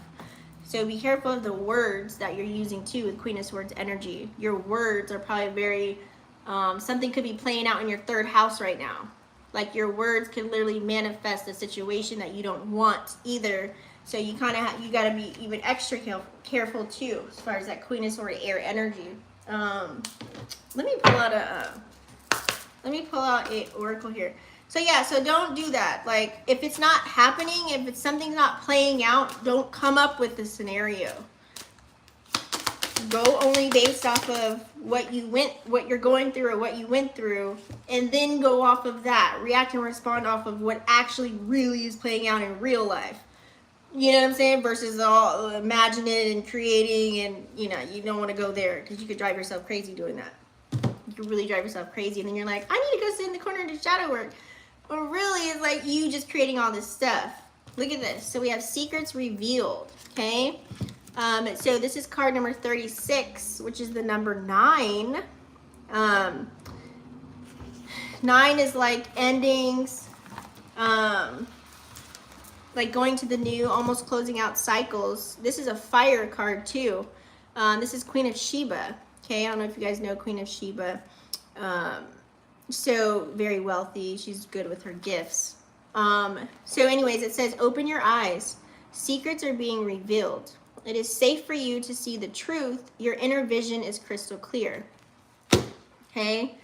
So be careful of the words that you're using too with Queen of Swords energy. Your words are probably very, something could be playing out in your third house right now. Like, your words can literally manifest a situation that you don't want either. So you kind of you got to be even extra careful too, as far as that Queen of Swords air energy. Let me pull out a oracle here. So yeah, so don't do that. Like, if it's not happening, if it's something's not playing out, don't come up with the scenario. Go only based off of what you're going through or what you went through, and then go off of that. React and respond off of what actually really is playing out in real life. You know what I'm saying? Versus all imagining and creating, and you know, you don't want to go there, because you could drive yourself crazy doing that. You could really drive yourself crazy, and then you're like, I need to go sit in the corner and do shadow work. But really, it's like you just creating all this stuff. Look at this. So we have secrets revealed, okay? So this is card number 36, which is the number 9. 9 is like endings, like going to the new, almost closing out cycles. This is a fire card too. This is Queen of Sheba. Okay, I don't know if you guys know Queen of Sheba. So very wealthy. She's good with her gifts. So anyways, it says, open your eyes. Secrets are being revealed. It is safe for you to see the truth. Your inner vision is crystal clear. Okay.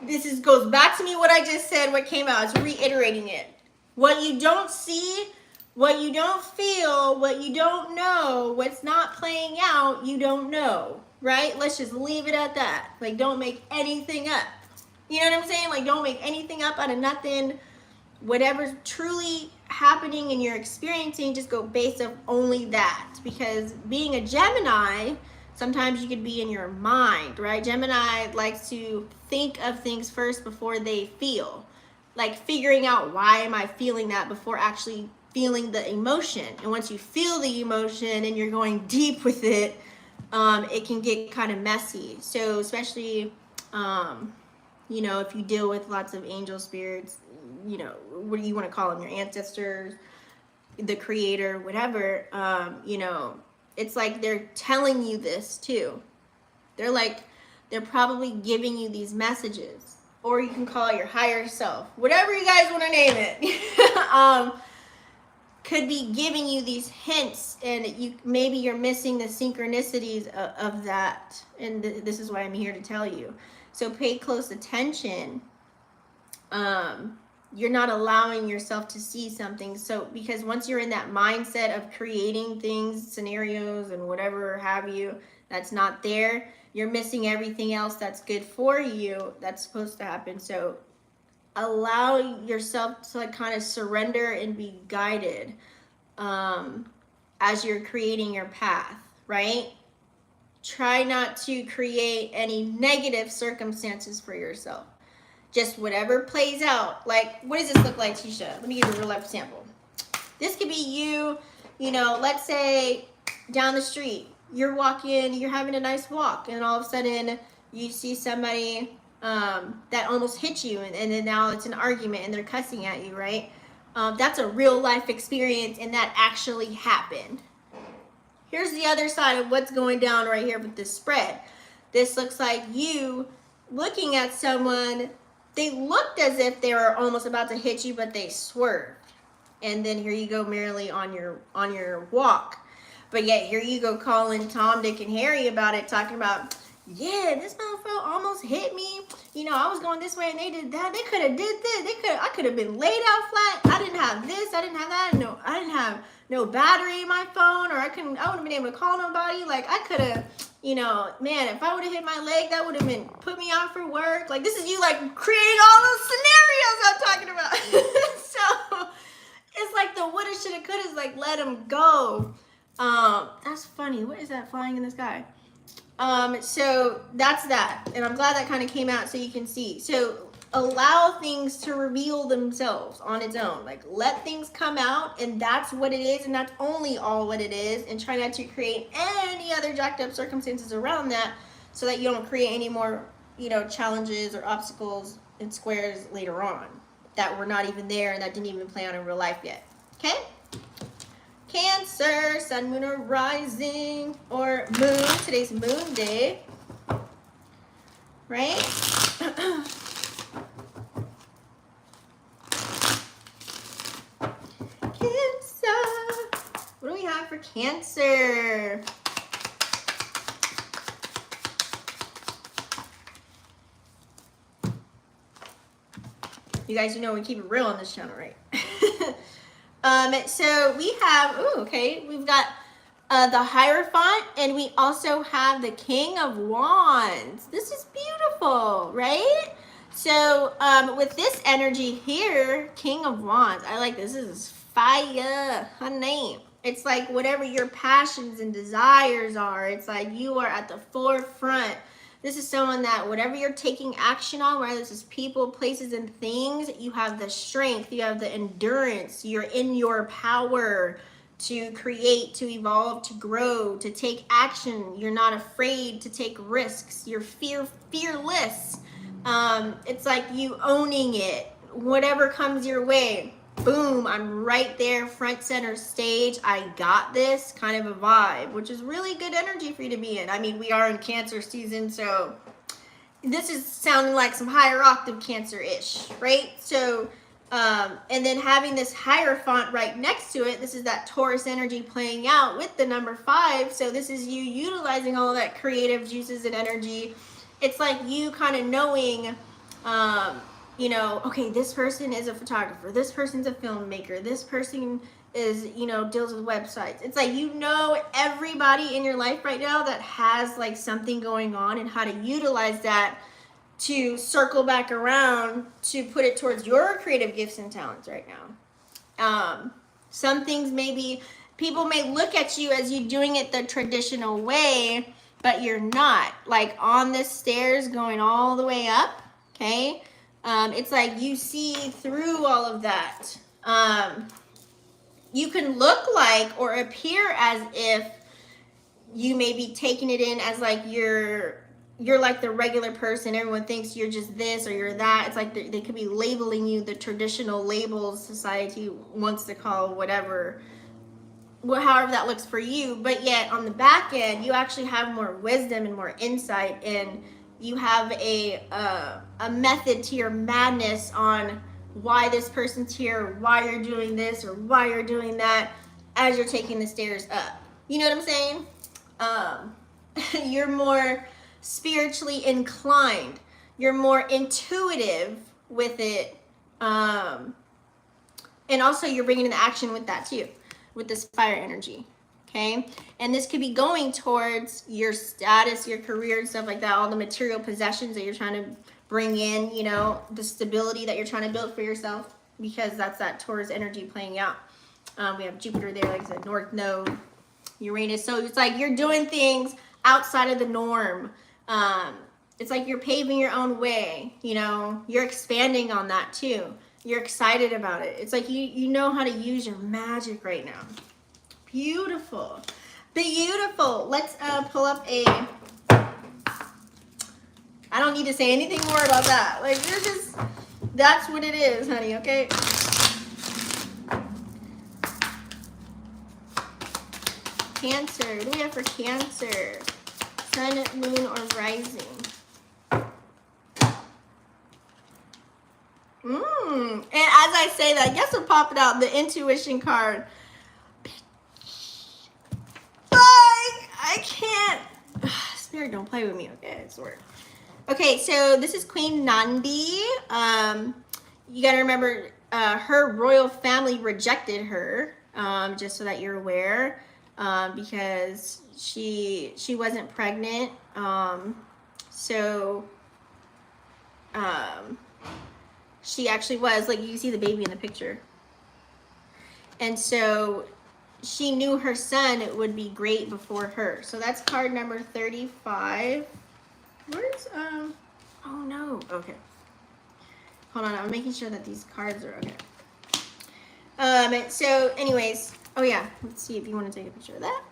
This goes back to me what I just said, what came out. It's reiterating it. What you don't see, what you don't feel, what you don't know, what's not playing out, you don't know. Right? Let's just leave it at that. Like, don't make anything up. You know what I'm saying? Like, don't make anything up out of nothing. Whatever's truly happening and you're experiencing, just go based on only that. Because being a Gemini, sometimes you could be in your mind, right? Gemini likes to think of things first before they feel. Like, figuring out, why am I feeling that, before actually feeling the emotion. And once you feel the emotion and you're going deep with it, it can get kind of messy. So especially, you know, if you deal with lots of angel spirits, you know, what do you want to call them? Your ancestors, the creator, whatever, you know, it's like they're telling you this too. They're probably giving you these messages, or you can call it your higher self, whatever you guys want to name it. could be giving you these hints, and maybe you're missing the synchronicities of that, and this is why I'm here to tell you. So pay close attention. You're not allowing yourself to see something. So because once you're in that mindset of creating things, scenarios, and whatever have you, that's not there, you're missing everything else that's good for you that's supposed to happen. So allow yourself to like kind of surrender and be guided as you're creating your path, right? Try not to create any negative circumstances for yourself. Just whatever plays out. Like, what does this look like, Tisha? Let me give you a real life example. This could be you, you know, let's say down the street, you're walking, you're having a nice walk, and all of a sudden you see somebody that almost hit you, and then now it's an argument and they're cussing at you, right? That's a real life experience, and that actually happened. Here's the other side of what's going down right here with this spread. This looks like you looking at someone. They looked as if they were almost about to hit you, but they swerved. And then here you go merrily on your walk. But yet here you go calling Tom, Dick, and Harry about it, talking about, yeah, this motherfucker almost hit me. You know, I was going this way and they did that. They could have did this. I could have been laid out flat. I didn't have this. I didn't have that. No, I didn't have no battery in my phone, or I wouldn't have been able to call nobody. Like, I could have, you know, man, if I would have hit my leg, that would have been put me out for work. Like, this is you like creating all those scenarios I'm talking about. So it's like the woulda, shoulda, coulda is like, let them go. That's funny. What is that flying in the sky? So that's that. And I'm glad that kind of came out so you can see. So allow things to reveal themselves on its own. Like, let things come out, and that's what it is, and that's only all what it is, and try not to create any other jacked up circumstances around that so that you don't create any more, you know, challenges or obstacles and squares later on that were not even there and that didn't even play out in real life yet. Okay? Cancer, sun, moon, or rising, or moon. Today's moon day, right? Cancer. What do we have for Cancer? You guys, you know we keep it real on this channel, right? So we have, we've got the Hierophant, and we also have the King of Wands. This is beautiful, right? So with this energy here, King of Wands, I like this. This is fire, honey. It's like whatever your passions and desires are, it's like you are at the forefront. This is someone that whatever you're taking action on, whether this is people, places, and things, you have the strength, you have the endurance, you're in your power to create, to evolve, to grow, to take action. You're not afraid to take risks. You're fearless. It's like you owning it. Whatever comes your way, boom, I'm right there, front center stage. I got this kind of a vibe, which is really good energy for you to be in. I mean, we are in Cancer season, so this is sounding like some higher octave Cancer-ish, right? So, and then having this Hierophant right next to it, this is that Taurus energy playing out with the number 5. So this is you utilizing all of that creative juices and energy. It's like you kind of knowing, you know, okay, this person is a photographer, this person's a filmmaker, this person is, you know, deals with websites. It's like, you know, everybody in your life right now that has like something going on and how to utilize that to circle back around to put it towards your creative gifts and talents right now. Some things maybe people may look at you as you doing it the traditional way, but you're not. Like on the stairs going all the way up, okay? It's like you see through all of that. You can look like or appear as if you may be taking it in as like you're like the regular person. Everyone thinks you're just this or you're that. It's like they could be labeling you the traditional labels society wants to call whatever, however that looks for you. But yet on the back end, you actually have more wisdom and more insight, and you have a method to your madness on why this person's here, or why you're doing this, or why you're doing that as you're taking the stairs up. You know what I'm saying? You're more spiritually inclined. You're more intuitive with it. And also you're bringing into action with that too, with this fire energy. Okay, and this could be going towards your status, your career, and stuff like that, all the material possessions that you're trying to bring in, you know, the stability that you're trying to build for yourself, because that's that Taurus energy playing out. We have Jupiter there, like I said, North Node, Uranus. So it's like you're doing things outside of the norm. It's like you're paving your own way, you know, you're expanding on that too. You're excited about it. It's like you know how to use your magic right now. Beautiful. Beautiful. Let's pull up a... I don't need to say anything more about that. Like, you're just... That's what it is, honey, okay? Cancer. What do we have for Cancer? Sun, moon, or rising? And as I say that, guess what popped out? The intuition card. I can't. Spirit, don't play with me, okay? I swear. Okay, so this is Queen Nandi. You gotta remember, her royal family rejected her, just so that you're aware, because she wasn't pregnant. She actually was, like, you can see the baby in the picture. And so she knew her son would be great before her. So that's card number 35. Where's, oh no, okay. Hold on, I'm making sure that these cards are okay. So anyways, oh yeah, let's see if you want to take a picture of that.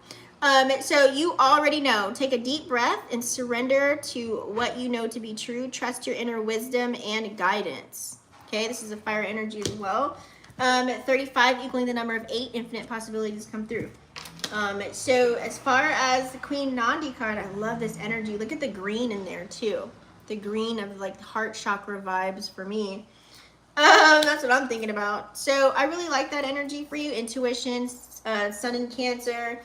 So you already know, take a deep breath and surrender to what you know to be true. Trust your inner wisdom and guidance. Okay, this is a fire energy as well. 35 equaling the number of 8, infinite possibilities come through. So as far as the Queen Nandi card, I love this energy. Look at the green in there too. The green of like heart chakra vibes for me. That's what I'm thinking about. So I really like that energy for you. Intuition, Sun in Cancer,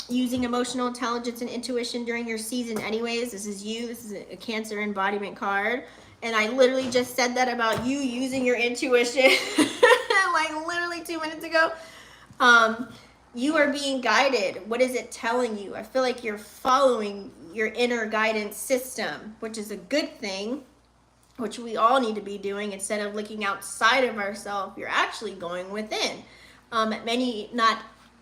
using emotional intelligence and intuition during your season anyways. This is you. This is a Cancer embodiment card. And I literally just said that about you using your intuition like literally 2 minutes ago. You are being guided. What is it telling you? I feel like you're following your inner guidance system, which is a good thing, which we all need to be doing. Instead of looking outside of ourselves, you're actually going within.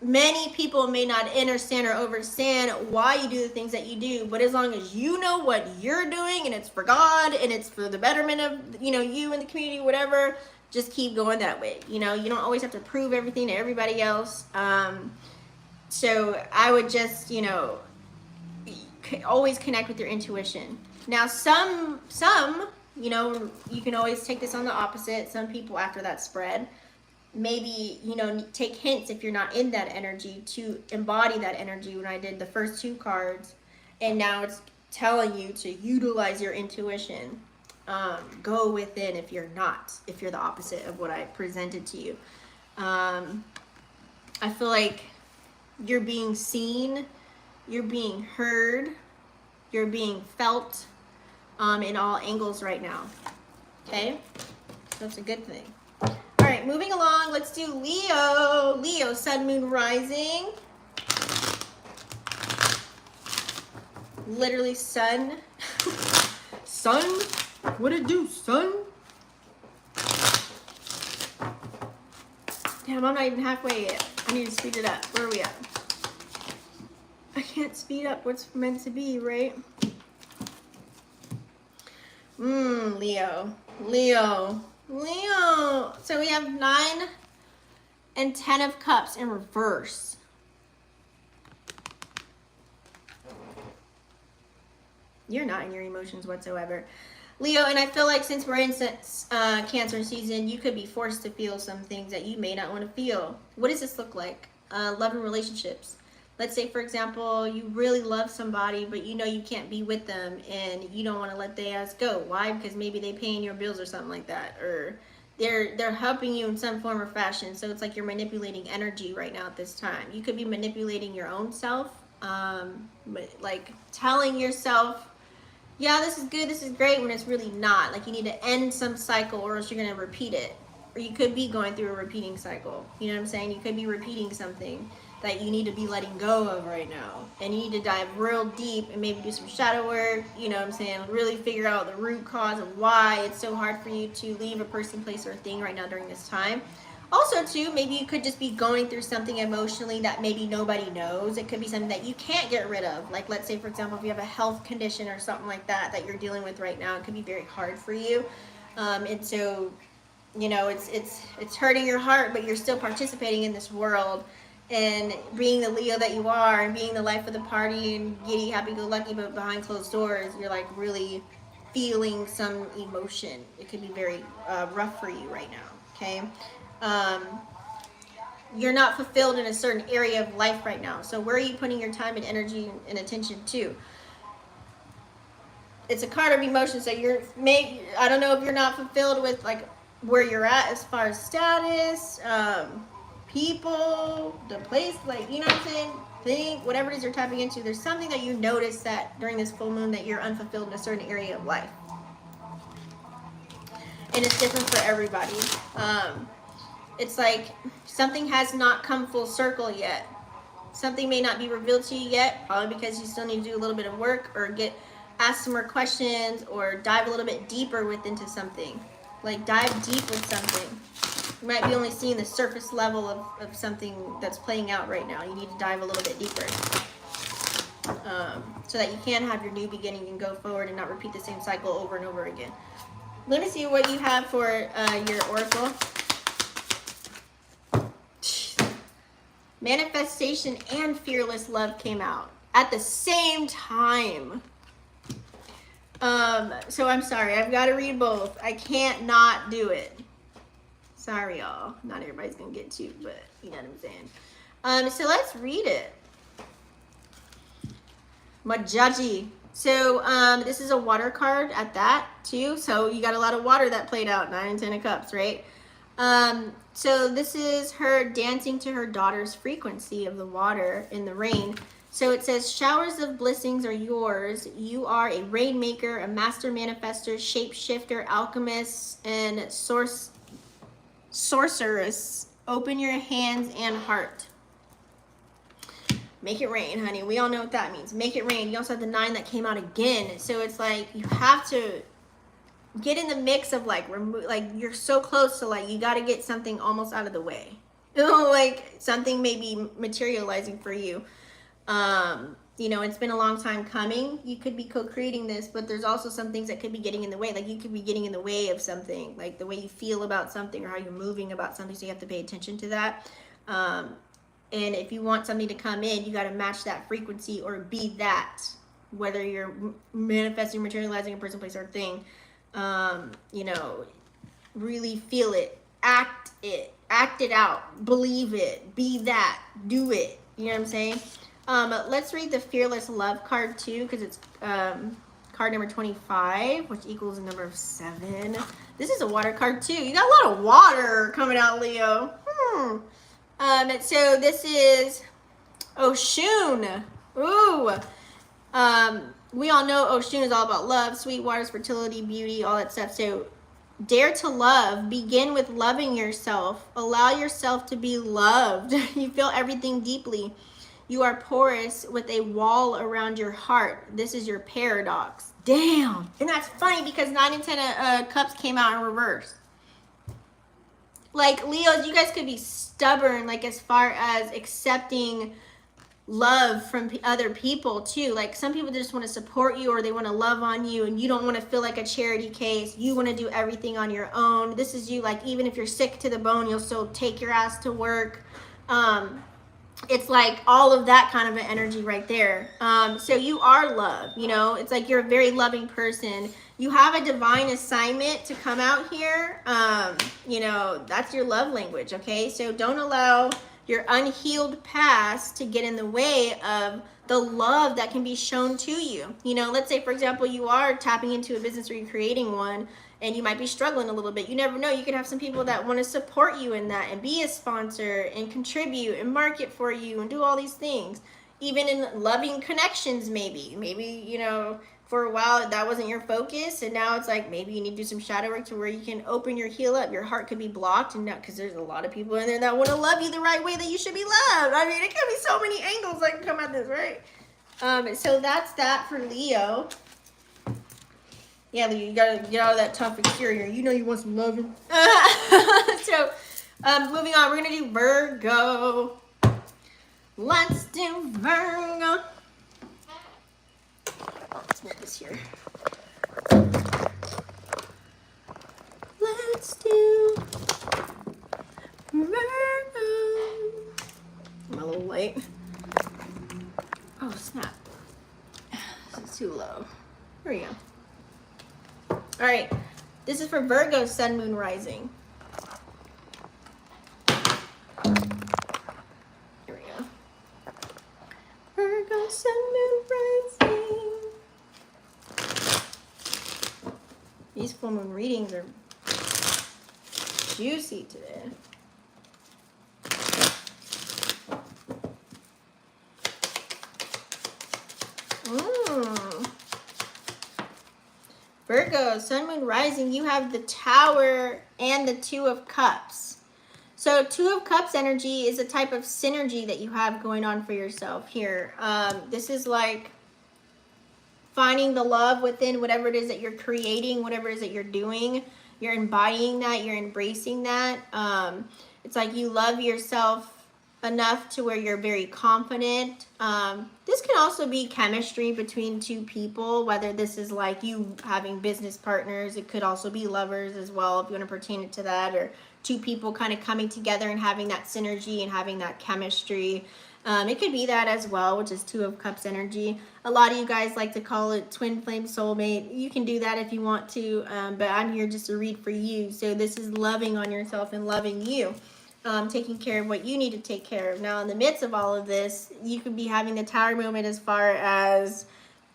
Many people may not understand or understand why you do the things that you do, but as long as you know what you're doing and it's for God and it's for the betterment of, you know, you and the community, whatever, just keep going that way. You know, you don't always have to prove everything to everybody else. So I would just, you know, always connect with your intuition. Now, some, you know, you can always take this on the opposite. Some people after that spread, maybe, you know, take hints if you're not in that energy to embody that energy when I did the first 2 cards. And now it's telling you to utilize your intuition. Go within if you're not, if you're the opposite of what I presented to you. I feel like you're being seen, you're being heard, you're being felt in all angles right now. Okay? That's a good thing. All right, moving along, let's do Leo. Leo, Sun, Moon, Rising. Literally sun. Sun? What it do, son? Damn, I'm not even halfway yet. I need to speed it up. Where are we at? I can't speed up what's meant to be, right? Leo. Leo. Leo. So we have 9 and 10 of Cups in reverse. You're not in your emotions whatsoever. Leo, and I feel like since we're in Cancer season, you could be forced to feel some things that you may not want to feel. What does this look like? Love and relationships. let's say, for example, you really love somebody, but you know you can't be with them and you don't want to let their ass go. Why? Because maybe they paying your bills or something like that, or they're helping you in some form or fashion. So it's like you're manipulating energy right now at this time. You could be manipulating your own self, like telling yourself, yeah, this is good, this is great, when it's really not. Like you need to end some cycle or else you're going to repeat it. Or you could be going through a repeating cycle. You know what I'm saying? You could be repeating something that you need to be letting go of right now. And you need to dive real deep and maybe do some shadow work, you know what I'm saying? Really figure out the root cause of why it's so hard for you to leave a person, place, or thing right now during this time. Also, too, maybe you could just be going through something emotionally that maybe nobody knows. It could be something that you can't get rid of. Like, let's say, for example, if you have a health condition or something like that that you're dealing with right now, it could be very hard for you. And so, you know, it's hurting your heart, but you're still participating in this world and being the Leo that you are and being the life of the party and giddy, happy-go-lucky, but behind closed doors, you're like really feeling some emotion. It could be very rough for you right now, okay? You're not fulfilled in a certain area of life right now. So where are you putting your time and energy and attention to? It's a card of emotion. So I don't know if you're not fulfilled with like where you're at as far as status, people, the place, like, you know what I'm saying? Think, whatever it is you're tapping into, there's something that you notice that during this full moon that you're unfulfilled in a certain area of life. And it's different for everybody. It's like something has not come full circle yet. Something may not be revealed to you yet, probably because you still need to do a little bit of work or ask some more questions or dive a little bit deeper into something. Like dive deep with something. You might be only seeing the surface level of something that's playing out right now. You need to dive a little bit deeper. So that you can have your new beginning and go forward and not repeat the same cycle over and over again. Let me see what you have for your oracle. Manifestation and fearless love came out at the same time. So I'm sorry, I've got to read both. I can't not do it. Sorry, y'all. Not everybody's gonna get to, but you know what I'm saying. So let's read it. Majaji. So this is a water card at that too. So you got a lot of water that played out. 9 and 10 of cups, right? So this is her dancing to her daughter's frequency of the water in the rain. So it says, showers of blessings are yours. You are a rainmaker, a master manifester, shapeshifter, alchemist, and sorceress. Open your hands and heart. Make it rain, honey. We all know what that means. Make it rain. You also have the 9 that came out again. So it's like you have to get in the mix of like you're so close to like you got to get something almost out of the way. You know, like something may be materializing for you. You know, it's been a long time coming. You could be co-creating this, but there's also some things that could be getting in the way. Like you could be getting in the way of something, like the way you feel about something or how you're moving about something. So you have to pay attention to that. And if you want something to come in, you got to match that frequency or be that, whether you're manifesting, materializing a person, place, or thing. You know, really feel it, act it out, believe it, be that, do it. You know what I'm saying? Let's read the Fearless Love card too, because it's card number 25, which equals the number of 7. This is a water card too. You got a lot of water coming out, Leo. So this is Oshun. Ooh. We all know Oshun is all about love, sweet waters, fertility, beauty, all that stuff. So dare to love. Begin with loving yourself. Allow yourself to be loved. You feel everything deeply. You are porous with a wall around your heart. This is your paradox. Damn. And that's funny because 9 and 10 cups came out in reverse. Like, Leos, you guys could be stubborn, like, as far as accepting love from other people, too. Like, some people just want to support you or they want to love on you, and you don't want to feel like a charity case. You want to do everything on your own. This is you, like, even if you're sick to the bone, you'll still take your ass to work. It's like all of that kind of an energy right there. So you are love, you know. It's like you're a very loving person. You have a divine assignment to come out here. You know, that's your love language, okay? So don't allow your unhealed past to get in the way of the love that can be shown to you. You know, let's say, for example, you are tapping into a business or you're creating one and you might be struggling a little bit. You never know. You could have some people that want to support you in that and be a sponsor and contribute and market for you and do all these things. Even in loving connections, maybe, you know, for a while that wasn't your focus, and now it's like maybe you need to do some shadow work to where you can open your heal up. Your heart could be blocked, and now because there's a lot of people in there that want to love you the right way that you should be loved. I mean, it can be so many angles that can come at this, right? So that's that for Leo. Yeah, Leo, you gotta get out of that tough exterior. You know you want some loving. So moving on, we're gonna do Virgo. Let's do Virgo. Let's move this here. Let's do Virgo. I'm a little late. Oh, snap. This is too low. Here we go. All right. This is for Virgo, Sun, Moon, Rising. Here we go. Virgo, Sun, Moon, Rising. These full moon readings are juicy today. Virgo, Sun, Moon, Rising, you have the Tower and the Two of Cups. So Two of Cups energy is a type of synergy that you have going on for yourself here. This is like finding the love within whatever it is that you're creating, whatever it is that you're doing. You're embodying that, you're embracing that. It's like you love yourself enough to where you're very confident. This can also be chemistry between two people, whether this is like you having business partners. It could also be lovers as well, if you want to pertain it to that, or two people kind of coming together and having that synergy and having that chemistry. It could be that as well, which is Two of Cups energy. A lot of you guys like to call it twin flame soulmate. You can do that if you want to, but I'm here just to read for you. So this is loving on yourself and loving you. Taking care of what you need to take care of. Now, in the midst of all of this, you could be having the Tower moment as far as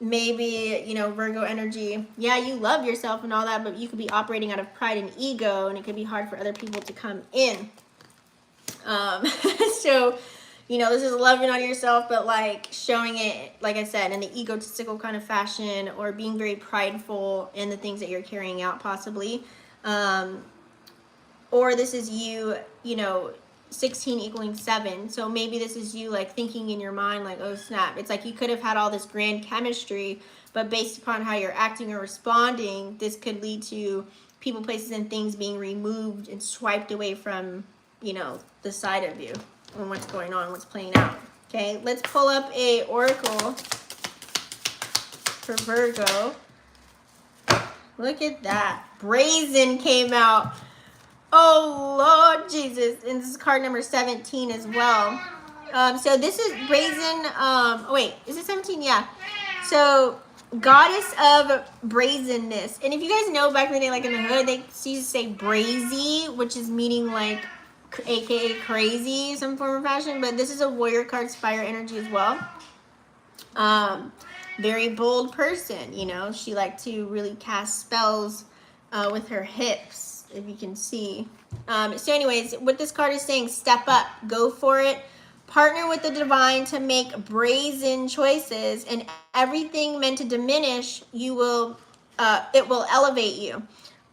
maybe, you know, Virgo energy. Yeah, you love yourself and all that, but you could be operating out of pride and ego, and it could be hard for other people to come in. So, you know, this is loving on yourself, but like showing it, like I said, in the egotistical kind of fashion, or being very prideful in the things that you're carrying out, possibly. Or this is you, you know, 16 equaling 7. So maybe this is you like thinking in your mind like, oh snap. It's like you could have had all this grand chemistry, but based upon how you're acting or responding, this could lead to people, places, and things being removed and swiped away from, you know, the side of you and what's going on, what's playing out. Okay, let's pull up a oracle for Virgo. Look at that. Brazen came out. Oh, Lord Jesus. And this is card number 17 as well. So this is Brazen. Oh, wait. Is it 17? Yeah. So, Goddess of Brazenness. And if you guys know back in the day, like in the hood, they used to say brazy, which is meaning like aka crazy, some form of fashion. But this is a warrior card, fire energy as well. Very bold person, you know. She liked to really cast spells with her hips, if you can see. So anyways, what this card is saying, step up, go for it, partner with the divine to make brazen choices, and everything meant to diminish you will, it will elevate you.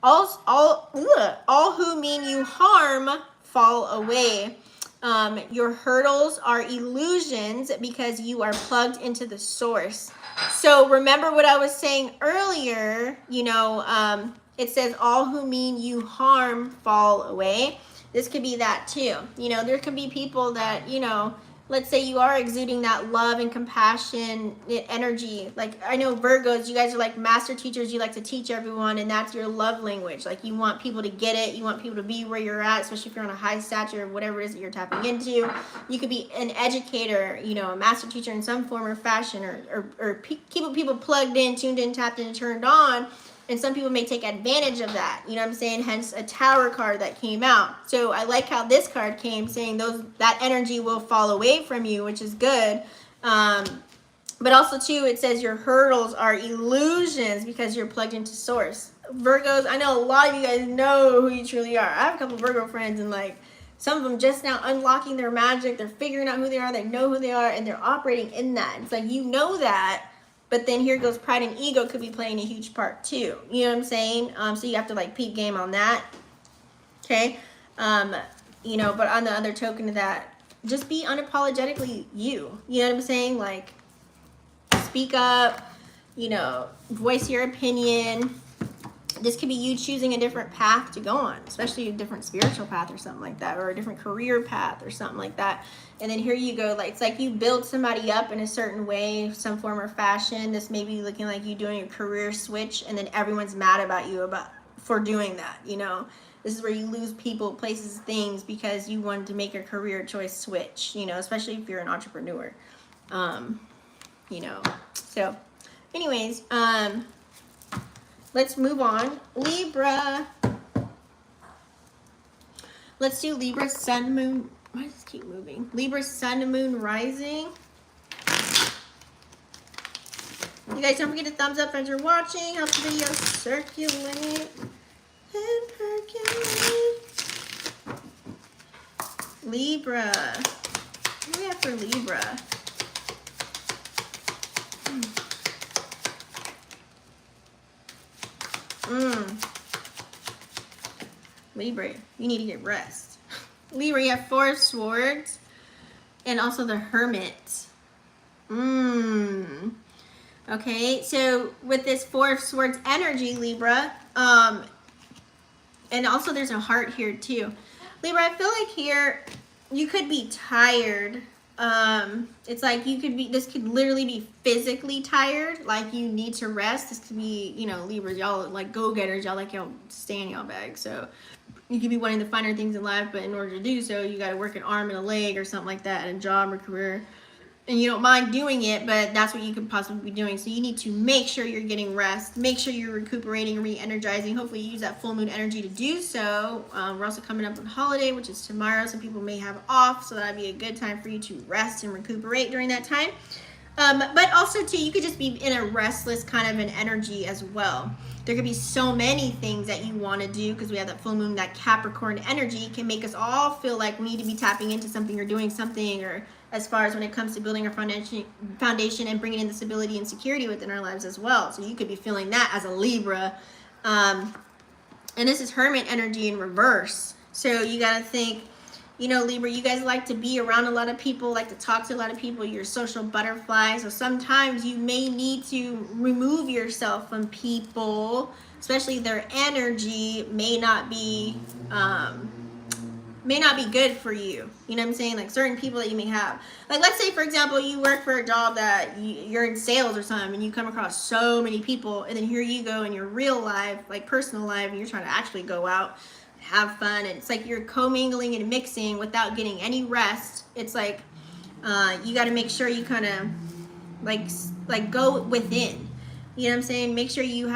All who mean you harm fall away. Your hurdles are illusions because you are plugged into the source. So remember what I was saying earlier, you know, it says all who mean you harm fall away. This could be that too. You know, there could be people that, you know, let's say you are exuding that love and compassion energy. Like I know Virgos, you guys are like master teachers. You like to teach everyone, and that's your love language. Like you want people to get it. You want people to be where you're at, especially if you're on a high stature or whatever it is that you're tapping into. You could be an educator, you know, a master teacher in some form or fashion, or keep people plugged in, tuned in, tapped in, turned on. And some people may take advantage of that. You know what I'm saying? Hence a Tower card that came out. So I like how this card came saying that energy will fall away from you, which is good. But also too, it says your hurdles are illusions because you're plugged into source. Virgos, I know a lot of you guys know who you truly are. I have a couple Virgo friends, and like some of them just now unlocking their magic. They're figuring out who they are. They know who they are, and they're operating in that. It's like, you know that, but then here goes pride and ego could be playing a huge part too. You know what I'm saying? So you have to like peep game on that. Okay. You know, but on the other token of that, just be unapologetically you. You know what I'm saying? Like, speak up, you know, voice your opinion. This could be you choosing a different path to go on, especially a different spiritual path or something like that, or a different career path or something like that. And then here you go, like, it's like you build somebody up in a certain way, some form or fashion. This may be looking like you doing a career switch, and then everyone's mad about you for doing that, you know. This is where you lose people, places, things because you wanted to make a career choice switch, you know, especially if you're an entrepreneur. You know, so anyways, let's move on. Libra. Let's do Libra sun, moon. Why does this keep moving? Libra sun, moon, rising. You guys don't forget to thumbs up as you're watching. Help the video circulate and percolate. Libra. What do we have for Libra? Libra, you need to get rest. Libra, you have 4 of Swords and also the Hermit. Okay, so with this 4 of Swords energy, Libra, and also there's a heart here too. Libra, I feel like here you could be tired. It's like this could literally be physically tired, like you need to rest. This could be, you know, Libra, y'all like go-getters, y'all like y'all stay in y'all bag. So you could be wanting the finer things in life, but in order to do so, you got to work an arm and a leg or something like that, and a job or career. And you don't mind doing it, but that's what you could possibly be doing. So you need to make sure you're getting rest, make sure you're recuperating, re-energizing. Hopefully you use that full moon energy to do so. We're also coming up on holiday, which is tomorrow. Some people may have off, so that'd be a good time for you to rest and recuperate during that time. But also too, you could just be in a restless kind of an energy as well. There could be so many things that you want to do because we have that full moon, that Capricorn energy can make us all feel like we need to be tapping into something or doing something, or as far as when it comes to building our foundation and bringing in the stability and security within our lives as well. So you could be feeling that as a Libra. And this is Hermit energy in reverse. So you got to think, you know, Libra, you guys like to be around a lot of people, like to talk to a lot of people. You're a social butterfly. So sometimes you may need to remove yourself from people, especially their energy may not be good for you. You know what I'm saying? Like certain people that you may have. Like let's say, for example, you work for a job that you're in sales or something, and you come across so many people, and then here you go in your real life, like personal life, and you're trying to actually go out, have fun, and it's like you're commingling and mixing without getting any rest. It's like you got to make sure you kind of like go within. You know what I'm saying? Make sure you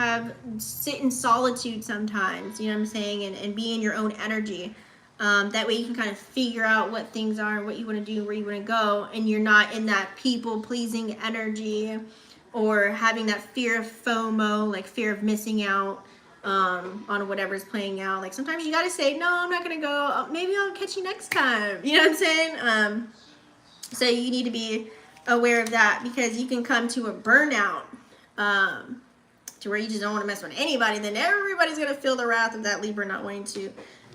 sit in solitude sometimes. You know what I'm saying? And be in your own energy. That way you can kind of figure out what things are, what you want to do, where you want to go, and you're not in that people-pleasing energy or having that fear of FOMO, like fear of missing out on whatever's playing out. Like sometimes you got to say, no, I'm not going to go. Maybe I'll catch you next time. You know what I'm saying? So you need to be aware of that because you can come to a burnout to where you just don't want to mess with anybody. Then everybody's going to feel the wrath of that Libra not wanting to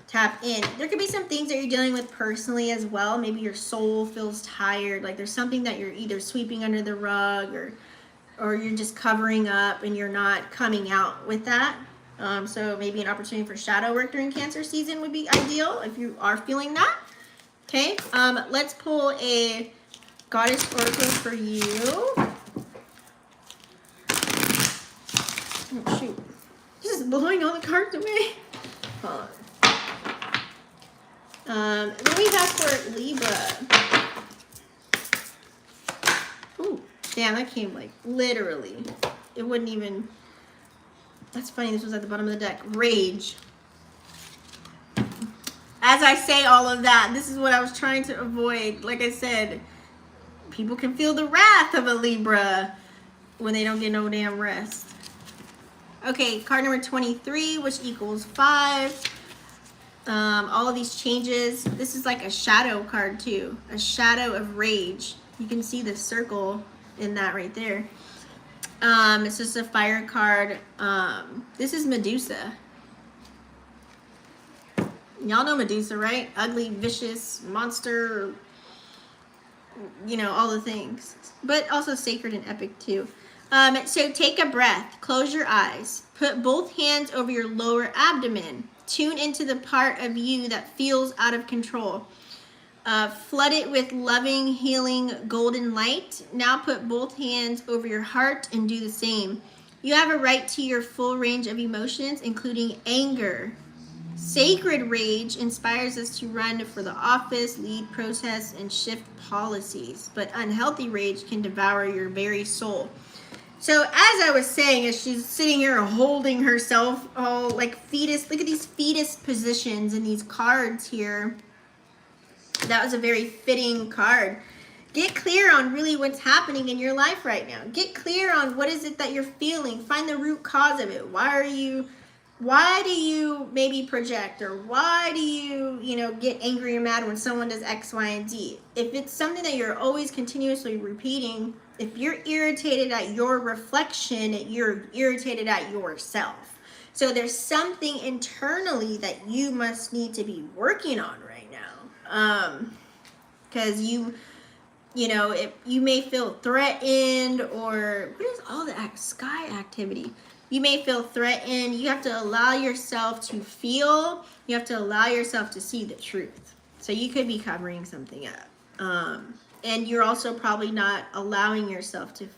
tap in. There could be some things that you're dealing with personally as well. Maybe your soul feels tired. Like there's something that you're either sweeping under the rug or you're just covering up and you're not coming out with that. So maybe an opportunity for shadow work during Cancer season would be ideal if you are feeling that. Okay. Let's pull a Goddess Oracle for you. Oh, shoot. This is blowing all the cards away. Hold on. What do we have for Libra? Ooh, damn, that came like literally. It wouldn't even. That's funny, this was at the bottom of the deck. Rage. As I say all of that, this is what I was trying to avoid. Like I said, people can feel the wrath of a Libra when they don't get no damn rest. Okay, card number 23, which equals 5. All of these changes. This is like a shadow card too. A shadow of rage. You can see the circle in that right there. It's just a fire card. This is Medusa. Y'all know Medusa, right? Ugly, vicious, monster, you know, all the things. But also sacred and epic too. So take a breath. Close your eyes. Put both hands over your lower abdomen. Tune into the part of you that feels out of control. Flood it with loving, healing, golden light. Now put both hands over your heart and do the same. You have a right to your full range of emotions, including anger. Sacred rage inspires us to run for the office, lead protests, and shift policies. But unhealthy rage can devour your very soul. So as I was saying, as she's sitting here holding herself all like fetus, look at these fetus positions in these cards here. That was a very fitting card. Get clear on really what's happening in your life right now. Get clear on what is it that you're feeling. Find the root cause of it. Why do you maybe project, or why do you get angry or mad when someone does X, Y, and Z? If it's something that you're always continuously repeating, if you're irritated at your reflection, you're irritated at yourself. So there's something internally that you must need to be working on right now. Because you may feel threatened, or what is all the sky activity? You may feel threatened. You have to allow yourself to feel. You have to allow yourself to see the truth. So you could be covering something up. And you're also probably not allowing yourself to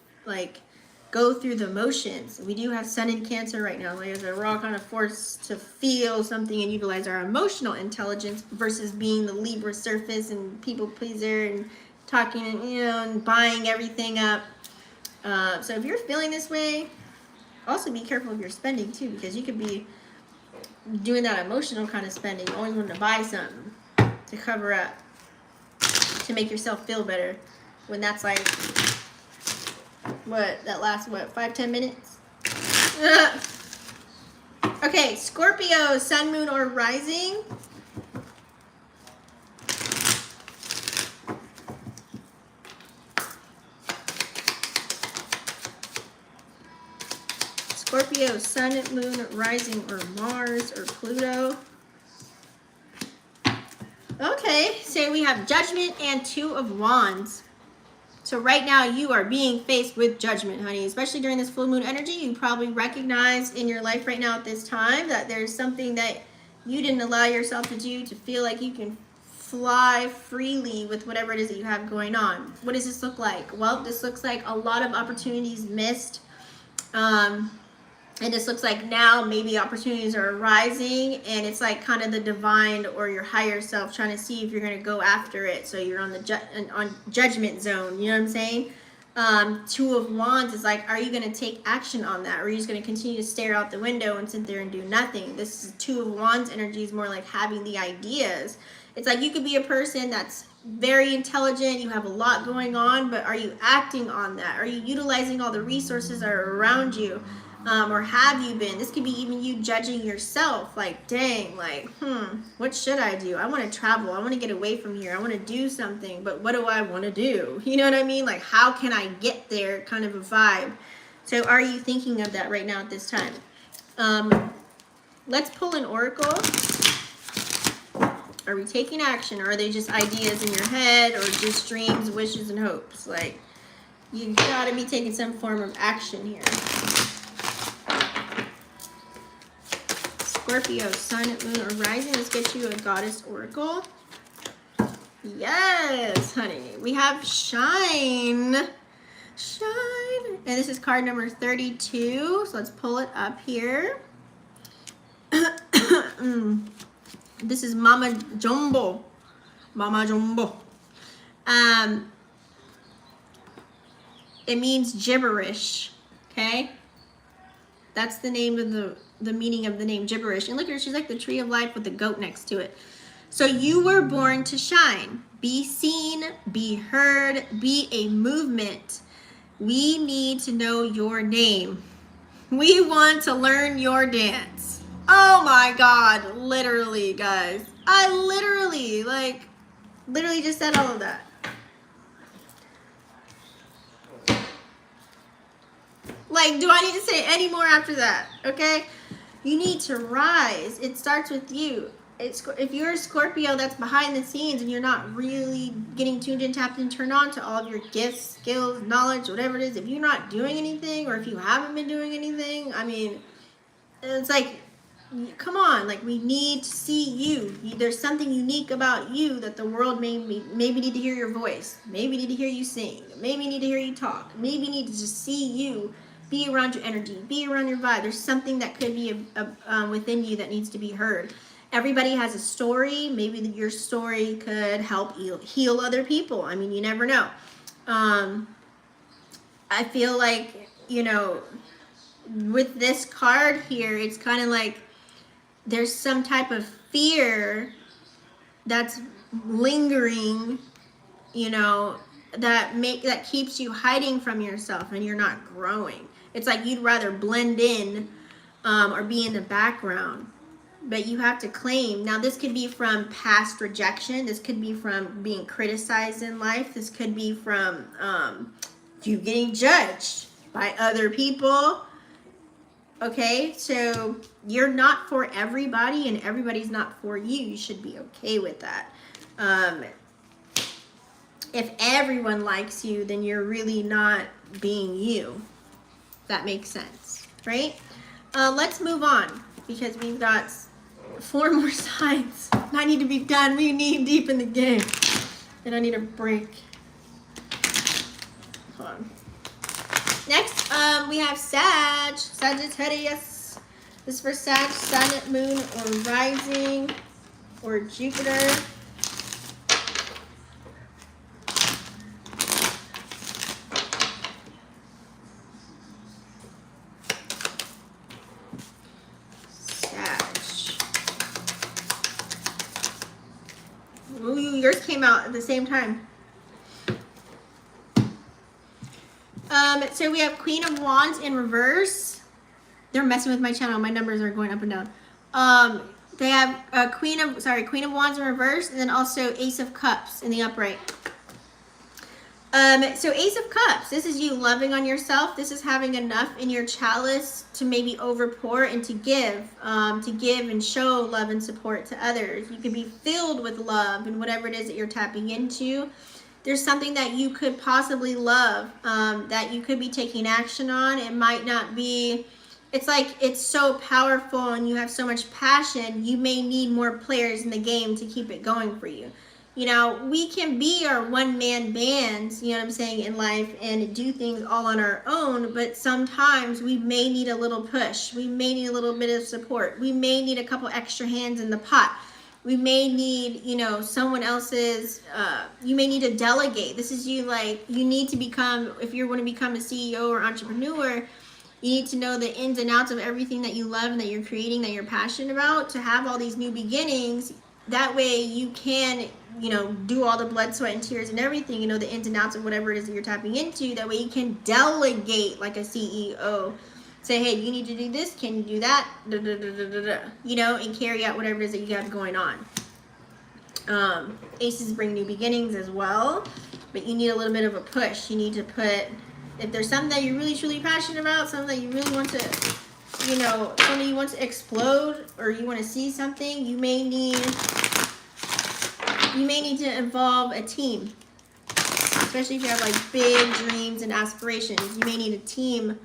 go through the motions. We do have Sun in Cancer right now. Like I said, we're all kind of forced to feel something and utilize our emotional intelligence versus being the Libra surface and people pleaser and talking and buying everything up. So if you're feeling this way, also be careful of your spending too, because you could be doing that emotional kind of spending, always wanting to buy something to cover up, to make yourself feel better, when that's like, that lasts 5-10 minutes? Okay, Scorpio, Sun, Moon, or Rising. Scorpio, Sun, Moon, Rising, or Mars, or Pluto. Okay, so we have Judgment and Two of Wands. So right now you are being faced with judgment, honey. Especially during this full moon energy, you probably recognize in your life right now at this time that there's something that you didn't allow yourself to do to feel like you can fly freely with whatever it is that you have going on. What does this look like? Well, this looks like a lot of opportunities missed. And this looks like now maybe opportunities are arising, and it's like kind of the divine or your higher self trying to see if you're going to go after it. So you're on the on judgment zone. You know what I'm saying? Two of Wands is like, are you going to take action on that? Or are you just going to continue to stare out the window and sit there and do nothing? This is Two of Wands energy, is more like having the ideas. It's like you could be a person that's very intelligent, you have a lot going on, but are you acting on that? Are you utilizing all the resources that are around you? Or have you been? This could be even you judging yourself, like, dang, like, what should I do? I want to travel. I want to get away from here. I want to do something, but what do I want to do? You know what I mean? Like, how can I get there, kind of a vibe. So are you thinking of that right now at this time? Let's pull an oracle. Are we taking action, or are they just ideas in your head, or just dreams, wishes, and hopes? Like, you gotta be taking some form of action here. Scorpio, Sun, Moon, or Rising. Let's get you a Goddess Oracle. Yes, honey. We have Shine. Shine. And this is card number 32. So let's pull it up here. This is Mama Jumbo. Mama Jumbo. It means gibberish. Okay? That's the name of the meaning of the name, gibberish. And look at her, she's like the tree of life with the goat next to it. So you were born to shine. Be seen, be heard, be a movement. We need to know your name. We want to learn your dance. Oh my God, literally, guys. I literally just said all of that. Like, do I need to say any more after that? Okay? You need to rise. It starts with you. If you're a Scorpio that's behind the scenes and you're not really getting tuned in, tapped in, turned on to all of your gifts, skills, knowledge, whatever it is, if you're not doing anything or if you haven't been doing anything, I mean, it's like, come on, like, we need to see you. There's something unique about you that the world maybe need to hear your voice, maybe need to hear you sing, maybe need to hear you talk, maybe need to just see you, be around your energy, be around your vibe. There's something that could be within you that needs to be heard. Everybody has a story. Maybe your story could help heal other people. I mean, you never know. I feel like, you know, with this card here, it's kind of like there's some type of fear that's lingering, you know, that keeps you hiding from yourself and you're not growing. It's like you'd rather blend in or be in the background, but you have to claim. Now, this could be from past rejection. This could be from being criticized in life. This could be from you getting judged by other people. Okay, so you're not for everybody and everybody's not for you. You should be okay with that. If everyone likes you, then you're really not being you. That makes sense, right? Let's move on because we've got 4 more signs. I need to be done. We need deep in the game. And I need a break. Hold on. Next, we have Sagittarius. This is for Sag, Sun, Moon, or Rising, or Jupiter. Ooh, yours came out at the same time. So we have Queen of Wands in reverse. They're messing with my channel. My numbers are going up and down. They have Queen of Wands in reverse, and then also Ace of Cups in the upright. So Ace of Cups, this is you loving on yourself. This is having enough in your chalice to maybe overpour and to give and show love and support to others. You could be filled with love and whatever it is that you're tapping into. There's something that you could possibly love, that you could be taking action on. It might not be, it's like it's so powerful and you have so much passion, you may need more players in the game to keep it going for you. You know, we can be our one-man bands, you know what I'm saying, in life and do things all on our own, but sometimes we may need a little push. We may need a little bit of support. We may need a couple extra hands in the pot. We may need, you know, someone else's, you may need to delegate. This is you, like, you need to become, if you want to become a CEO or entrepreneur, you need to know the ins and outs of everything that you love and that you're creating, that you're passionate about, to have all these new beginnings. That way you can, you know, do all the blood, sweat, and tears and everything, you know, the ins and outs of whatever it is that you're tapping into. That way you can delegate like a CEO. Say, hey, you need to do this, can you do that? You know, and carry out whatever it is that you have going on. Aces bring new beginnings as well, but you need a little bit of a push. You need to put, if there's something that you're really truly passionate about, something that you really want to, you know, something you want to explode, or you want to see something, you may need to involve a team. Especially if you have like big dreams and aspirations, you may need a team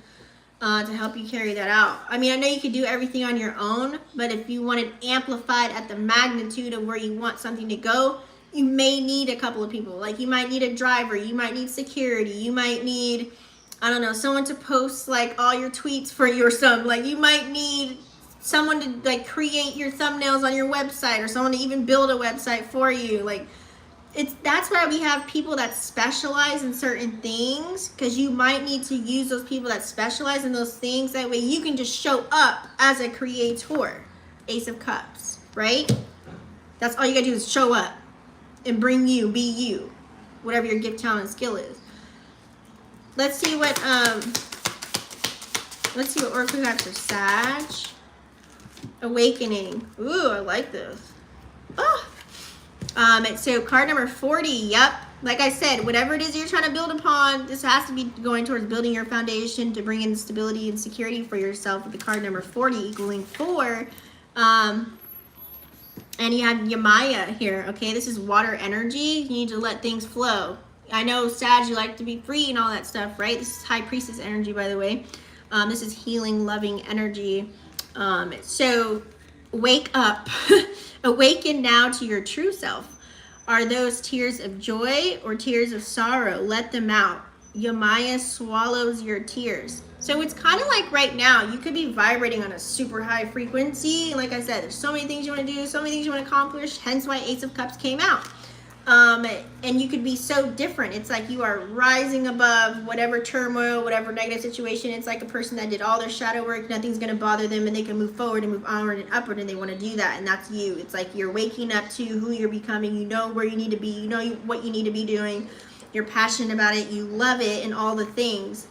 to help you carry that out. I mean, I know you could do everything on your own, but if you want it amplified at the magnitude of where you want something to go, you may need a couple of people. Like, you might need a driver, you might need security, you might need, I don't know, someone to post like all your tweets for you or something. Like, you might need someone to like create your thumbnails on your website, or someone to even build a website for you. Like, that's why we have people that specialize in certain things, because you might need to use those people that specialize in those things. That way you can just show up as a creator. Ace of Cups, right? That's all you gotta do is show up and be you, whatever your gift, talent, and skill is. Let's see what Oracle got for Sag. Awakening. Ooh, I like this. Oh. So card number 40. Yep. Like I said, whatever it is you're trying to build upon, this has to be going towards building your foundation to bring in stability and security for yourself, with the card number 40 equaling 4. And you have Yamaya here. Okay, this is water energy. You need to let things flow. I know, Sag, you like to be free and all that stuff, right? This is High Priestess energy, by the way. This is healing, loving energy. So wake up. Awaken now to your true self. Are those tears of joy or tears of sorrow? Let them out. Yamaya swallows your tears. So it's kind of like right now, you could be vibrating on a super high frequency. Like I said, there's so many things you want to do, so many things you want to accomplish, hence why Ace of Cups came out. And you could be so different. It's like you are rising above whatever turmoil, whatever negative situation. It's like a person that did all their shadow work, nothing's going to bother them, and they can move forward and move onward and upward, and they want to do that, and that's you. It's like you're waking up to who you're becoming. You know where you need to be. You know what you need to be doing. You're passionate about it. You love it and all the things.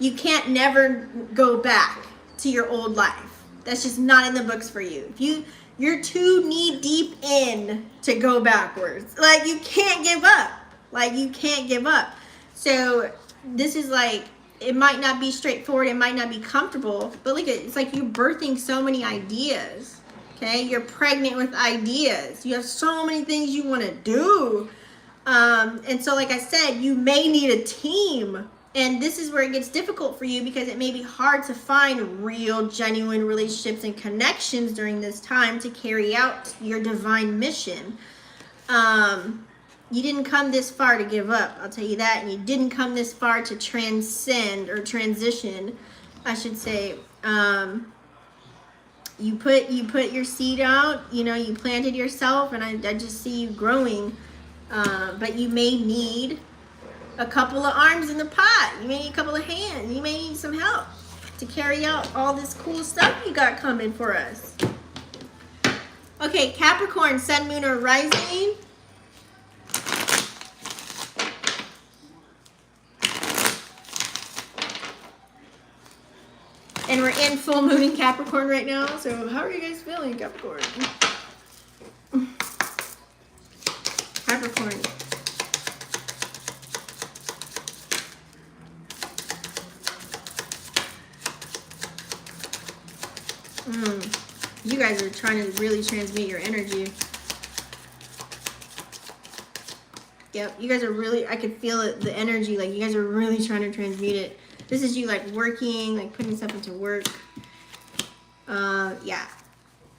You can't never go back to your old life. That's just not in the books for you. If you're too knee deep in to go backwards. Like, you can't give up. Like, you can't give up. So this is like, it might not be straightforward. It might not be comfortable. But look, it's like you're birthing so many ideas. Okay? You're pregnant with ideas. You have so many things you want to do. And so, like I said, you may need a team. And this is where it gets difficult for you, because it may be hard to find real, genuine relationships and connections during this time to carry out your divine mission. You didn't come this far to give up, I'll tell you that. And you didn't come this far to transcend, or transition, I should say. You put your seed out, you know, you planted yourself, and I just see you growing. But you may need a couple of arms in the pot. You may need a couple of hands. You may need some help to carry out all this cool stuff you got coming for us. Okay, Capricorn, Sun, Moon, or Rising. And we're in full moon in Capricorn right now. So how are you guys feeling, Capricorn? Capricorn. You guys are trying to really transmute your energy. Yep, you guys are really, I could feel it, the energy, like you guys are really trying to transmute it. This is you like working, like putting stuff into work. Yeah.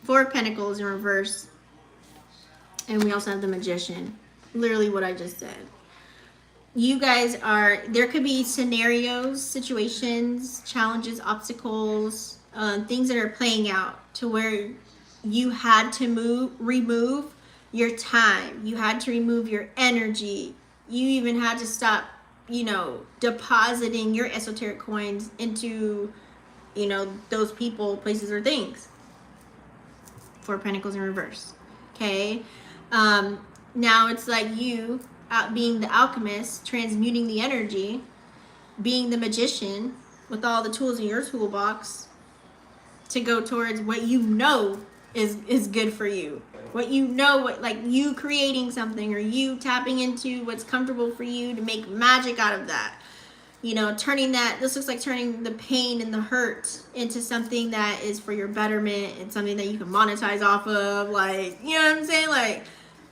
4 of Pentacles in reverse. And we also have the Magician. Literally what I just said. You guys are, there could be scenarios, situations, challenges, obstacles, things that are playing out to where you had to remove your time. You had to remove your energy. You even had to stop, you know, depositing your esoteric coins into, you know, those people, places, or things. 4 Pentacles in reverse. Okay. Now it's like you being the alchemist, transmuting the energy, being the magician with all the tools in your toolbox to go towards what you know is good for you. What you know, what, like you creating something, or you tapping into what's comfortable for you to make magic out of that. You know, turning that, this looks like turning the pain and the hurt into something that is for your betterment and something that you can monetize off of. Like, you know what I'm saying? Like,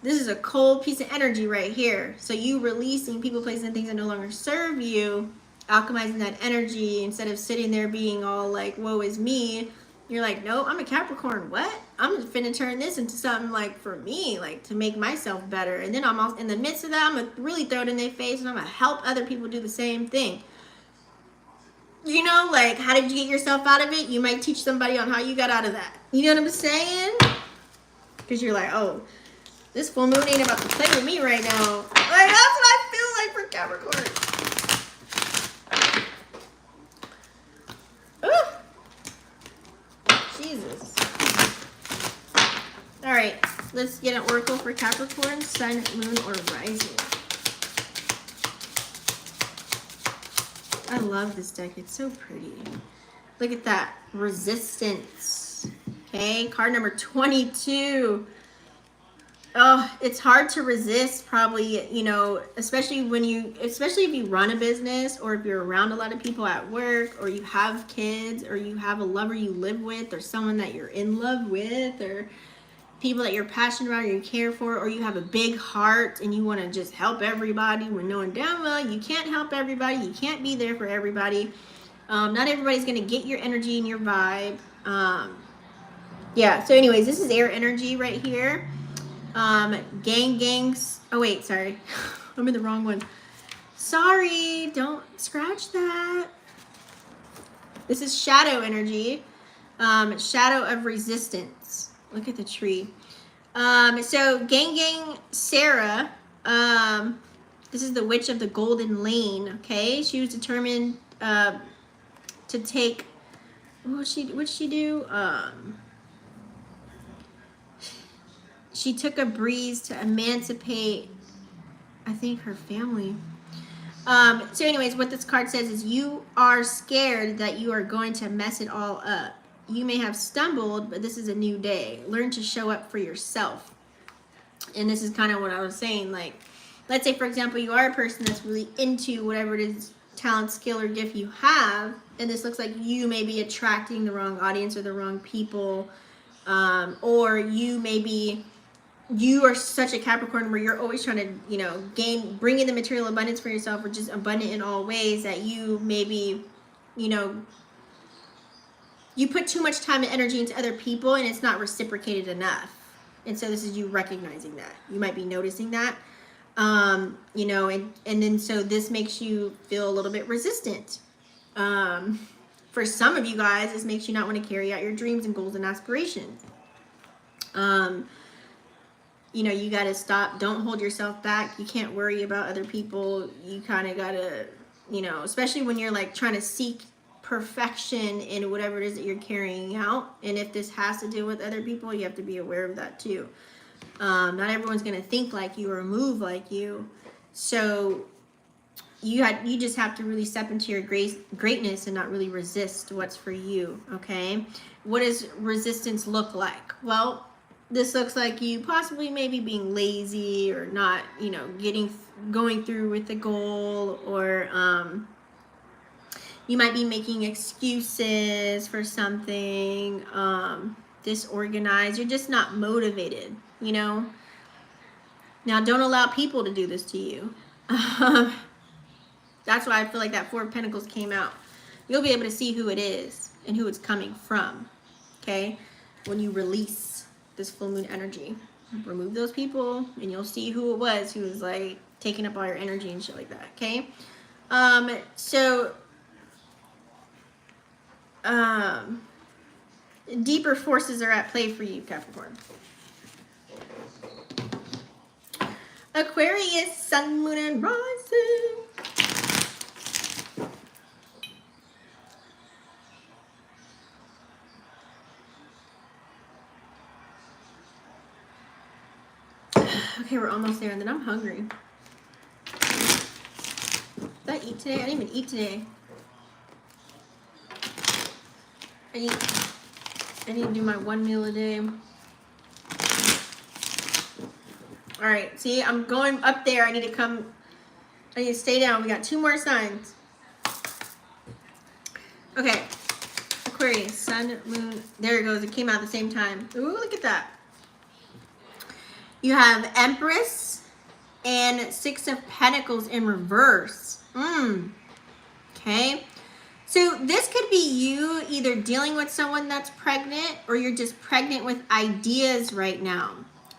this is a cold piece of energy right here. So you releasing people, places, and things that no longer serve you, alchemizing that energy instead of sitting there being all like, woe is me. You're like, no, I'm a Capricorn. What? I'm finna turn this into something like for me, like to make myself better. And then I'm also in the midst of that, I'm gonna really throw it in their face, and I'm gonna help other people do the same thing. You know, like, how did you get yourself out of it? You might teach somebody on how you got out of that. You know what I'm saying? Because you're like, oh, This full moon ain't about to play with me right now. Like, that's what I feel like for Capricorn. Ooh. Jesus. All right, let's get an oracle for Capricorn, sun, moon, or rising. I love this deck. It's so pretty. Look at that. Resistance. Okay, card number 22. Oh, it's hard to resist probably, you know, especially if you run a business, or if you're around a lot of people at work, or you have kids, or you have a lover you live with, or someone that you're in love with, or people that you're passionate about or you care for, or you have a big heart and you want to just help everybody when knowing damn well you can't help everybody. You can't be there for everybody. Not everybody's going to get your energy and your vibe. Yeah, so anyways, this is air energy right here. Gangs. Oh wait, sorry. I'm in the wrong one. Sorry, don't scratch that. This is shadow energy. Shadow of resistance. Look at the tree. So Gang Sarah, this is the witch of the Golden Lane, okay? She was determined to take, what did she do? She took a breeze to emancipate, I think, her family. So anyways, what this card says is you are scared that you are going to mess it all up. You may have stumbled, but this is a new day. Learn to show up for yourself. And this is kind of what I was saying. Like, let's say, for example, you are a person that's really into whatever it is, talent, skill, or gift you have. And this looks like you may be attracting the wrong audience or the wrong people. Or you are such a Capricorn where you're always trying to, you know, bring in the material abundance for yourself, or just abundant in all ways, that you maybe, you know, you put too much time and energy into other people and it's not reciprocated enough. And so this is you recognizing that. You might be noticing that. You know, and then so this makes you feel a little bit resistant. For some of you guys, this makes you not want to carry out your dreams and goals and aspirations. You know, you got to stop. Don't hold yourself back. You can't worry about other people. You kind of got to, you know, especially when you're like trying to seek perfection in whatever it is that you're carrying out. And if this has to do with other people, you have to be aware of that too. Not everyone's going to think like you or move like you. So you just have to really step into your greatness and not really resist what's for you. Okay. What does resistance look like? Well, this looks like you possibly maybe being lazy, or not, you know, going through with the goal, or you might be making excuses for something, disorganized. You're just not motivated, you know. Now, don't allow people to do this to you. That's why I feel like that Four of Pentacles came out. You'll be able to see who it is and who it's coming from, okay, when you release this full moon energy. Remove those people and you'll see who it was who was like taking up all your energy and shit like that, okay? Deeper forces are at play for you, Capricorn. Aquarius, sun, moon, and rising. Okay, we're almost there, and then I'm hungry. Did I eat today? I didn't even eat today. I need to do my one meal a day. All right, see, I'm going up there. I need to stay down. We got 2 more signs. Okay, Aquarius, sun, moon. There it goes. It came out at the same time. Ooh, look at that. You have Empress and 6 of Pentacles in reverse. Okay. So this could be you either dealing with someone that's pregnant, or you're just pregnant with ideas right now.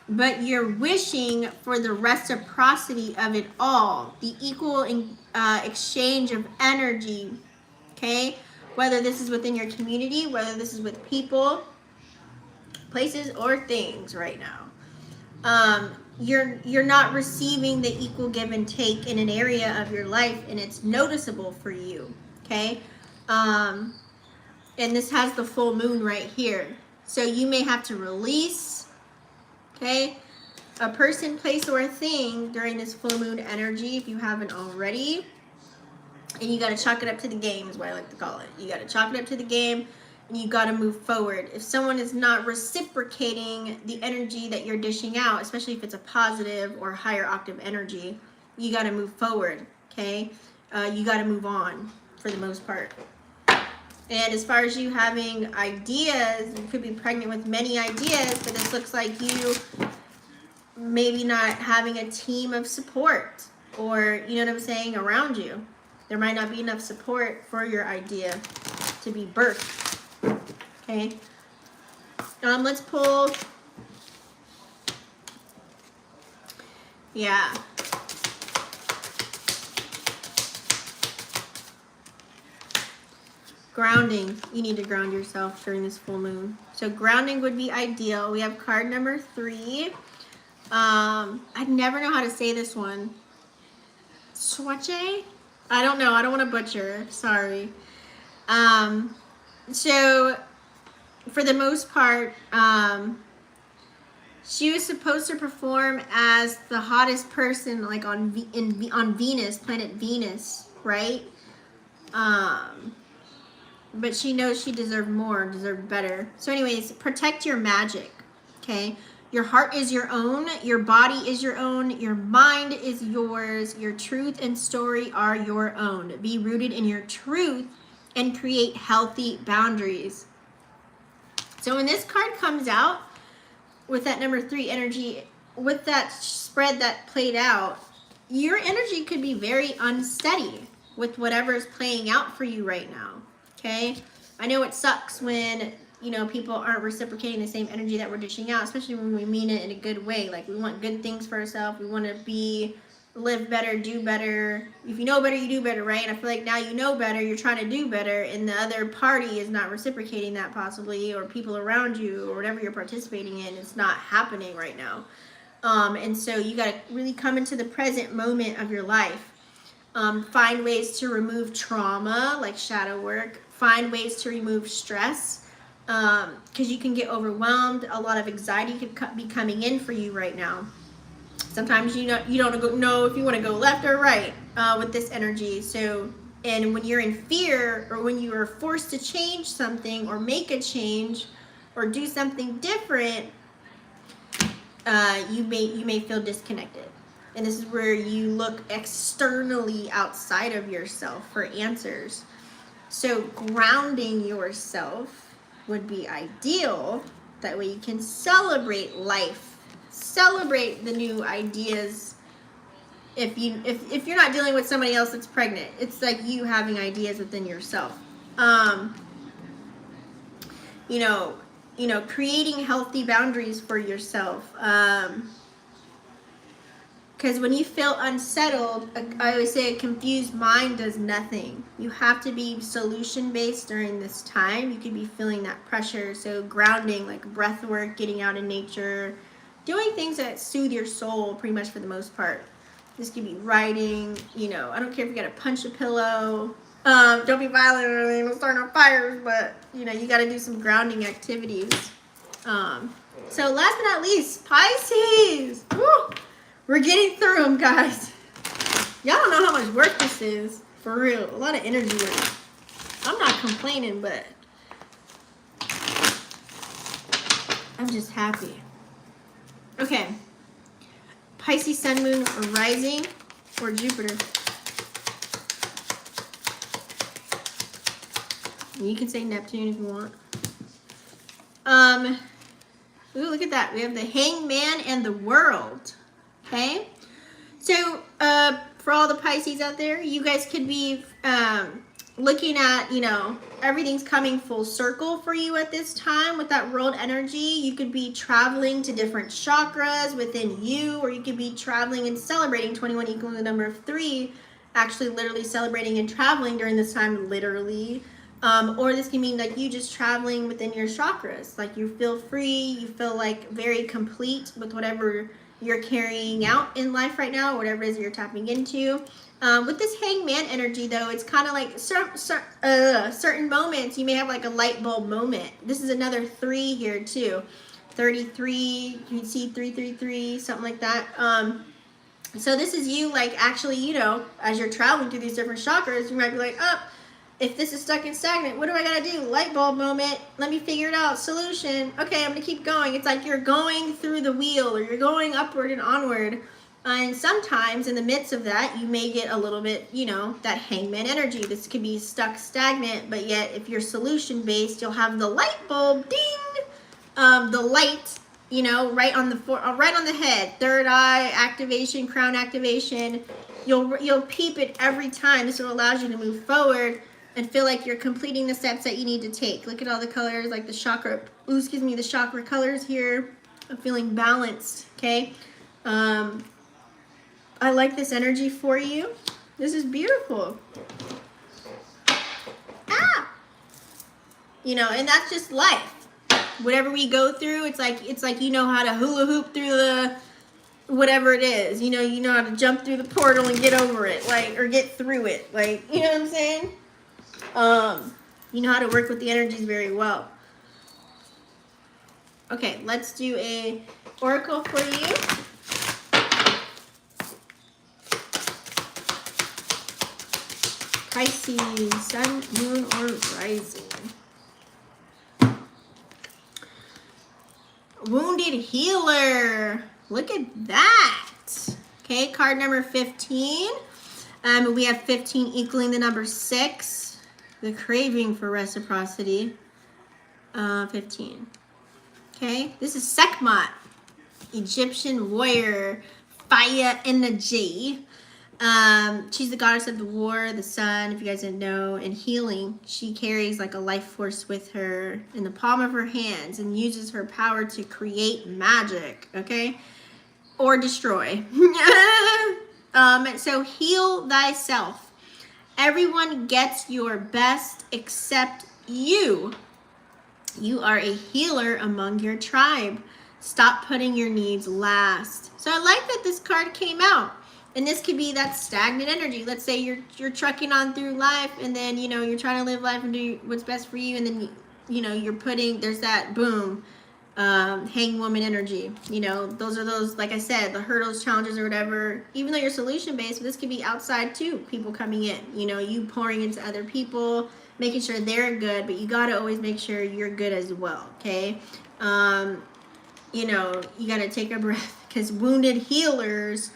But you're wishing for the reciprocity of it all. The equal exchange of energy. Okay. Whether this is within your community, whether this is with people, places, or things right now. you're not receiving the equal give and take in an area of your life, and it's noticeable for you. Okay, and this has the full moon right here, so you may have to release, okay, a person, place, or a thing during this full moon energy if you haven't already. And you got to chalk it up to the game is what I like to call it. You got to chalk it up to the game, and you got to move forward. If someone is not reciprocating the energy that you're dishing out, especially if it's a positive or higher octave energy, you got to move forward, okay? You got to move on for the most part. And as far as you having ideas, you could be pregnant with many ideas, but this looks like you maybe not having a team of support, or, you know what I'm saying, around you. There might not be enough support for your idea to be birthed. Okay. Let's pull. Yeah. Grounding. You need to ground yourself during this full moon. So grounding would be ideal. We have card number 3. I never know how to say this one. Swache? I don't know. I don't want to butcher. Sorry. So for the most part, she was supposed to perform as the hottest person, like on Venus, planet Venus, right? But she knows she deserved more, deserved better. So anyways, protect your magic, okay? Your heart is your own, your body is your own, your mind is yours, your truth and story are your own. Be rooted in your truth and create healthy boundaries. So when this card comes out with that number 3 energy, with that spread that played out, your energy could be very unsteady with whatever is playing out for you right now, okay? I know it sucks when, you know, people aren't reciprocating the same energy that we're dishing out, especially when we mean it in a good way. Like, we want good things for ourselves. We want to live better, do better. If you know better, you do better, right? And I feel like now you know better, you're trying to do better, and the other party is not reciprocating that possibly, or people around you, or whatever you're participating in, it's not happening right now. And so you got to really come into the present moment of your life. Find ways to remove trauma, like shadow work. Find ways to remove stress. Because you can get overwhelmed. A lot of anxiety could be coming in for you right now. Sometimes you don't know if you want to go left or right with this energy. So, and when you're in fear, or when you are forced to change something or make a change or do something different, you may feel disconnected. And this is where you look externally outside of yourself for answers. So grounding yourself would be ideal. That way you can celebrate life, celebrate the new ideas. If you're not dealing with somebody else that's pregnant, it's like you having ideas within yourself. You know, creating healthy boundaries for yourself. Because when you feel unsettled, I always say a confused mind does nothing. You have to be solution-based during this time. You could be feeling that pressure. So grounding, like breath work, getting out in nature, doing things that soothe your soul pretty much for the most part. This could be writing, you know, I don't care if you got to punch a pillow. Don't be violent or anything, don't start no fires, but, you know, you got to do some grounding activities. So last but not least, Pisces. Woo! We're getting through them, guys. Y'all don't know how much work this is. For real. A lot of energy work. I'm not complaining, but I'm just happy. Okay. Pisces, Sun, Moon, or Rising, or Jupiter. You can say Neptune if you want. Ooh, look at that. We have the Hangman and the World. Okay, so for all the Pisces out there, you guys could be looking at, you know, everything's coming full circle for you at this time with that world energy. You could be traveling to different chakras within you, or you could be traveling and celebrating 21 equaling the number of 3, actually literally celebrating and traveling during this time, literally. Or this can mean like you just traveling within your chakras. Like you feel free, you feel like very complete with whatever you're carrying out in life right now, whatever it is you're tapping into. With this hangman energy, though, it's kind of like certain moments, you may have like a light bulb moment. This is another 3 here, too. 33, you can see 333, something like that. So this is you, like, actually, you know, as you're traveling through these different chakras, you might be like, oh, if this is stuck and stagnant, what do I gotta do? Light bulb moment. Let me figure it out. Solution. Okay, I'm gonna keep going. It's like you're going through the wheel, or you're going upward and onward. And sometimes in the midst of that, you may get a little bit, you know, that hangman energy. This could be stuck stagnant, but yet if you're solution based, you'll have the light bulb, ding, the light, you know, right on the head, third eye activation, crown activation. You'll peep it every time. This will allow you to move forward and feel like you're completing the steps that you need to take. Look at all the colors, like the chakra, the chakra colors here. I'm feeling balanced, okay? I like this energy for you. This is beautiful. Ah! You know, and that's just life. Whatever we go through, it's like you know how to hula hoop through the whatever it is. You know how to jump through the portal and get over it, like, or get through it. Like, you know what I'm saying? You know how to work with the energies very well. Okay, let's do a oracle for you. Pisces, sun, moon, or rising. Wounded healer. Look at that. Okay, card number 15. We have 15 equaling the number 6. The craving for reciprocity. 15. Okay, this is Sekhmet, Egyptian warrior, fire energy. She's the goddess of the war, the sun, if you guys didn't know, and healing. She carries like a life force with her in the palm of her hands and uses her power to create magic, okay? Or destroy. So heal thyself. Everyone gets your best except you. You are a healer among your tribe. Stop putting your needs last. So I like that this card came out. And this could be that stagnant energy. Let's say you're trucking on through life, and then, you know, you're trying to live life and do what's best for you, and then, you know, there's that boom, hang woman energy. You know, those are those, like I said, the hurdles, challenges, or whatever. Even though you're solution based, but this could be outside too. People coming in, you know, you pouring into other people, making sure they're good, but you gotta always make sure you're good as well. Okay, you know, you gotta take a breath, because wounded healers,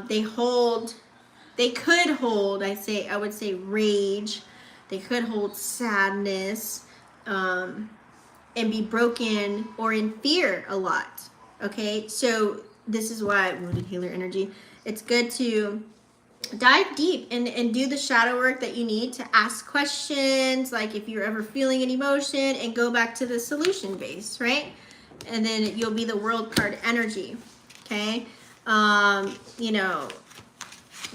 they could hold, I would say rage. They could hold sadness, and be broken or in fear a lot. Okay, so this is why wounded healer energy. It's good to dive deep and do the shadow work that you need to ask questions, like if you're ever feeling an emotion, and go back to the solution base, right? And then you'll be the world card energy. Okay, you know,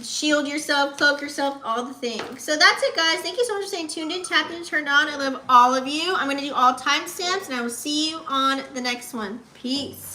shield yourself, cloak yourself, all the things. So that's it, guys. Thank you so much for staying tuned in, tapped in, turned on. I love all of you. I'm going to do all timestamps, and I will see you on the next one. Peace.